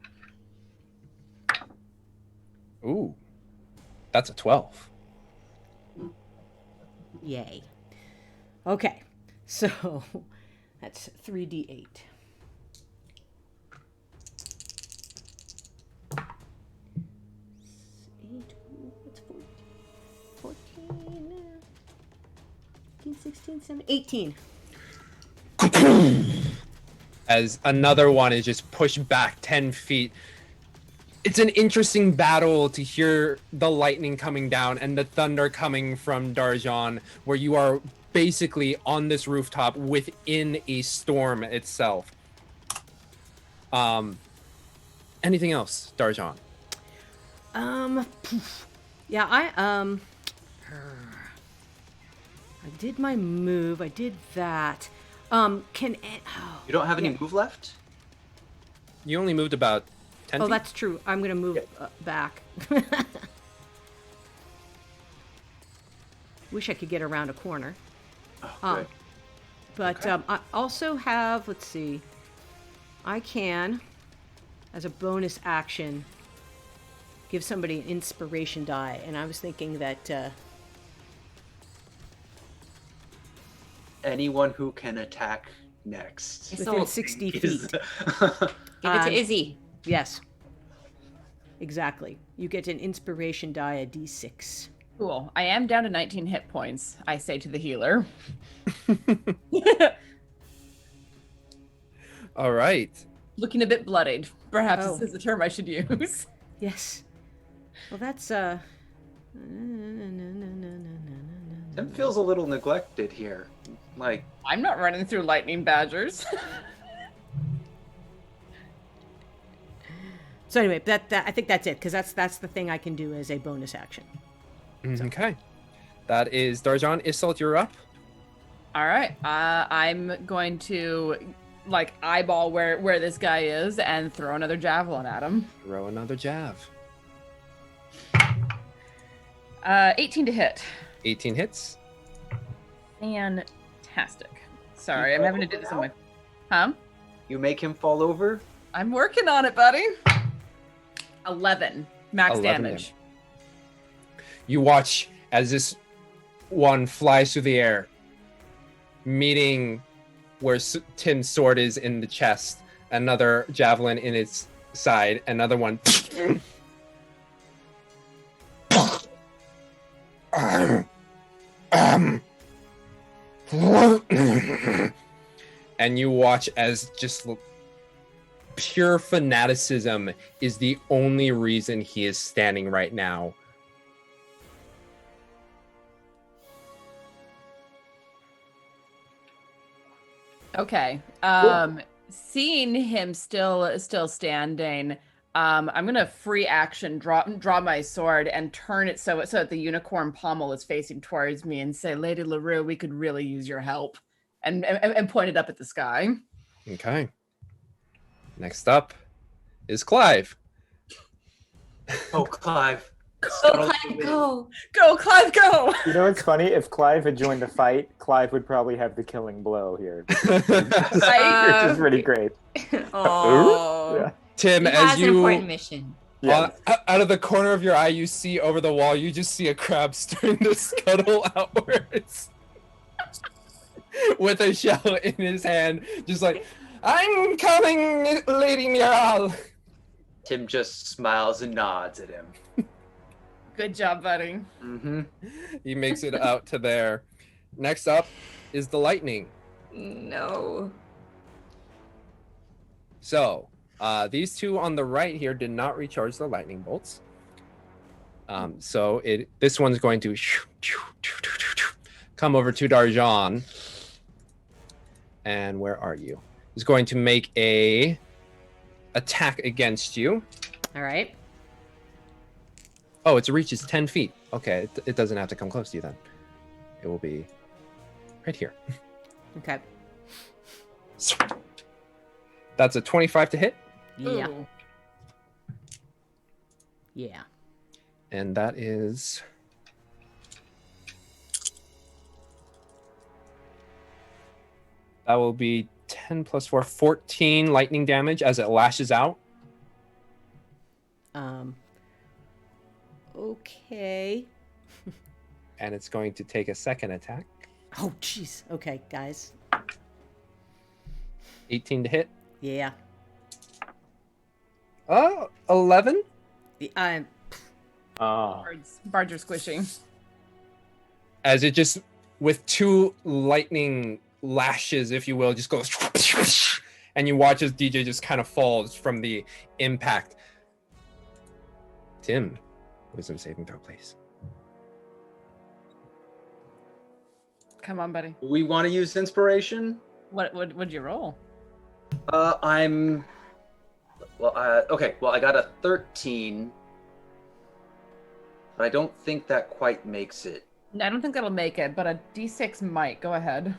Ooh, that's a 12. Yay. Okay, so that's 3d8. What's 14, 15, 16, 17, 18. As another one is just pushed back 10 feet. It's an interesting battle to hear the lightning coming down and the thunder coming from Darjan, where you are basically on this rooftop within a storm itself. Anything else, Darjan? Yeah, I did my move. I did that. You You don't have any move left? You only moved about 10 Oh, feet? that's true. I'm gonna move back. Wish I could get around a corner. Oh, good. But I also have, let's see, I can, as a bonus action, give somebody an inspiration die. And I was thinking that, Anyone who can attack next. within 60 feet. is- Give it to Izzy. Yes. Exactly. You get an inspiration die, a d6. Cool. I am down to 19 hit points, I say to the healer. All right. Looking a bit bloodied. Perhaps Oh. this is the term I should use. Yes. Well, that's, Tim feels a little neglected here. Like, I'm not running through lightning badgers. So anyway, that I think that's it, because that's the thing I can do as a bonus action. Okay. That is Darjan. Isolt, you're up. All right. I'm going to like eyeball where this guy is and throw another javelin at him. Throw another jav. 18 to hit. 18 hits. Fantastic. Sorry, I'm having to do this on my... Huh? you make him fall over? I'm working on it, buddy. 11 max 11 damage. You watch as this one flies through the air, meeting where Tim's sword is in the chest, another javelin in its side, another one. And you watch as just pure fanaticism is the only reason he is standing right now. Okay. Seeing him still standing, I'm gonna free action draw my sword and turn it so that the unicorn pommel is facing towards me and say, Lady LaRue, we could really use your help, and point it up at the sky. Okay. Next up is Clive. Oh, Clive. Go, Clive, go. Go, Clive, go! You know what's funny? If Clive had joined the fight, Clive would probably have the killing blow here. Which is pretty great. Oh. Yeah. Tim, He as has an important you mission. Yeah. out of the corner of your eye, you see over the wall, you just see a crab starting to scuttle outwards with a shell in his hand, just like, I'm coming, Lady Miral. Tim just smiles and nods at him. Good job, buddy. Mm-hmm. He makes it out to there. Next up is the lightning. No. So, these two on the right here did not recharge the lightning bolts. So this one's going to come over to Darjan. And where are you? He's going to make a attack against you. All right. Oh, it reaches 10 feet. Okay, it doesn't have to come close to you then. It will be right here. Okay. That's a 25 to hit. Yeah. Ooh. Yeah. And that is... That will be 10 plus 4, 14 lightning damage as it lashes out. Okay. And it's going to take a second attack. Oh, jeez. Okay, guys. 18 to hit. Yeah. Oh, 11? I'm. Oh. Bards are squishing. As it just, with two lightning lashes, if you will, just goes, and you watch as DJ just kind of falls from the impact. Tim, wisdom saving throw, please. Come on, buddy. We want to use inspiration. What'd you roll? Okay. Well, I got a 13, but I don't think that quite makes it. I don't think that'll make it, but a D6 might. Go ahead.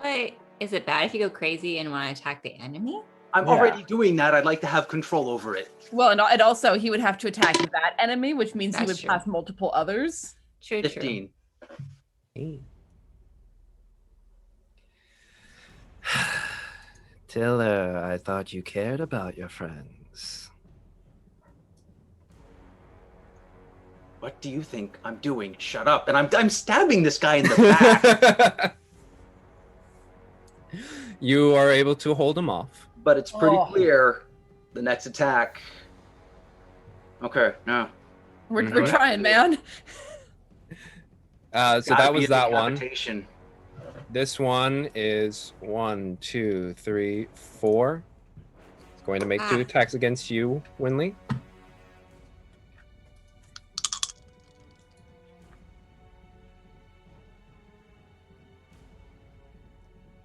Wait, is it bad if you go crazy and want to attack the enemy? I'm already doing that. I'd like to have control over it. Well, and also he would have to attack that enemy, which means he That's would true. pass multiple others. True, 15. Tiller, I thought you cared about your friends. What do you think I'm doing? Shut up. And I'm stabbing this guy in the back. You are able to hold him off. But it's pretty clear the next attack. Okay, no. We're trying, man. So that was that one. Decapitation. This one is 1, 2, 3, 4. It's going to make 2 attacks against you, Winley.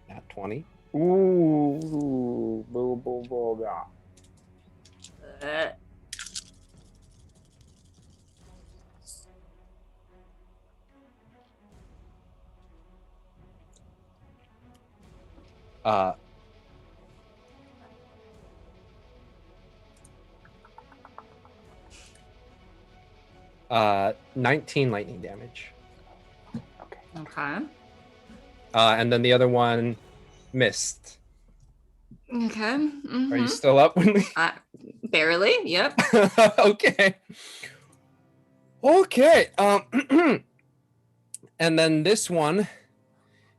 Nat 20. Ooh. Boo, boo, boo, blah. Uh, 19 lightning damage. Okay. And then the other one missed. Okay. Are you still up, Winley? Barely. Yep. Okay. Okay. And then this one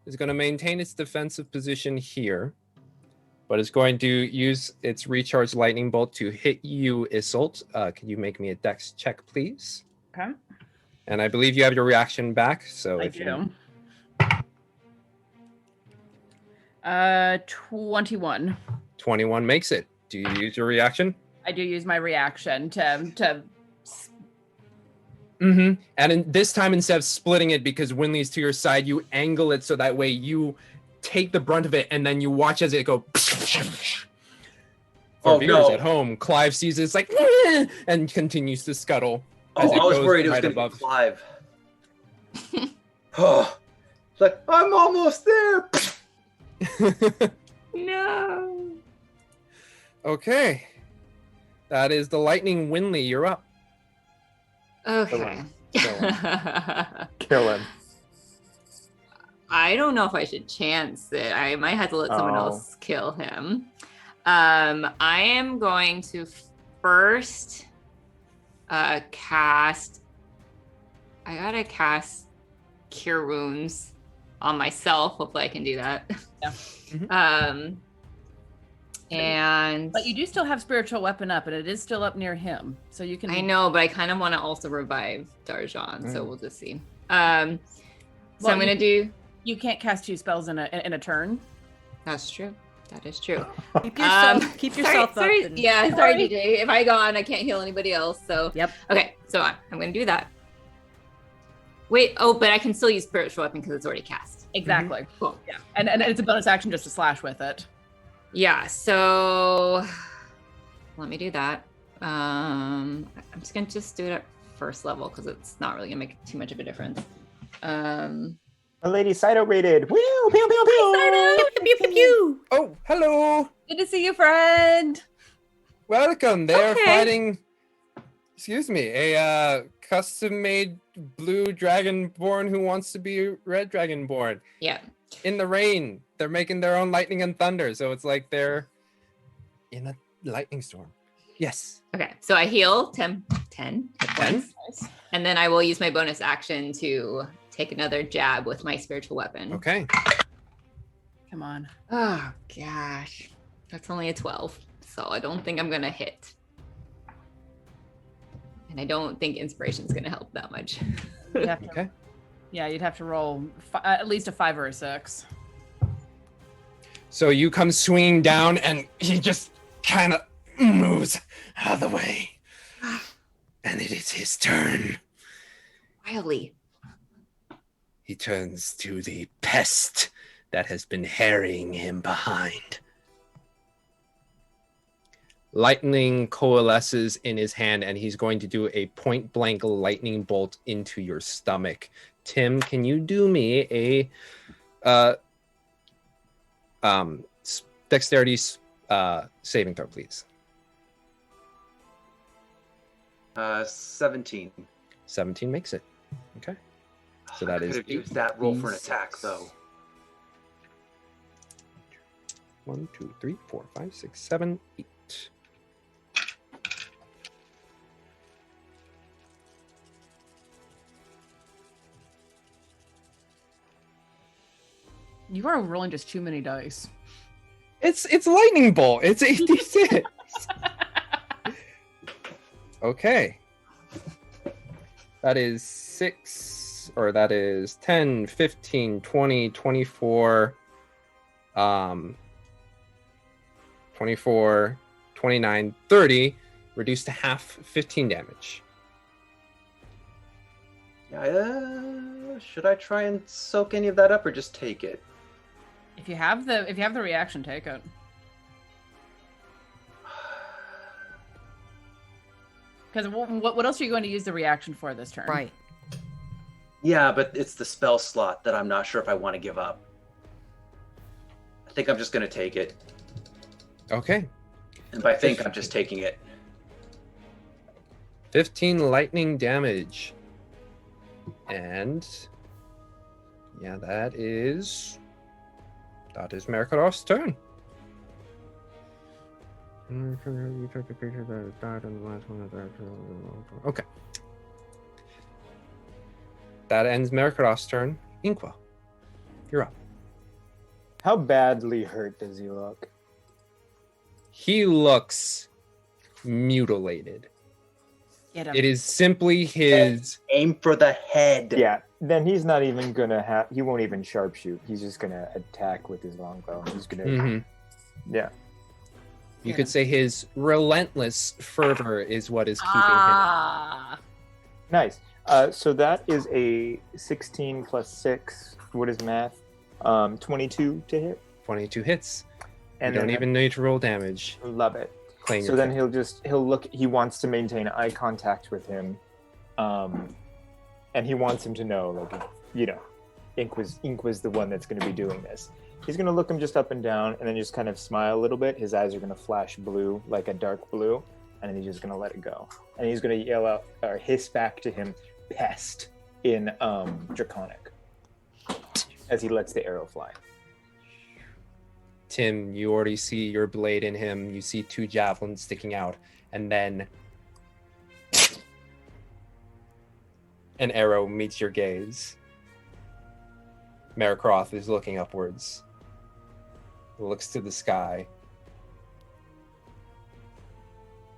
is going to maintain its defensive position here, but it's going to use its recharged lightning bolt to hit you, Isolt. Can you make me a dex check, please? Okay. And I believe you have your reaction back. So I if do. 21. 21 makes it. Do you use your reaction? I do use my reaction to And this time, instead of splitting it because Winley's to your side, you angle it so that way you take the brunt of it, and then you watch as it go. For Oh, viewers no. at home, Clive sees it's like and continues to scuttle. As Oh, it I was goes worried it was right going to be above. Clive. Oh, it's like, I'm almost there. No. Okay, that is the lightning. Winley, you're up. Okay. Kill him. I don't know if I should chance it. I might have to let someone Oh. else kill him. I am going to first cast. I gotta cast Cure Wounds on myself. Hopefully, I can do that. Yeah. And But you do still have spiritual weapon up, and it is still up near him, so you can. I know, but I kind of want to also revive Darjan, so we'll just see. So I'm gonna do. You can't cast 2 spells in a turn. That's true. That is true. Keep yourself sorry, up. And... Yeah, sorry, DJ. If I go on, I can't heal anybody else. So Yep. Okay, so I'm going to do that. Wait, but I can still use spiritual weapon because it's already cast. Exactly. Cool. Yeah, and it's a bonus action just to slash with it. Yeah. So let me do that. I'm just going to do it at first level because it's not really going to make too much of a difference. A lady Cyto rated. Woo! Pew pew pew! Pew, pew, pew. Oh, hello. Good to see you, friend. Welcome. They are Okay. fighting. Excuse me, a custom-made blue dragonborn who wants to be red dragonborn. Yeah. In the rain, they're making their own lightning and thunder, so it's like they're in a lightning storm. Yes. Okay. So I heal 10 hit points, and then I will use my bonus action to take another jab with my spiritual weapon. Okay. Come on. Oh gosh, that's only a 12, so I don't think I'm gonna hit, and I don't think inspiration's gonna help that much. You'd have to, Okay. Yeah, you'd have to roll at least a 5 or a 6. So you come swinging down, and he just kind of moves out of the way, and it is his turn. Wildly. He turns to the pest that has been harrying him behind. Lightning coalesces in his hand, and he's going to do a point-blank lightning bolt into your stomach. Tim, can you do me a dexterity saving throw, please? 17. 17 makes it. Okay. So that I is could have used that roll for an attack, though. 1, 2, 3, 4, 5, 6, 7, 8. You are rolling just too many dice. It's lightning bolt. It's 86. Okay. That is 6, or that is 10, 15, 20, 24, 24, 29, 30, reduced to half, 15 damage. Should I try and soak any of that up or just take it? If you have the reaction, take it. Because what else are you going to use the reaction for this turn? Right. Yeah, but it's the spell slot that I'm not sure if I want to give up. I think I'm just going to take it. Okay. And by think, I'm just taking it. 15 lightning damage. And yeah, that is Merkurath's turn. Okay. That ends Merkurath's turn. Inqua, you're up. How badly hurt does he look? He looks mutilated. Get him. It is simply his. Aim for the head. Yeah, then he's not even gonna have. He won't even sharpshoot. He's just gonna attack with his longbow. He's gonna. Mhm. Yeah. You could say his relentless fervor is what is keeping him. Ah. Nice. So that is a 16 plus 6. What is math? 22 to hit. 22 hits. And You don't then- even need to roll damage. Love it. Claim So your then kill. he'll look, he wants to maintain eye contact with him. And he wants him to know, like, you know, Ink was the one that's going to be doing this. He's going to look him just up and down and then just kind of smile a little bit. His eyes are going to flash blue, like a dark blue. And then he's just going to let it go. And he's going to yell out, or hiss back to him, pest, in Draconic. As he lets the arrow fly. Tim, you already see your blade in him. You see 2 javelins sticking out. And then an arrow meets your gaze. Merkurath is looking upwards. Looks to the sky.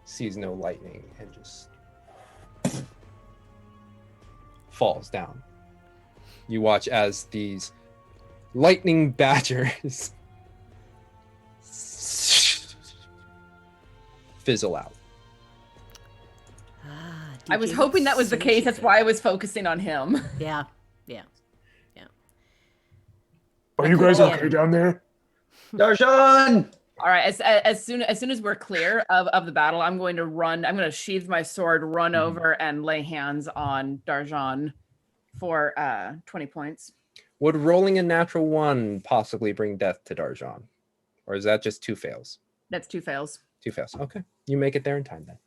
Sees no lightning and just falls down. You watch as these lightning badgers fizzle out. I was DJ hoping that was the case. That's Sage. why I was focusing on him. Yeah. Are you guys okay down there? Darshan! All right. As soon as we're clear of the battle, I'm going to run. I'm going to sheathe my sword, run over, and lay hands on Darjan for 20 points. Would rolling a natural 1 possibly bring death to Darjan? Or is that just 2 fails? That's 2 fails. 2 fails. Okay. You make it there in time then.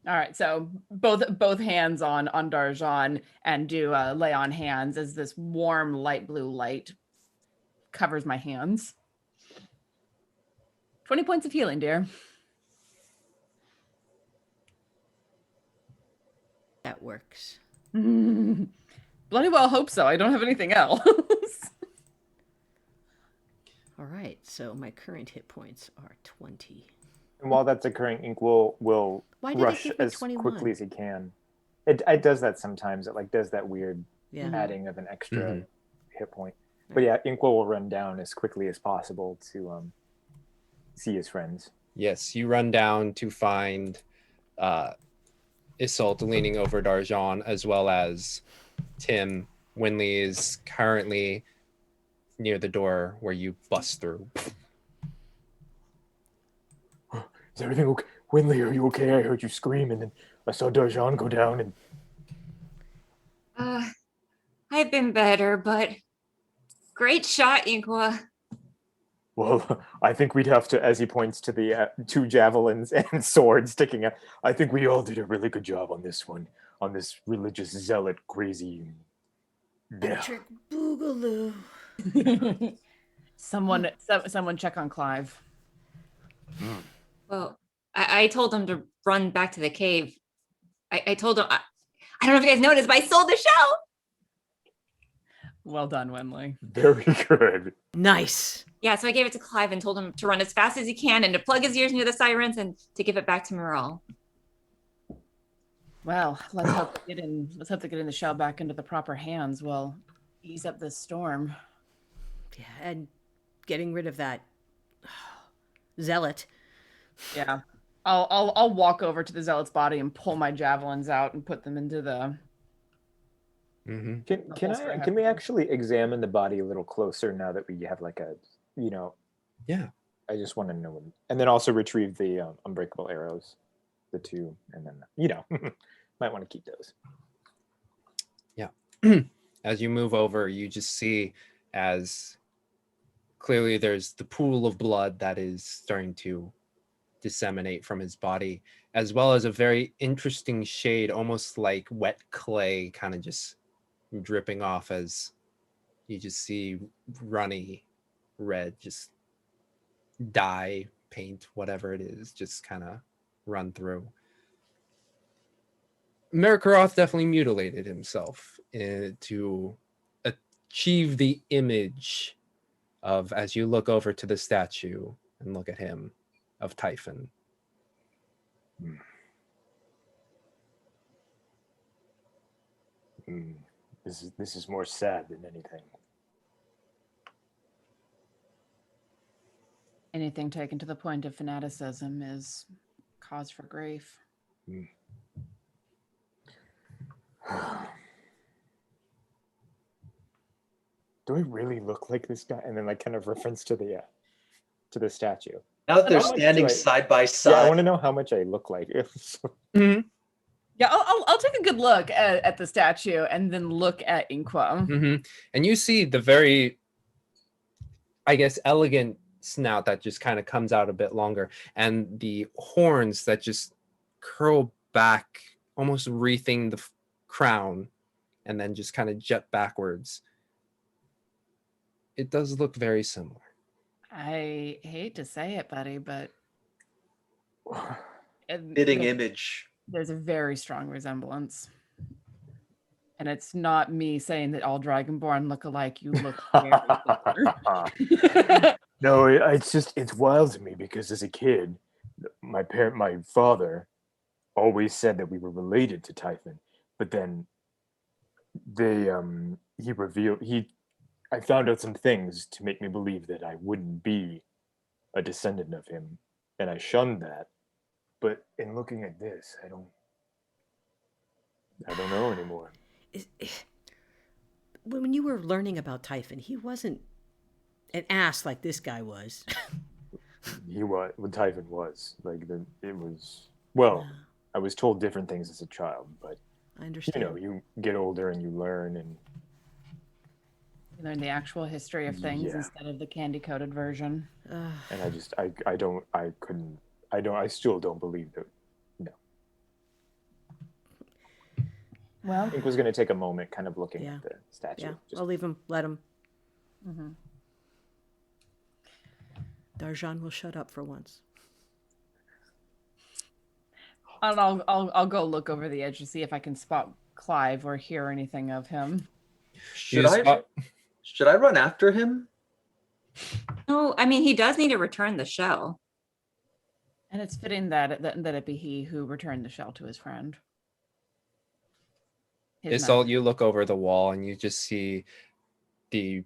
All right, so both hands on Darjan and do lay on hands as this warm light blue light covers my hands. 20 points of healing, dear. That works. Bloody well hope so. I don't have anything else. All right, so my current hit points are 20. And while that's occurring, Ink will Why did it rush give me as 21? quickly as he can. It does that sometimes. It like does that weird Yeah. adding of an extra Mhm. hit point. But yeah, Ink will run down as quickly as possible to see his friends. Yes, you run down to find Isolde leaning over Darjan, as well as Tim. Winley is currently near the door where you bust through. Is everything okay? Winley, are you okay? I heard you scream, and then I saw Darjan go down, and I've been better, but great shot, Inkwa. well, I think we'd have to, as he points to the 2 javelins and swords sticking out, I think we all did a really good job on this one, on this religious zealot crazy. Yeah. Trick Boogaloo. Someone check on Clive. Well, I told him to run back to the cave. I told him, I don't know if you guys noticed, but I sold the shell. Well done, Winley. Very good. Nice. Yeah, so I gave it to Clive and told him to run as fast as he can and to plug his ears near the sirens and to give it back to Morale. Well, let's hope they get in the shell back into the proper hands. We'll ease up this storm. Yeah, and getting rid of that zealot. Yeah. I'll walk over to the zealot's body and pull my javelins out and put them into the. Mm-hmm. Can we actually examine the body a little closer now that we have like a, Yeah. I just want to know, and then also retrieve the unbreakable arrows, the 2, and then might want to keep those. Yeah. As you move over, you just see as clearly there's the pool of blood that is starting to disseminate from his body, as well as a very interesting shade, almost like wet clay, kind of just dripping off as you just see runny red, just dye, paint, whatever it is, just kind of run through. Merkurath definitely mutilated himself to achieve the image of, as you look over to the statue and look at him, of Typhon. This is more sad than anything. Anything taken to the point of fanaticism is cause for grief. do I really look like this guy? And then like kind of reference to the statue. Now that they're How much standing do I- side by Yeah, I side, want to know how much I look like. Yeah, I'll take a good look at the statue and then look at Inqua. And you see the very, I guess, elegant snout that just kind of comes out a bit longer, and the horns that just curl back, almost wreathing the crown, and then just kind of jet backwards. It does look very similar. I hate to say it, buddy, but fitting image. there's a very strong resemblance. And it's not me saying that all Dragonborn look alike. You look very similar. No, it's wild to me because as a kid, my father always said that we were related to Typhon, but then I found out some things to make me believe that I wouldn't be a descendant of him, and I shunned that. But in looking at this, I don't know anymore. When you were learning about Typhon, he wasn't an ass like this guy was. He was what Typhon was like. It was well. Yeah. I was told different things as a child, but I understand. you know, you get older and you learn, and You learn the actual history of things Yeah. instead of the candy-coated version. and I still don't believe that. No, Well, I think was going to take a moment, kind of looking Yeah. at the statue. Yeah, Just- I'll leave him. Let him. mhm. Darjan will shut up for once. And I'll go look over the edge to see if I can spot Clive or hear anything of him. Should I run after him? No, I mean, he does need to return the shell. And it's fitting that it be he who returned the shell to his friend. His It's all memory. you look over the wall and you just see the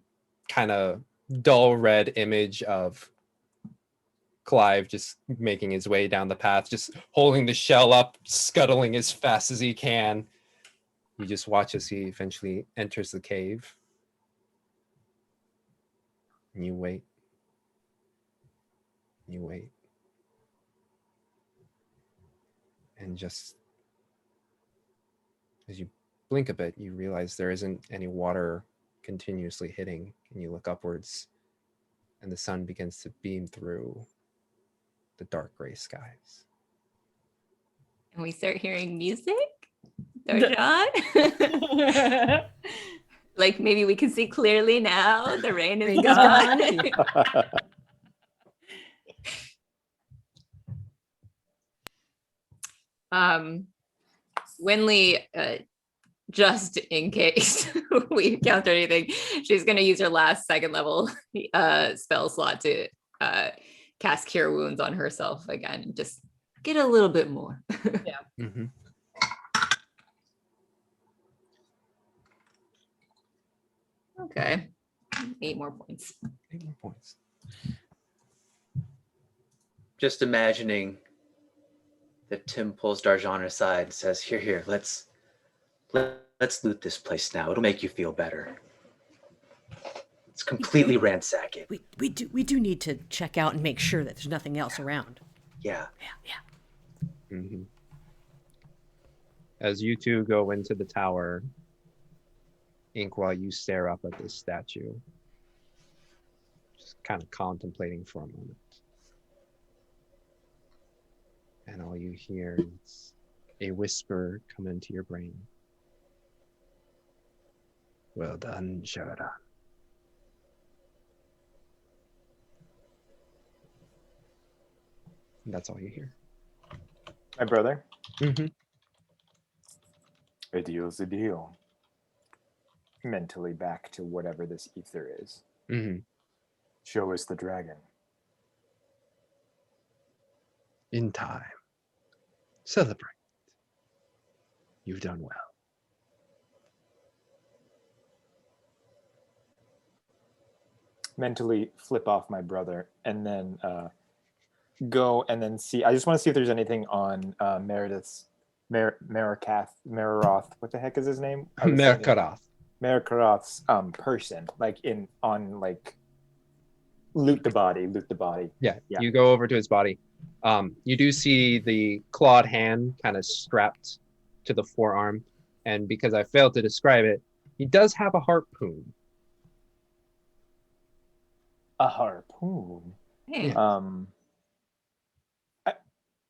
kind of dull red image of Clive just making his way down the path, just holding the shell up, scuttling as fast as he can. You just watch as he eventually enters the cave. And you wait. You wait. And just as you blink a bit, you realize there isn't any water continuously hitting, and you look upwards, and the sun begins to beam through the dark gray skies. And we start hearing music. Darjan. Like maybe we can see clearly now. The rain is Rain is gone. Winley, just in case we encounter anything, she's going to use her last second level spell slot to cast Cure Wounds on herself again. Just get a little bit more. Mm-hmm. Okay. 8 more points. 8 more points. Just imagining that Tim pulls Darjan aside and says, "Here, let's loot this place now. It'll make you feel better. Let's completely ransack it." We do need to check out and make sure that there's nothing else around. Yeah. Yeah. Mm-hmm. As you two go into the tower, Ink, while you stare up at this statue, just kind of contemplating for a moment. And all you hear is a whisper come into your brain. Well done, Sheridan. And that's all you hear. My brother, Mm-hmm. a deal's a deal. Mentally back to whatever this ether is. Mm-hmm. Show us the dragon. In time. Celebrate. You've done well. Mentally flip off my brother and then go and then see. I just want to see if there's anything on Merkurath. What the heck is his name? Merkurath. Merkurath's person, like loot the body. Yeah, Yeah. you go over to his body. You do see the clawed hand kind of strapped to the forearm, and because I failed to describe it, he does have a harpoon. A harpoon. Hey,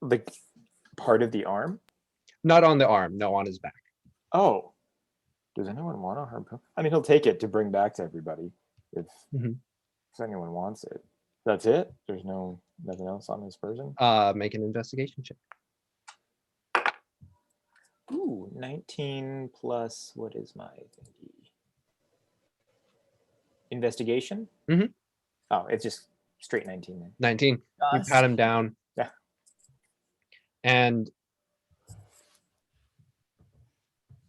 Like part of the arm. Not on the arm, no, on his back. Oh, does anyone want a harpoon? I mean, he'll take it to bring back to everybody if anyone wants it. That's it. There's nothing else on this person. Make an investigation check. Ooh, 19 plus what is my thingy? Investigation? Mhm. Oh, it's just straight 19 then. 19. You pat him down. Yeah. And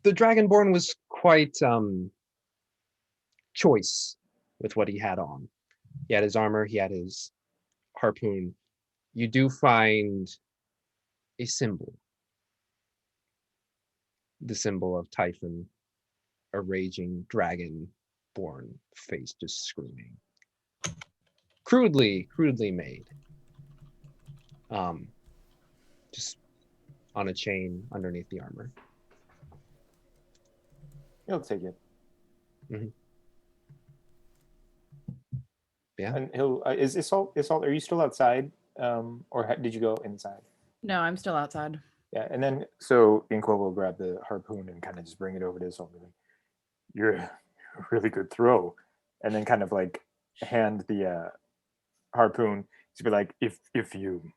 the Dragonborn was quite choice with what he had on. He had his armor, he had his harpoon. You do find a symbol. The symbol of Typhon, a raging dragon-born face just screaming. Crudely made. Just on a chain underneath the armor. He'll take it. Yeah. And he'll is Salt, are you still outside? Or did you go inside? No, I'm still outside. Yeah, and then so Inqua will grab the harpoon and kind of just bring it over to Salt. You're a really good throw. And then kind of like hand the harpoon to be like, if you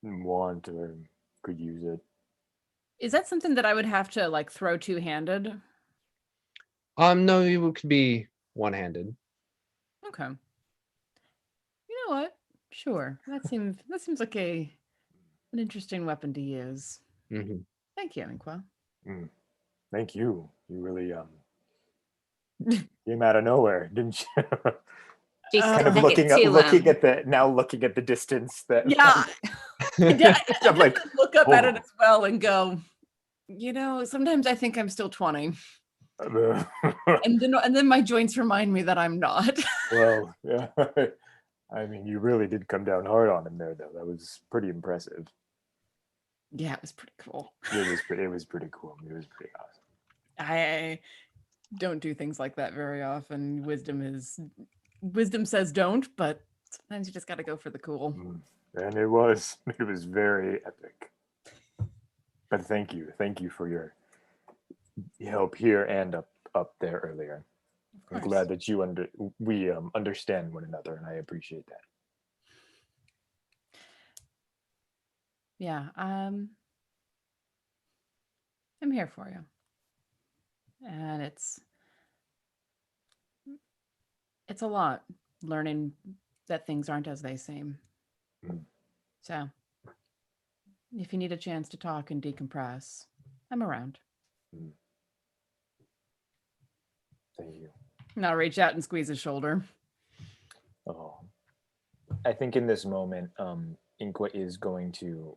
want or could use it. Is that something that I would have to like throw two-handed? No, you could be one-handed. Okay. You know what? Sure. That seems like an interesting weapon to use. Thank you, Inqua. Thank you. You really came out of nowhere, didn't you? she's Kind of looking looking at the distance that Yeah. I'm like, look up at it "Oh." as well and go, sometimes I think I'm still 20. And then my joints remind me that I'm not. Well, yeah. I mean, you really did come down hard on him there, though. That was pretty impressive. Yeah, it was pretty cool. It was pretty cool. It was pretty awesome. I don't do things like that very often. Wisdom says don't, but sometimes you just got to go for the cool. And it was very epic. But thank you for your help here and up there earlier. I'm glad that we understand one another, and I appreciate that. Yeah, I'm here for you. And it's a lot learning that things aren't as they seem. So if you need a chance to talk and decompress, I'm around. Thank you. And I'll reach out and squeeze his shoulder. Oh, I think in this moment, Inqua is going to,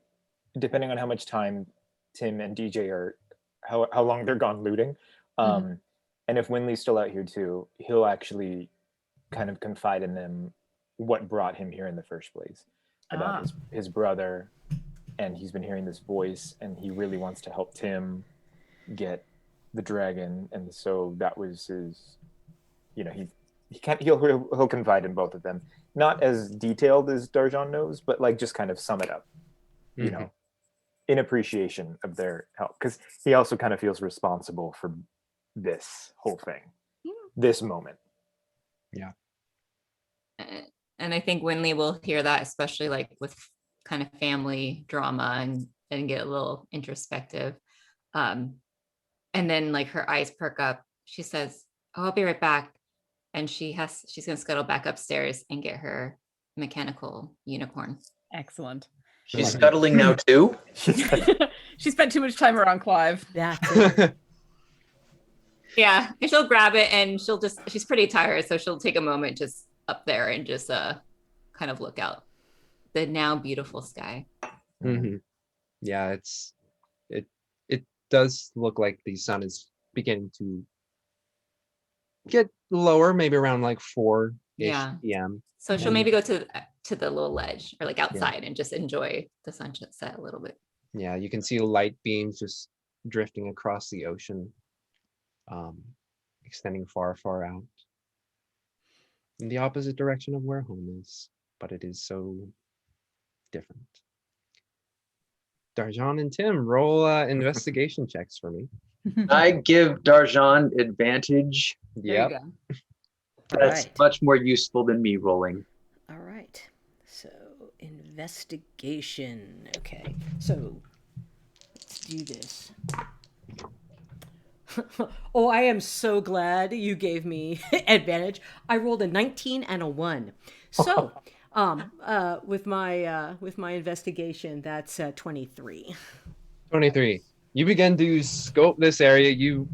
depending on how much time Tim and DJ are, how long they're gone looting, and if Winley's still out here too, he'll actually kind of confide in them what brought him here in the first place, about his brother, and he's been hearing this voice, and he really wants to help Tim get the dragon, and so that was his, he'll confide in both of them, not as detailed as Darjan knows, but like just kind of sum it up, in appreciation of their help, because he also kind of feels responsible for this whole thing, this moment. Yeah. And I think Winley will hear that, especially like with kind of family drama and get a little introspective. And then like her eyes perk up. She says, "Oh, I'll be right back." And she's gonna scuttle back upstairs and get her mechanical unicorn. Excellent. She's scuttling now too. She spent too much time around Clive. Yeah, and she'll grab it and she's pretty tired, so she'll take a moment just up there and just kind of look out the now beautiful sky. Yeah, it does look like the sun is beginning to get lower, maybe around like 4-ish Yeah. p.m. So she'll And- maybe go to the little ledge or like outside and just enjoy the sunset set a little bit. Yeah, you can see light beams just drifting across the ocean, extending far, far out in the opposite direction of where home is, but it is so different. Darjan and Tim, roll investigation checks for me. I give Darjan advantage. There you go. All That's right. much more useful than me rolling. All right. So, investigation. Okay. So, let's do this. Oh, I am so glad you gave me advantage. I rolled a 19 and a 1. So, with my investigation, that's 23. 23. You begin to scope this area. You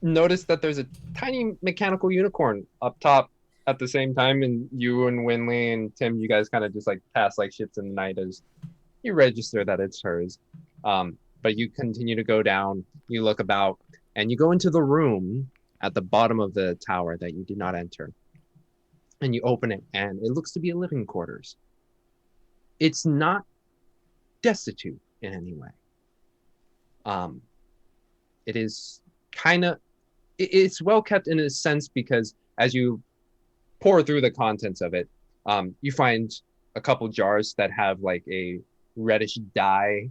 notice that there's a tiny mechanical unicorn up top at the same time, and you and Winley and Tim, you guys kind of just like pass like ships in the night as you register that it's hers. But you continue to go down, you look about, and you go into the room at the bottom of the tower that you did not enter. And you open it, and it looks to be a living quarters. It's not destitute in any way. It is kind of, it's well kept in a sense because as you pour through the contents of it, you find a couple jars that have like a reddish dye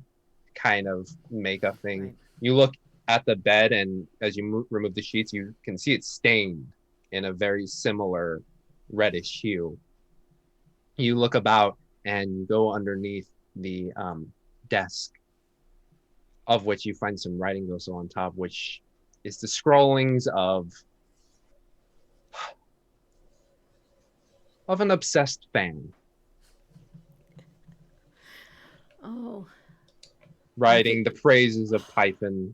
kind of makeup thing. Right. You look at the bed, and as you remove the sheets, you can see it's stained in a very similar reddish hue. You look about and you go underneath the desk, of which you find some writing also on top, which is the scrollings of an obsessed fan. Oh. Writing the praises of Typhon,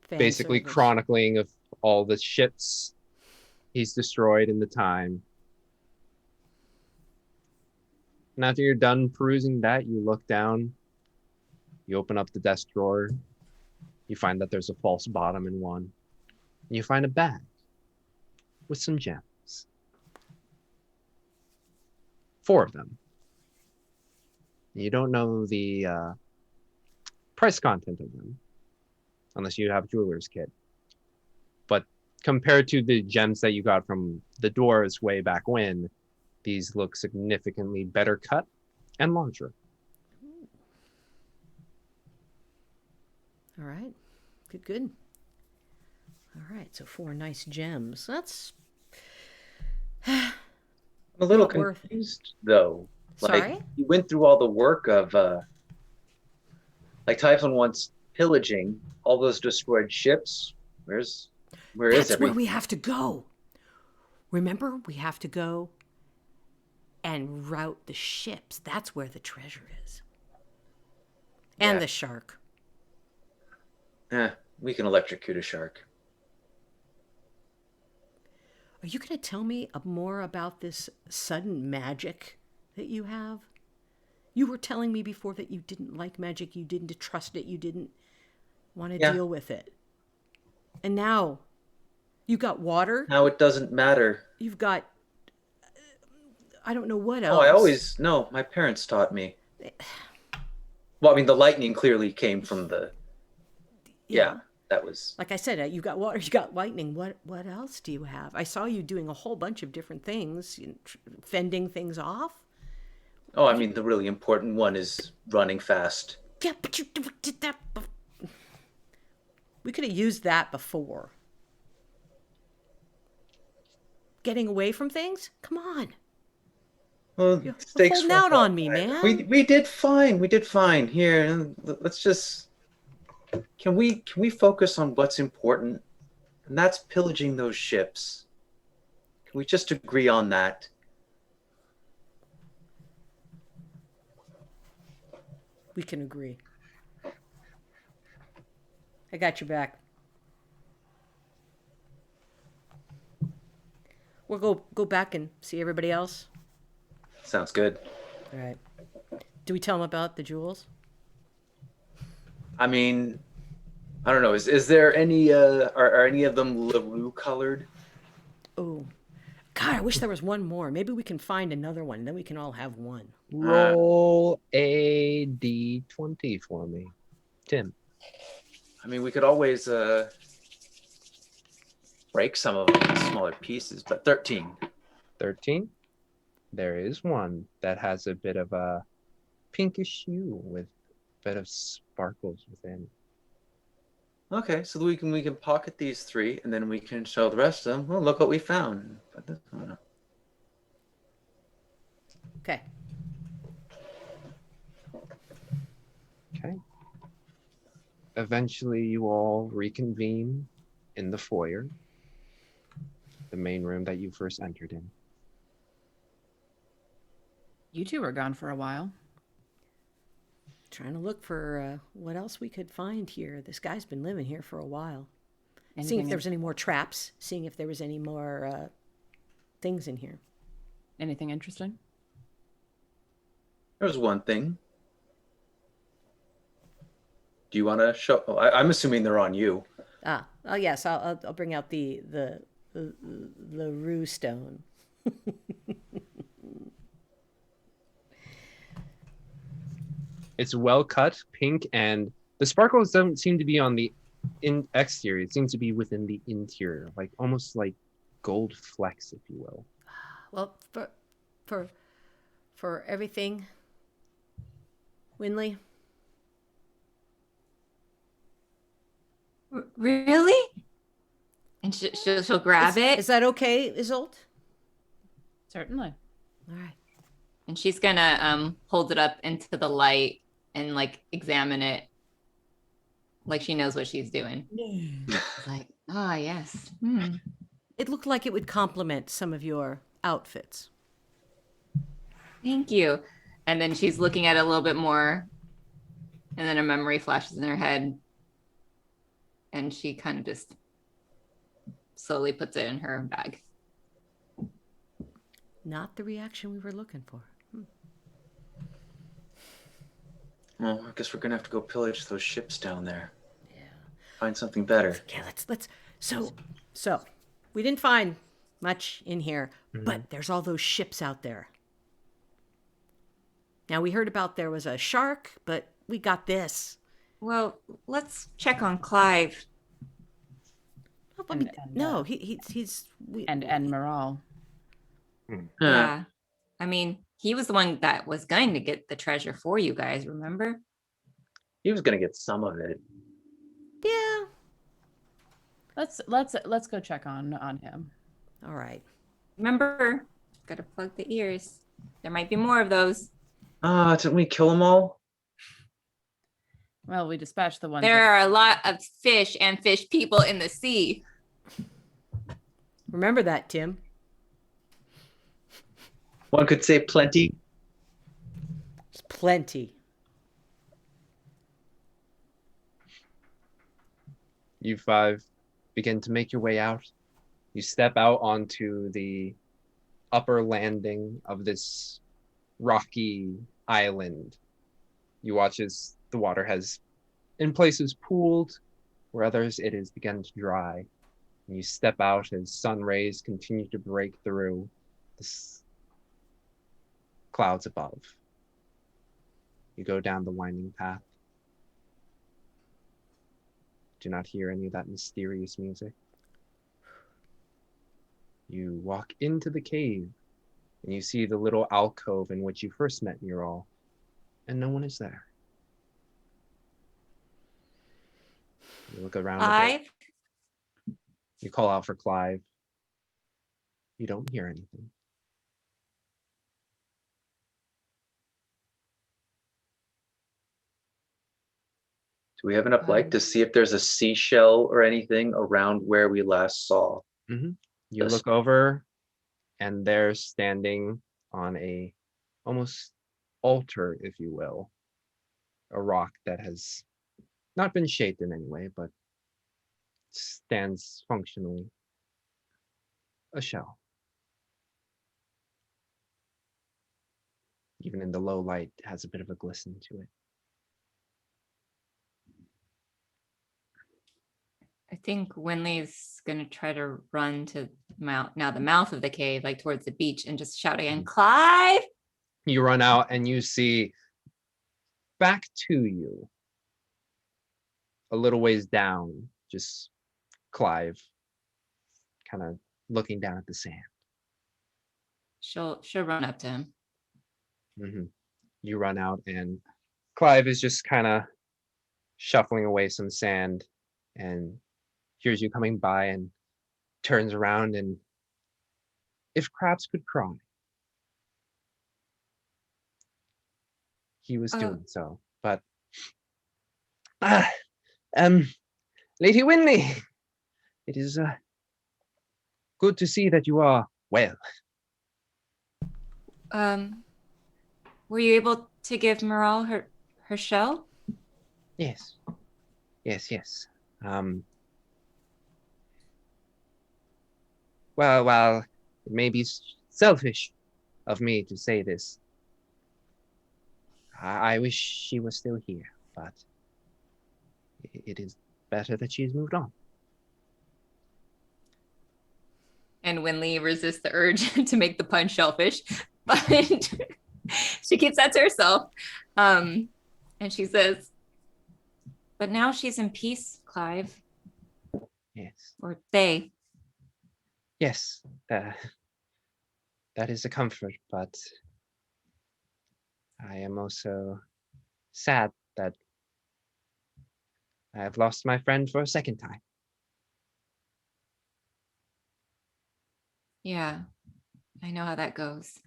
Fan basically service. chronicling of all the ships he's destroyed in the time. And after you're done perusing that, you look down, you open up the desk drawer, you find that there's a false bottom in one, and you find a bag with some gems. 4 of them. You don't know the price content of them, unless you have a jeweler's kit. But compared to the gems that you got from the dwarves way back when, these look significantly better cut and larger. All right. Good. All right. So 4 nice gems. That's I'm a little Not worth it. confused though. Sorry? Like you went through all the work of like Typhon wants pillaging all those destroyed ships. Where is That's where everything? we have to go. Remember, we have to go and route the ships. That's where the treasure is. And Yeah. the shark. We can electrocute a shark. Are you going to tell me more about this sudden magic that you have? You were telling me before that you didn't like magic, you didn't trust it, you didn't want to Yeah. deal with it. And now you got water, Now it doesn't matter. you've got I don't know what Oh, else. no, my parents taught me. Well, I mean, the lightning clearly came from the, yeah, that was, Like I said, you got water, you got lightning. What else do you have? I saw you doing a whole bunch of different things, fending things off. oh, I mean, the really important one is running fast. Yeah, but you did that. We could have used that before. Getting away from things? Come on. Well, You're stakes holding weren't out that on me, high. man. We did fine. We did fine. Here, let's just. Can we focus on what's important, and that's pillaging those ships. Can we just agree on that? We can agree. I got your back. We'll go back and see everybody else. Sounds good. All right. Do we tell them about the jewels? I mean, I don't know. Is there any are any of them LaRue colored? Oh, God, I wish there was one more. Maybe we can find another one, and then we can all have one. Roll a d20 for me, Tim. I mean, we could always break some of them into smaller pieces, but 13. 13. There is one that has a bit of a pinkish hue with a bit of sparkles within. Okay, so we can pocket these 3, and then we can show the rest of them. Well, look what we found. But this, I don't know. Okay. Okay. Eventually, you all reconvene in the foyer, the main room that you first entered in. You two were gone for a while. Trying to look for what else we could find here. This guy's been living here for a while. Seeing if Anything, there was any more traps. Seeing if there was any more things in here. anything interesting? There's one thing. Do you want to show? Oh, I'm assuming they're on you. Oh yes, I'll bring out the rue stone. It's well cut, pink, and the sparkles don't seem to be on the exterior. It seems to be within the interior, like almost like gold flecks, if you will. Well, for everything, Winley. Really? And she'll grab it. Is that okay, Isolde? Certainly. All right. And she's gonna hold it up into the light and like examine it, like she knows what she's doing. Like, yes. It looked like it would complement some of your outfits. Thank you. And then she's looking at it a little bit more, and then a memory flashes in her head, and she kind of just slowly puts it in her bag. Not the reaction we were looking for. Well, I guess we're gonna have to go pillage those ships down there. Yeah. Find something better. Yeah, let's so we didn't find much in here, but there's all those ships out there. Now we heard about there was a shark, but we got this. Well, let's check on Clive. No, he's And Moral. Yeah. I mean, he was the one that was going to get the treasure for you guys, remember? He was gonna get some of it. Yeah. Let's go check on him. All right. Remember, gotta plug the ears. There might be more of those. Didn't we kill them all? Well, we dispatched the ones. There are a lot of fish and fish people in the sea. Remember that, Tim. One could say plenty. There's plenty. You 5 begin to make your way out. You step out onto the upper landing of this rocky island. You watch as the water has, in places, pooled, where others it has begun to dry. And you step out as sun rays continue to break through the clouds above. You go down the winding path. Do not hear any of that mysterious music. You walk into the cave, and you see the little alcove in which you first met Mural, and no one is there. You look around a bit. You call out for Clive. You don't hear anything. Do we have enough light to see if there's a seashell or anything around where we last saw? You Yes. look over, and they're standing on a almost altar, if you will, a rock that has not been shaped in any way, but stands functionally. A shell. Even in the low light, has a bit of a glisten to it. I think Winley's gonna try to run to the mouth of the cave, like towards the beach, and just shout again, Clive! You run out and you see back to you, a little ways down, just Clive kind of looking down at the sand. She'll run up to him. You run out and Clive is just kind of shuffling away some sand and hears you coming by and turns around, and if crabs could cry, he was doing so. But Lady Whitley, it is good to see that you are well. Were you able to give Moral her shell? Yes. Well, while it may be selfish of me to say this, I wish she was still here, but it is better that she's moved on. And Winley resists the urge to make the pun shellfish, but she keeps that to herself. And she says, but now she's in peace, Clive. Yes. Or they. Yes, that is a comfort, but I am also sad that I have lost my friend for a second time. Yeah, I know how that goes.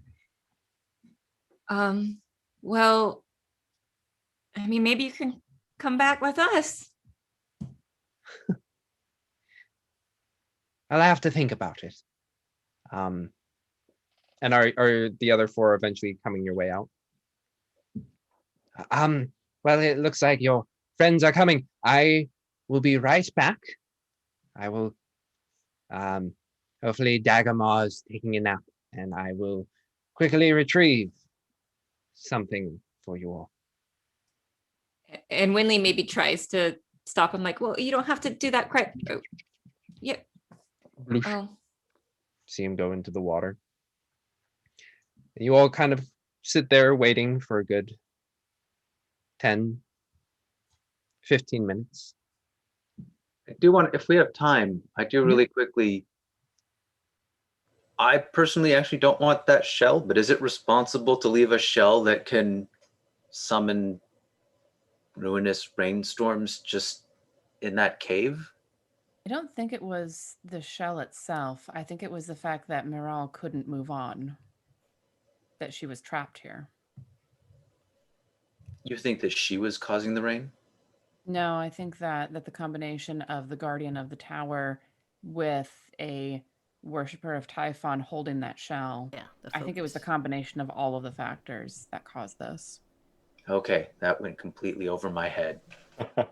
Well, I mean, maybe you can come back with us. I'll have to think about it. And are the other four eventually coming your way out? Well, it looks like your friends are coming. I will be right back. I will, hopefully Dagomar is taking a nap, and I will quickly retrieve something for you all. And Winley maybe tries to stop him, like, well, you don't have to do that quite. Yeah. Oh. See him go into the water. And you all kind of sit there waiting for a good 10, 15 minutes. I do want, if we have time, I do really quickly. I personally actually don't want that shell, but is it responsible to leave a shell that can summon ruinous rainstorms just in that cave? I don't think it was the shell itself. I think it was the fact that Miral couldn't move on, that she was trapped here. You think that she was causing the rain? No, I think that the combination of the Guardian of the Tower with a worshiper of Typhon holding that shell. Yeah, I think it was the combination of all of the factors that caused this. Okay, that went completely over my head.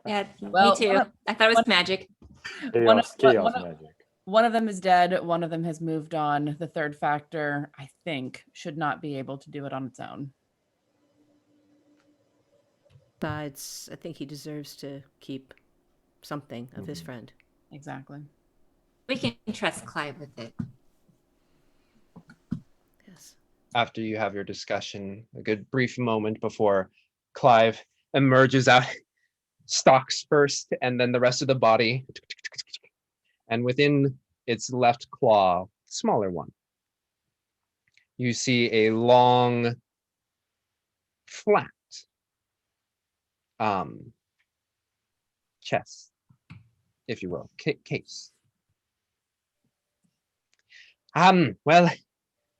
Yeah, Well, me too. I thought it was magic. Chaos magic. One of them is dead. One of them has moved on. The third factor, I think, should not be able to do it on its own. Besides, I think he deserves to keep something of his friend. Exactly. We can trust Clive with it. Yes. After you have your discussion, a good brief moment before Clive emerges out, stalks first, and then the rest of the body. And within its left claw, smaller one, you see a long, flat chest, if you will, case. Well,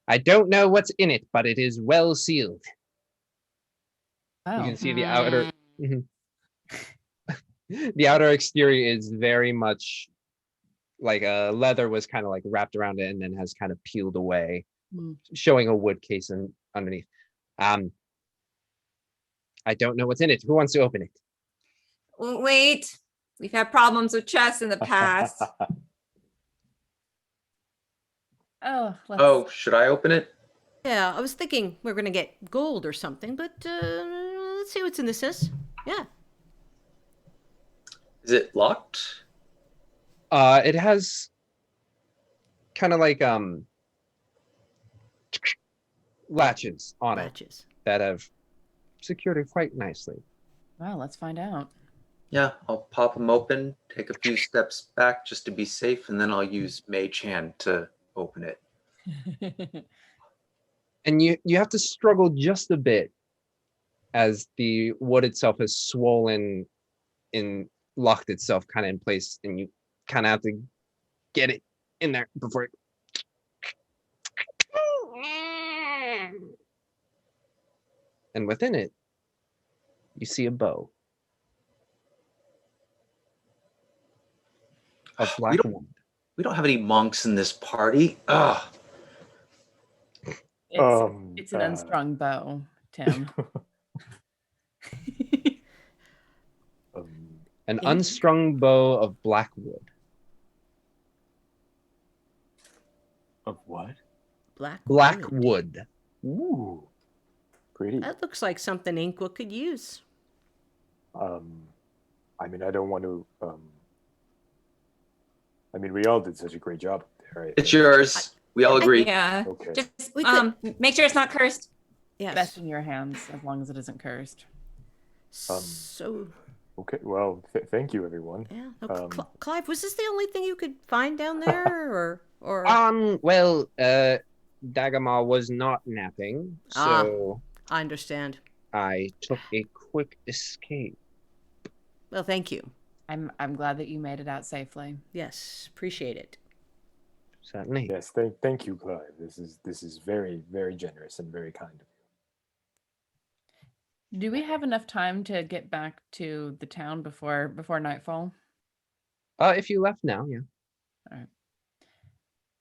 I don't know what's in it, but it is well sealed. Oh. You can see the outer the outer exterior is very much like a leather was kind of like wrapped around it and then has kind of peeled away, showing a wood case underneath. I don't know what's in it. Who wants to open it? Wait, we've had problems with chests in the past. Oh, should I open it? Yeah, I was thinking we're going to get gold or something, but let's see what's in this. Yeah. Is it locked? It has kind of like latches on Latches. it that have secured it quite nicely. Well, let's find out. Yeah, I'll pop them open, take a few steps back just to be safe, and then I'll use Mage Hand to open it. And you have to struggle just a bit as the wood itself has swollen and locked itself kind of in place, and you kind of have to get it in there before it... And within it, you see a bow of black wood. We don't have any monks in this party. Ugh. It's an unstrung bow, Tim. An unstrung bow of black wood. Of what? Black wood. Ooh, pretty. That looks like something Inqua could use. I mean, I don't want to. I mean, we all did such a great job there. Right? It's yours. We all agree. Yeah. Okay. Just We could- make sure it's not cursed. Yes. Best in your hands, as long as it isn't cursed. So, Okay. Well, thank you, everyone. yeah. No, Clive, was this the only thing you could find down there, or? Well, Dagomar was not napping, so I understand. I took a quick escape. Well, thank you. I'm glad that you made it out safely. Yes, appreciate it. Certainly. Yes. Thank you, Clive. This is very, very generous and very kind of you. Do we have enough time to get back to the town before nightfall? If you left now, yeah. All right. I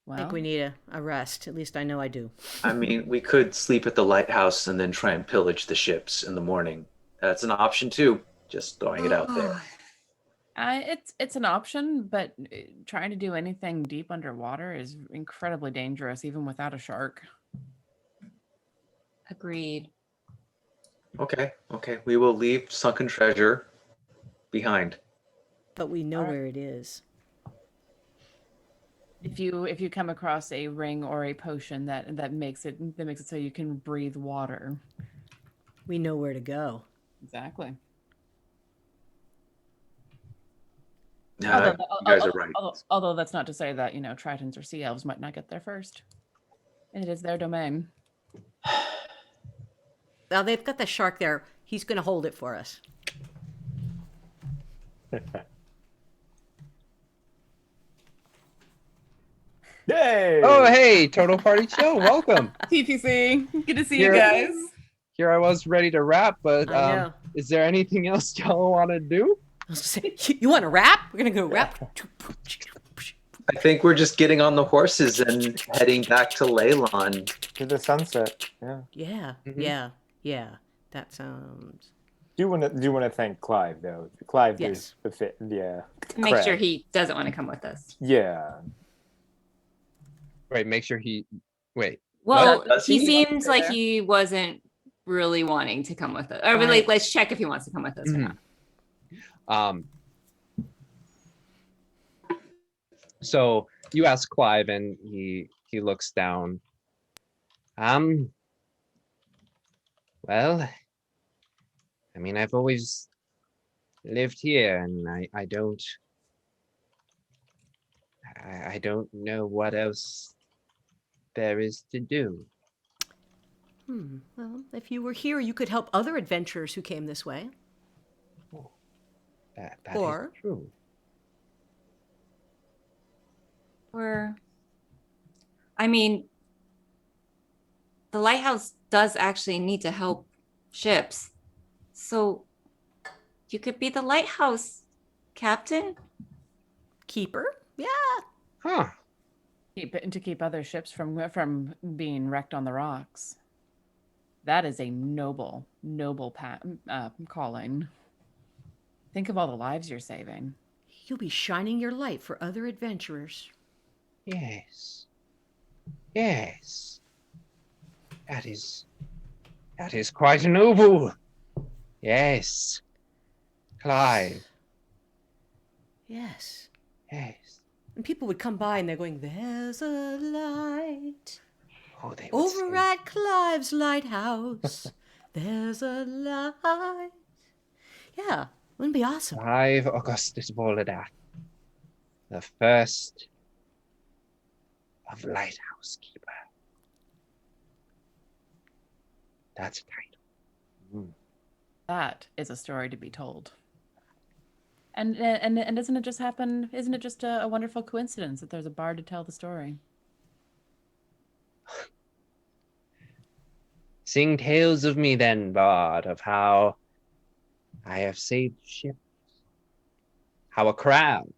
Well, think we need a rest. At least I know I do. I mean, we could sleep at the lighthouse and then try and pillage the ships in the morning. That's an option too. Just throwing it out there. it's an option, but trying to do anything deep underwater is incredibly dangerous, even without a shark. Agreed. Okay. We will leave sunken treasure behind. But we know All right. where it is. If you come across a ring or a potion that makes it so you can breathe water. We know where to go. Exactly. Yeah, you guys are right. Although that's not to say that, Tritons or sea elves might not get there first. It is their domain. Now they've got the shark there. He's going to hold it for us. Yay! Oh, hey, Total Party Chill, welcome. TPC, good to see Here- you guys. Here I was ready to wrap, but I know. is there anything else y'all want to do? I was gonna say, you want to rap? We're going to go rap. I think we're just getting on the horses and heading back to Leyland. To the sunset. Yeah. Yeah, Mhm. yeah. That sounds... Do you want to thank Clive though? Clive Yes. is the fit. Yeah. Make sure Crab. he doesn't want to come with us. Yeah. Right, make sure he... Wait. Well, Does he he? seems like he wasn't really wanting to come with us. Or really, Right. let's check if he wants to come with us or Mhm. not. So you ask Clive, and he looks down. Well, I mean, I've always lived here, and I don't know what else there is to do. Well, if you were here, you could help other adventurers who came this way. That is Or- true. I mean, the lighthouse does actually need to help ships. So you could be the lighthouse captain? Keeper? Yeah. Huh. To keep other ships from being wrecked on the rocks. That is a noble calling. Think of all the lives you're saving. You'll be shining your light for other adventurers. Yes. Yes. That is quite noble. Yes. Clive. Yes. Yes. And people would come by and they're going, "There's a light Oh, they would over say, at Clive's lighthouse. There's a light." Yeah, wouldn't it be awesome? Clive Augustus Volodath, the first of Lighthouse Keeper. That's a title. That is a story to be told. And doesn't it just happen? Isn't it just a wonderful coincidence that there's a bard to tell the story? Sing tales of me then, bard, of how I have saved ships, how a crowd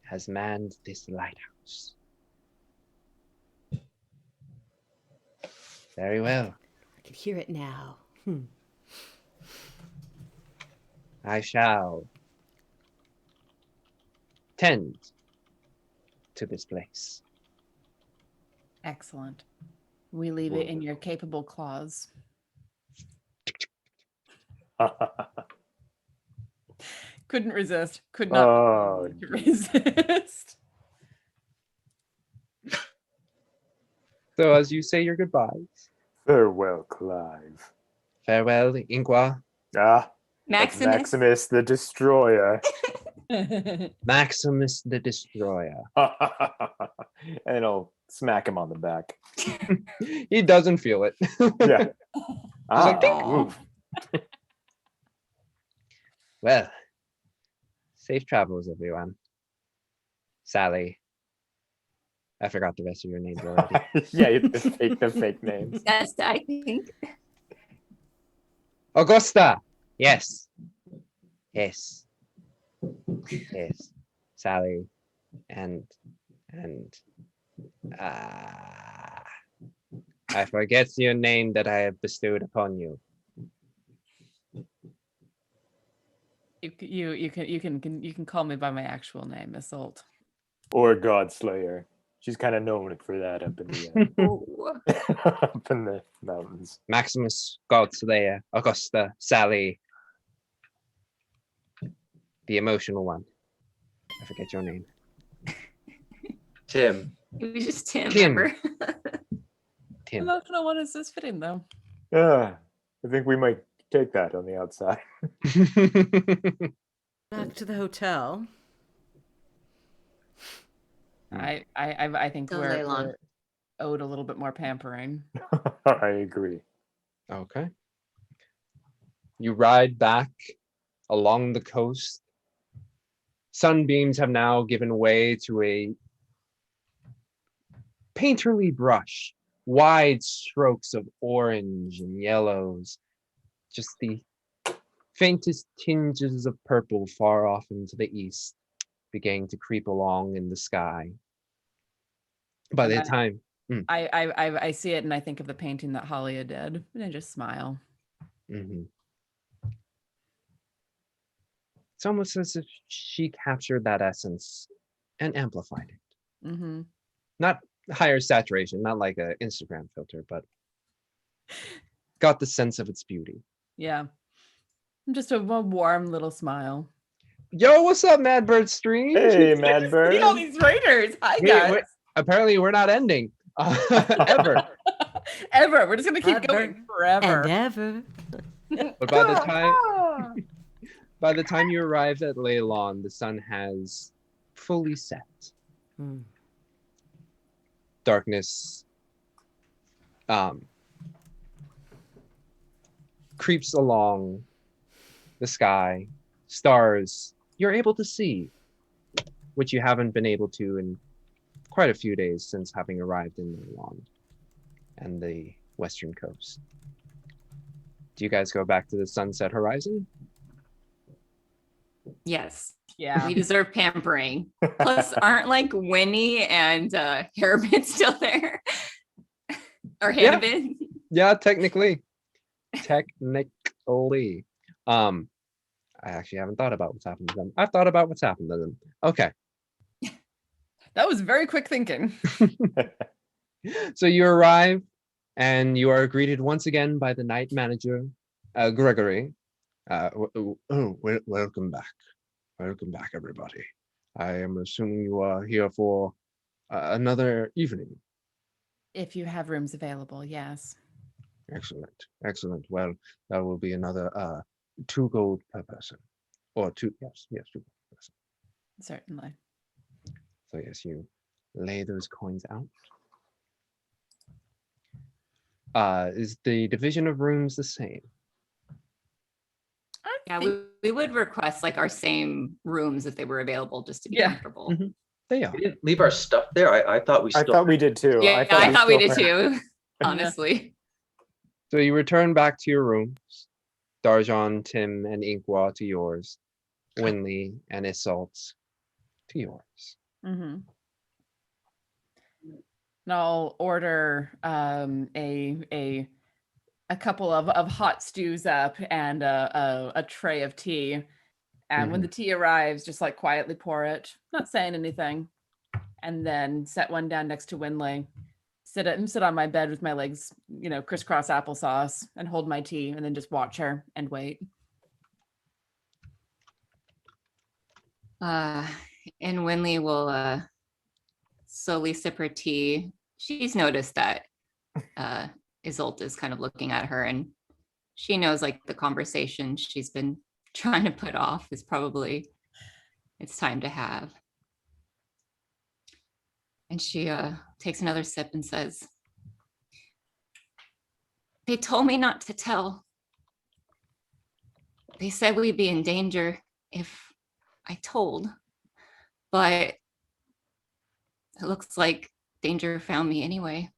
has manned this lighthouse. Very well. I can hear it now. I shall tend to this place. Excellent. We leave it in your capable claws. Couldn't resist. Could not resist. So as you say your goodbyes, Farewell, Clive. farewell, Inqua, Ah, that's Maximus. Maximus the Destroyer. Maximus the Destroyer. And I'll smack him on the back. He doesn't feel it. Yeah. like, Ooh. Well, safe travels, everyone. Sally. I forgot the rest of your names already. Yeah, you take the fake names. That's, I think. Augusta. Yes. Yes. Sally. And I forget your name that I have bestowed upon you. You can call me by my actual name, Assault. Or Godslayer. She's kind of known for that up in the up in the mountains. Maximus, Godslayer, Augusta, Sally. The emotional one. I forget your name. Tim. It was just Tim. Tim. Remember? Tim. Emotional one is this fitting though. Yeah, I think we might take that on the outside. Back to the hotel. I think Go we're Leylon. owed a little bit more pampering. I agree. Okay. You ride back along the coast. Sunbeams have now given way to a painterly brush, wide strokes of orange and yellows, just the faintest tinges of purple far off into the east, beginning to creep along in the sky. By the time I see it and I think of the painting that Halia did, and I just smile. It's almost as if she captured that essence and amplified it. Not higher saturation, not like an Instagram filter, but got the sense of its beauty. Yeah. Just a warm little smile. Yo, what's up, Madbird Stream? Hey, Madbird. See all these raiders. Hi, guys. Apparently, we're not ending ever. Ever. We're just gonna keep Ever going forever. And ever. But by the time you arrive at Leylon, the sun has fully set. Darkness creeps along the sky. Stars you're able to see, which you haven't been able to in quite a few days since having arrived in Leylon and the western coast. Do you guys go back to the sunset horizon? Yes. Yeah. We deserve pampering. Plus, aren't like Winnie and Harabin still there? Or Hannibin? Yeah, technically. I actually haven't thought about what's happened to them. I've thought about what's happened to them. Okay. That was very quick thinking. So you arrive and you are greeted once again by the night manager, Gregory. Welcome back. Welcome back, everybody. I am assuming you are here for another evening. If you have rooms available, yes. Excellent, excellent. Well, that will be another 2 gold per person. Or 2, yes, 2 gold per person. Certainly. So yes, you lay those coins out. Is the division of rooms the same? Yeah, we would request like our same rooms if they were available, just to be Yeah. comfortable. Mm-hmm. They are. We didn't leave our stuff there. I thought we I still. thought we did too. Yeah, I thought we did still- too. Honestly. So you return back to your rooms. Darjan, Tim, and Inkwa to yours. Winley and Isolt's to yours. Mm-hmm. And I'll order a couple of hot stews up and a tray of tea. And when the tea arrives, just like quietly pour it, not saying anything, and then set one down next to Winley. Sit on my bed with my legs, crisscross applesauce, and hold my tea, and then just watch her and wait. And Winley will slowly sip her tea. She's noticed that Isolt is kind of looking at her, and she knows like the conversation she's been trying to put off is probably it's time to have. And she takes another sip and says, "They told me not to tell. They said we'd be in danger if I told, but it looks like danger found me anyway."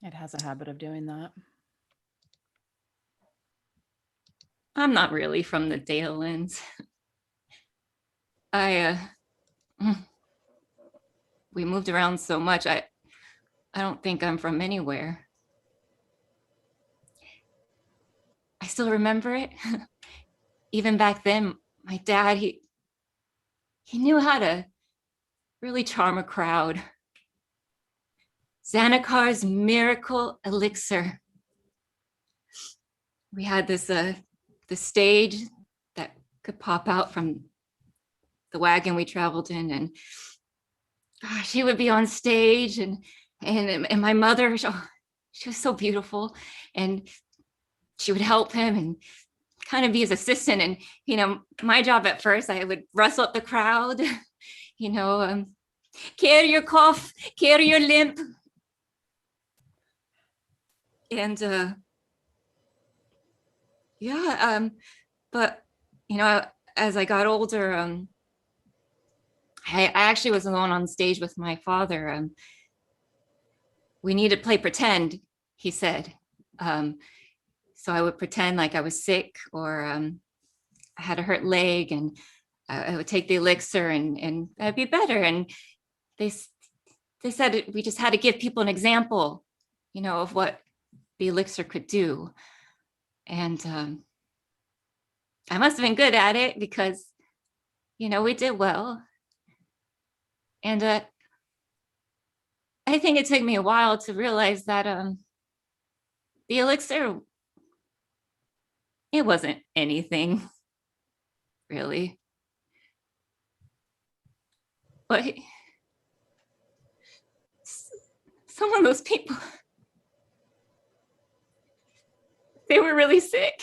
It has a habit of doing that. I'm not really from the Dalelands. We moved around so much. I don't think I'm from anywhere. I still remember it. Even back then, my dad, he knew how to really charm a crowd. Xanakar's miracle elixir. We had this the stage that could pop out from the wagon we traveled in, and she would be on stage, and my mother, she was so beautiful, and she would help him and kind of be his assistant. And my job at first, I would rustle up the crowd, carry your cough, carry your limp. And but as I got older, I actually was alone on stage with my father. We need to play pretend, he said. So I would pretend like I was sick, or I had a hurt leg, and I would take the elixir and I'd be better. And they said we just had to give people an example, of what the elixir could do. And I must have been good at it, because we did well. And I think it took me a while to realize that the elixir, it wasn't anything really. But some of those people, they were really sick.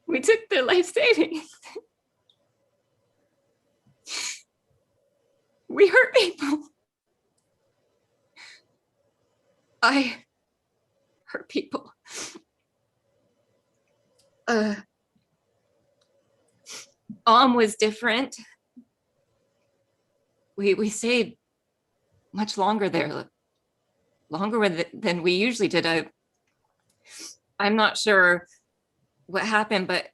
We took their life savings. We hurt people. I hurt people. Was different. We stayed much longer there, longer than we usually did. I'm not sure what happened, but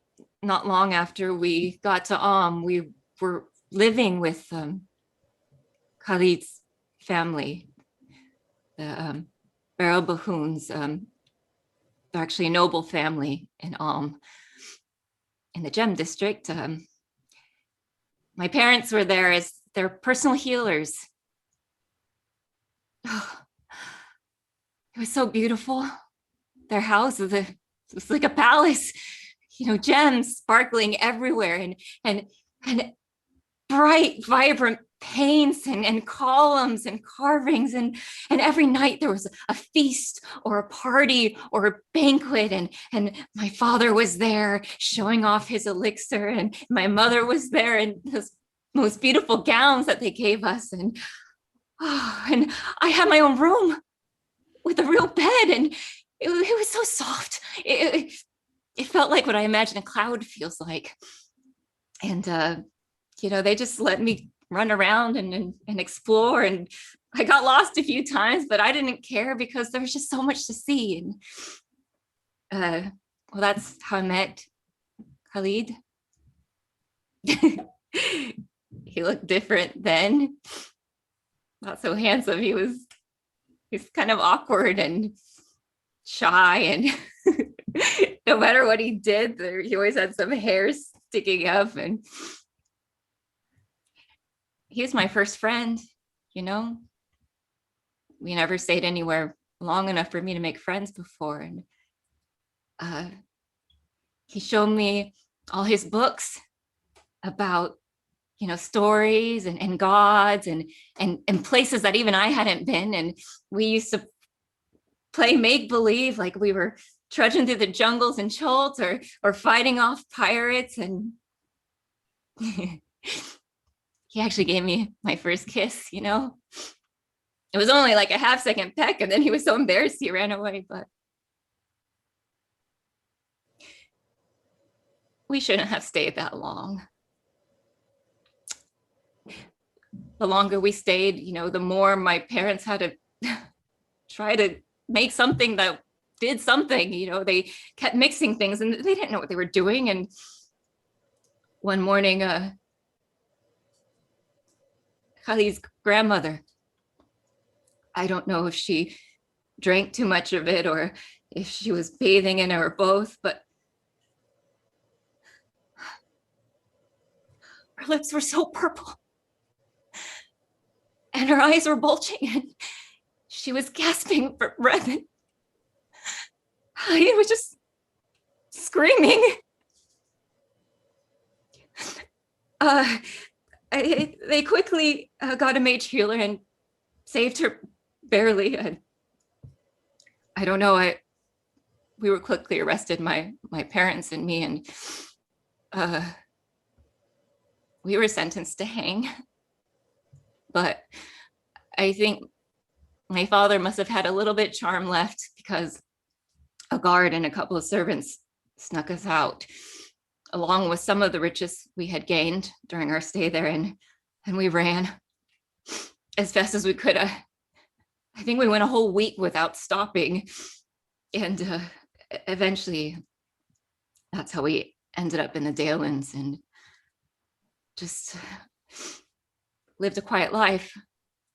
not long after we got to we were living with Khalid's family, the Barrel Bahoons. They're actually a noble family in in the Gem District. My parents were there as their personal healers. Oh, it was so beautiful. Their house was like a palace. gems sparkling everywhere, and bright, vibrant paints and columns and carvings, and every night there was a feast or a party or a banquet, and my father was there showing off his elixir, and my mother was there in those most beautiful gowns that they gave us, and I had my own room with a real bed, and it was so soft. It felt like what I imagine a cloud feels like, and they just let me run around and explore, and I got lost a few times, but I didn't care because there was just so much to see. And well, that's how I met Khalid. He looked different then, not so handsome. He's kind of awkward and shy, and no matter what he did, he always had some hair sticking up, and he was my first friend. We never stayed anywhere long enough for me to make friends before, and he showed me all his books about stories and gods and places that even I hadn't been, and we used to play make-believe, like we were trudging through the jungles in Cholts or fighting off pirates, and he actually gave me my first kiss. It was only like a half-second peck, and then he was so embarrassed he ran away. But we shouldn't have stayed that long. The longer we stayed, the more my parents had to try to make something that did something. They kept mixing things, and they didn't know what they were doing. And one morning, Khalid's grandmother, I don't know if she drank too much of it or if she was bathing in it or both, but her lips were so purple and her eyes were bulging, and she was gasping for breath, and Khalid was just screaming. They quickly got a mage healer and saved her barely. And I don't know, we were quickly arrested, my parents and me, and we were sentenced to hang. But I think my father must have had a little bit charm left, because a guard and a couple of servants snuck us out, along with some of the riches we had gained during our stay there, and we ran as fast as we could. I think we went a whole week without stopping, and eventually that's how we ended up in the Dalelands, and just lived a quiet life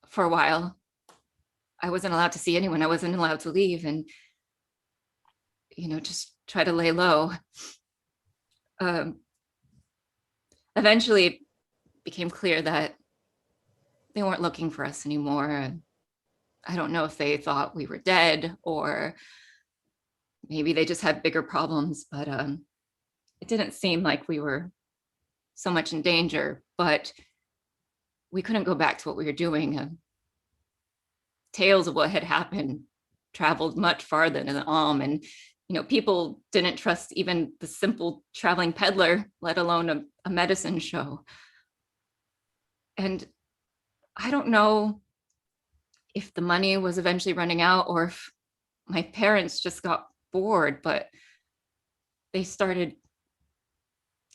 for a while. I wasn't allowed to see anyone. I wasn't allowed to leave, and just try to lay low. Eventually it became clear that they weren't looking for us anymore. I don't know if they thought we were dead, or maybe they just had bigger problems, but it didn't seem like we were so much in danger. But we couldn't go back to what we were doing. Tales of what had happened traveled much farther than and people didn't trust even the simple traveling peddler, let alone a medicine show. And I don't know if the money was eventually running out or if my parents just got bored, but they started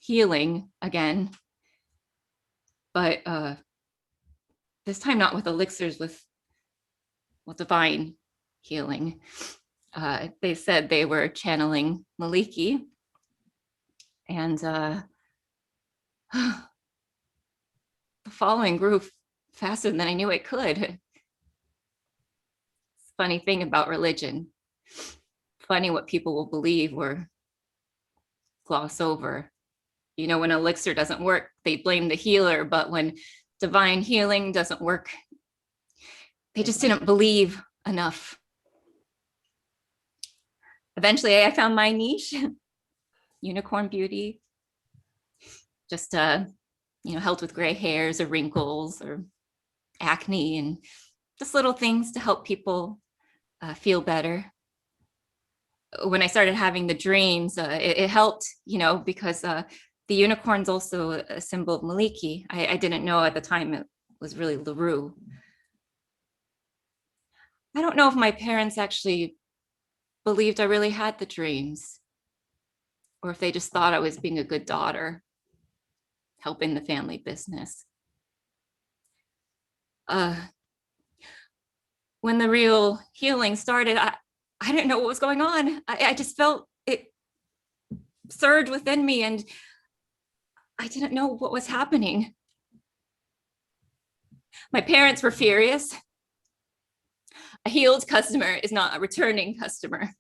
healing again. But this time not with elixirs, with divine healing. They said they were channeling Maliki, and the following grew faster than I knew it could. It's a funny thing about religion. Funny what people will believe or gloss over. When elixir doesn't work, they blame the healer, but when divine healing doesn't work, they just didn't believe enough. Eventually I found my niche. unicorn beauty. Just helped with gray hairs or wrinkles or acne, and just little things to help people feel better. When I started having the dreams, it helped, because the unicorn's also a symbol of Maliki. I didn't know at the time it was really LaRue. I don't know if my parents actually believed I really had the dreams, or if they just thought I was being a good daughter, helping the family business. When the real healing started, I didn't know what was going on. I just felt it surge within me, and I didn't know what was happening. My parents were furious. A healed customer is not a returning customer.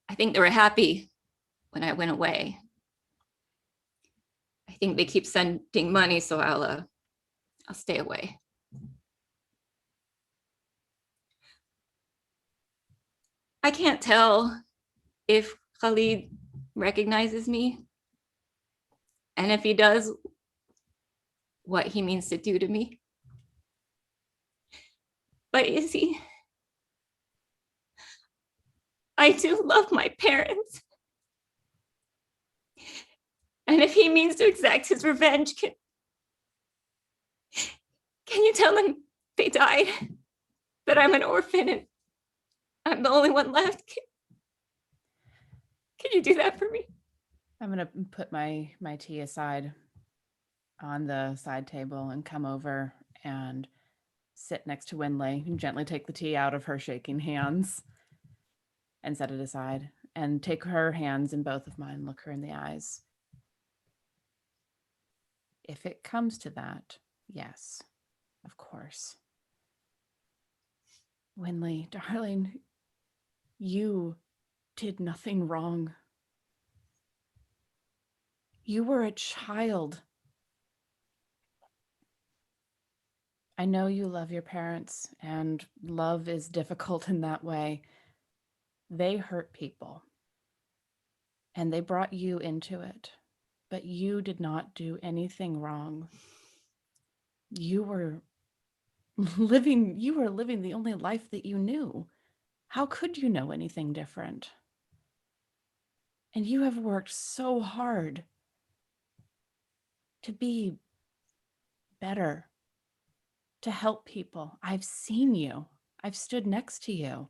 I think they were happy when I went away. I think they keep sending money, so I'll stay away. I can't tell if Khalid recognizes me, and if he does, what he means to do to me. But is he? I do love my parents. And if he means to exact his revenge, can you tell him they died? That I'm an orphan and I'm the only one left? Can you do that for me? I'm gonna put my tea aside on the side table and come over and sit next to Winley and gently take the tea out of her shaking hands and set it aside and take her hands in both of mine, look her in the eyes. If it comes to that, yes, of course. Winley, darling, you did nothing wrong. You were a child. I know you love your parents, and love is difficult in that way. They hurt people, and they brought you into it, but you did not do anything wrong. You were living the only life that you knew. How could you know anything different? And you have worked so hard to be better, to help people. I've seen you. I've stood next to you.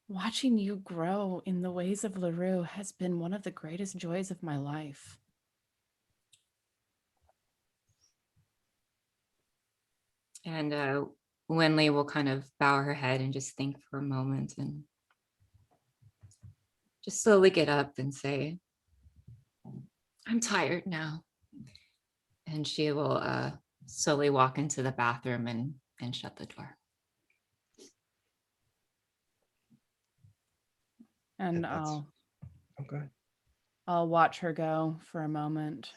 Watching you grow in the ways of LaRue has been one of the greatest joys of my life. And Winley will kind of bow her head and just think for a moment and just slowly get up and say, I'm tired now. And she will slowly walk into the bathroom and shut the door. And I'll watch her go for a moment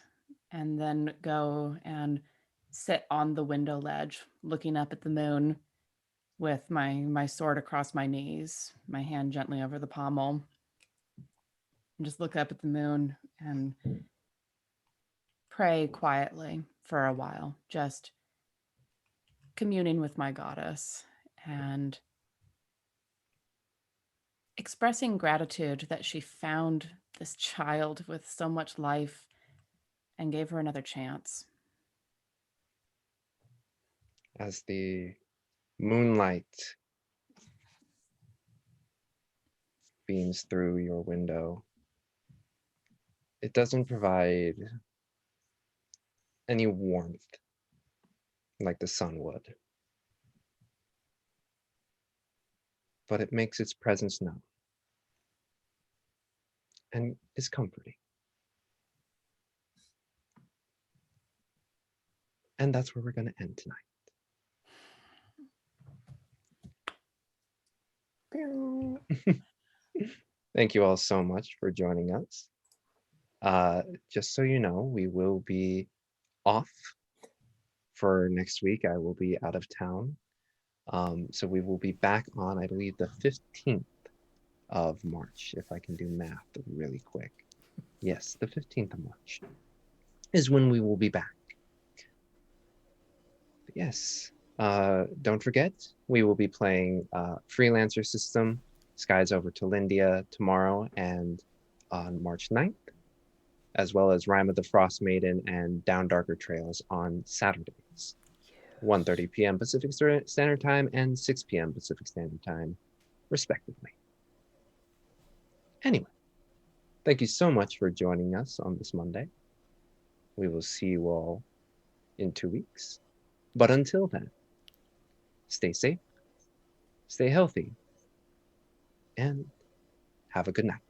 and then go and sit on the window ledge, looking up at the moon with my sword across my knees, my hand gently over the pommel, and just look up at the moon and pray quietly for a while, just communing with my goddess and expressing gratitude that she found this child with so much life and gave her another chance. As the moonlight beams through your window, it doesn't provide any warmth like the sun would, but it makes its presence known and is comforting. And that's where we're going to end tonight. Thank you all so much for joining us. Just so you know, we will be off for next week. I will be out of town. So we will be back on, I believe, the 15th of March, if I can do math really quick. Yes, the 15th of March is when we will be back. But yes, don't forget, we will be playing Freelancer System, Skies Over to Lindia tomorrow and on March 9th, as well as Rime of the Frost Maiden and Down Darker Trails on Saturdays, 1:30 p.m. Pacific Standard Time and 6 p.m. Pacific Standard Time, respectively. Anyway, thank you so much for joining us on this Monday. We will see you all in 2 weeks. But until then, stay safe, stay healthy, and have a good night.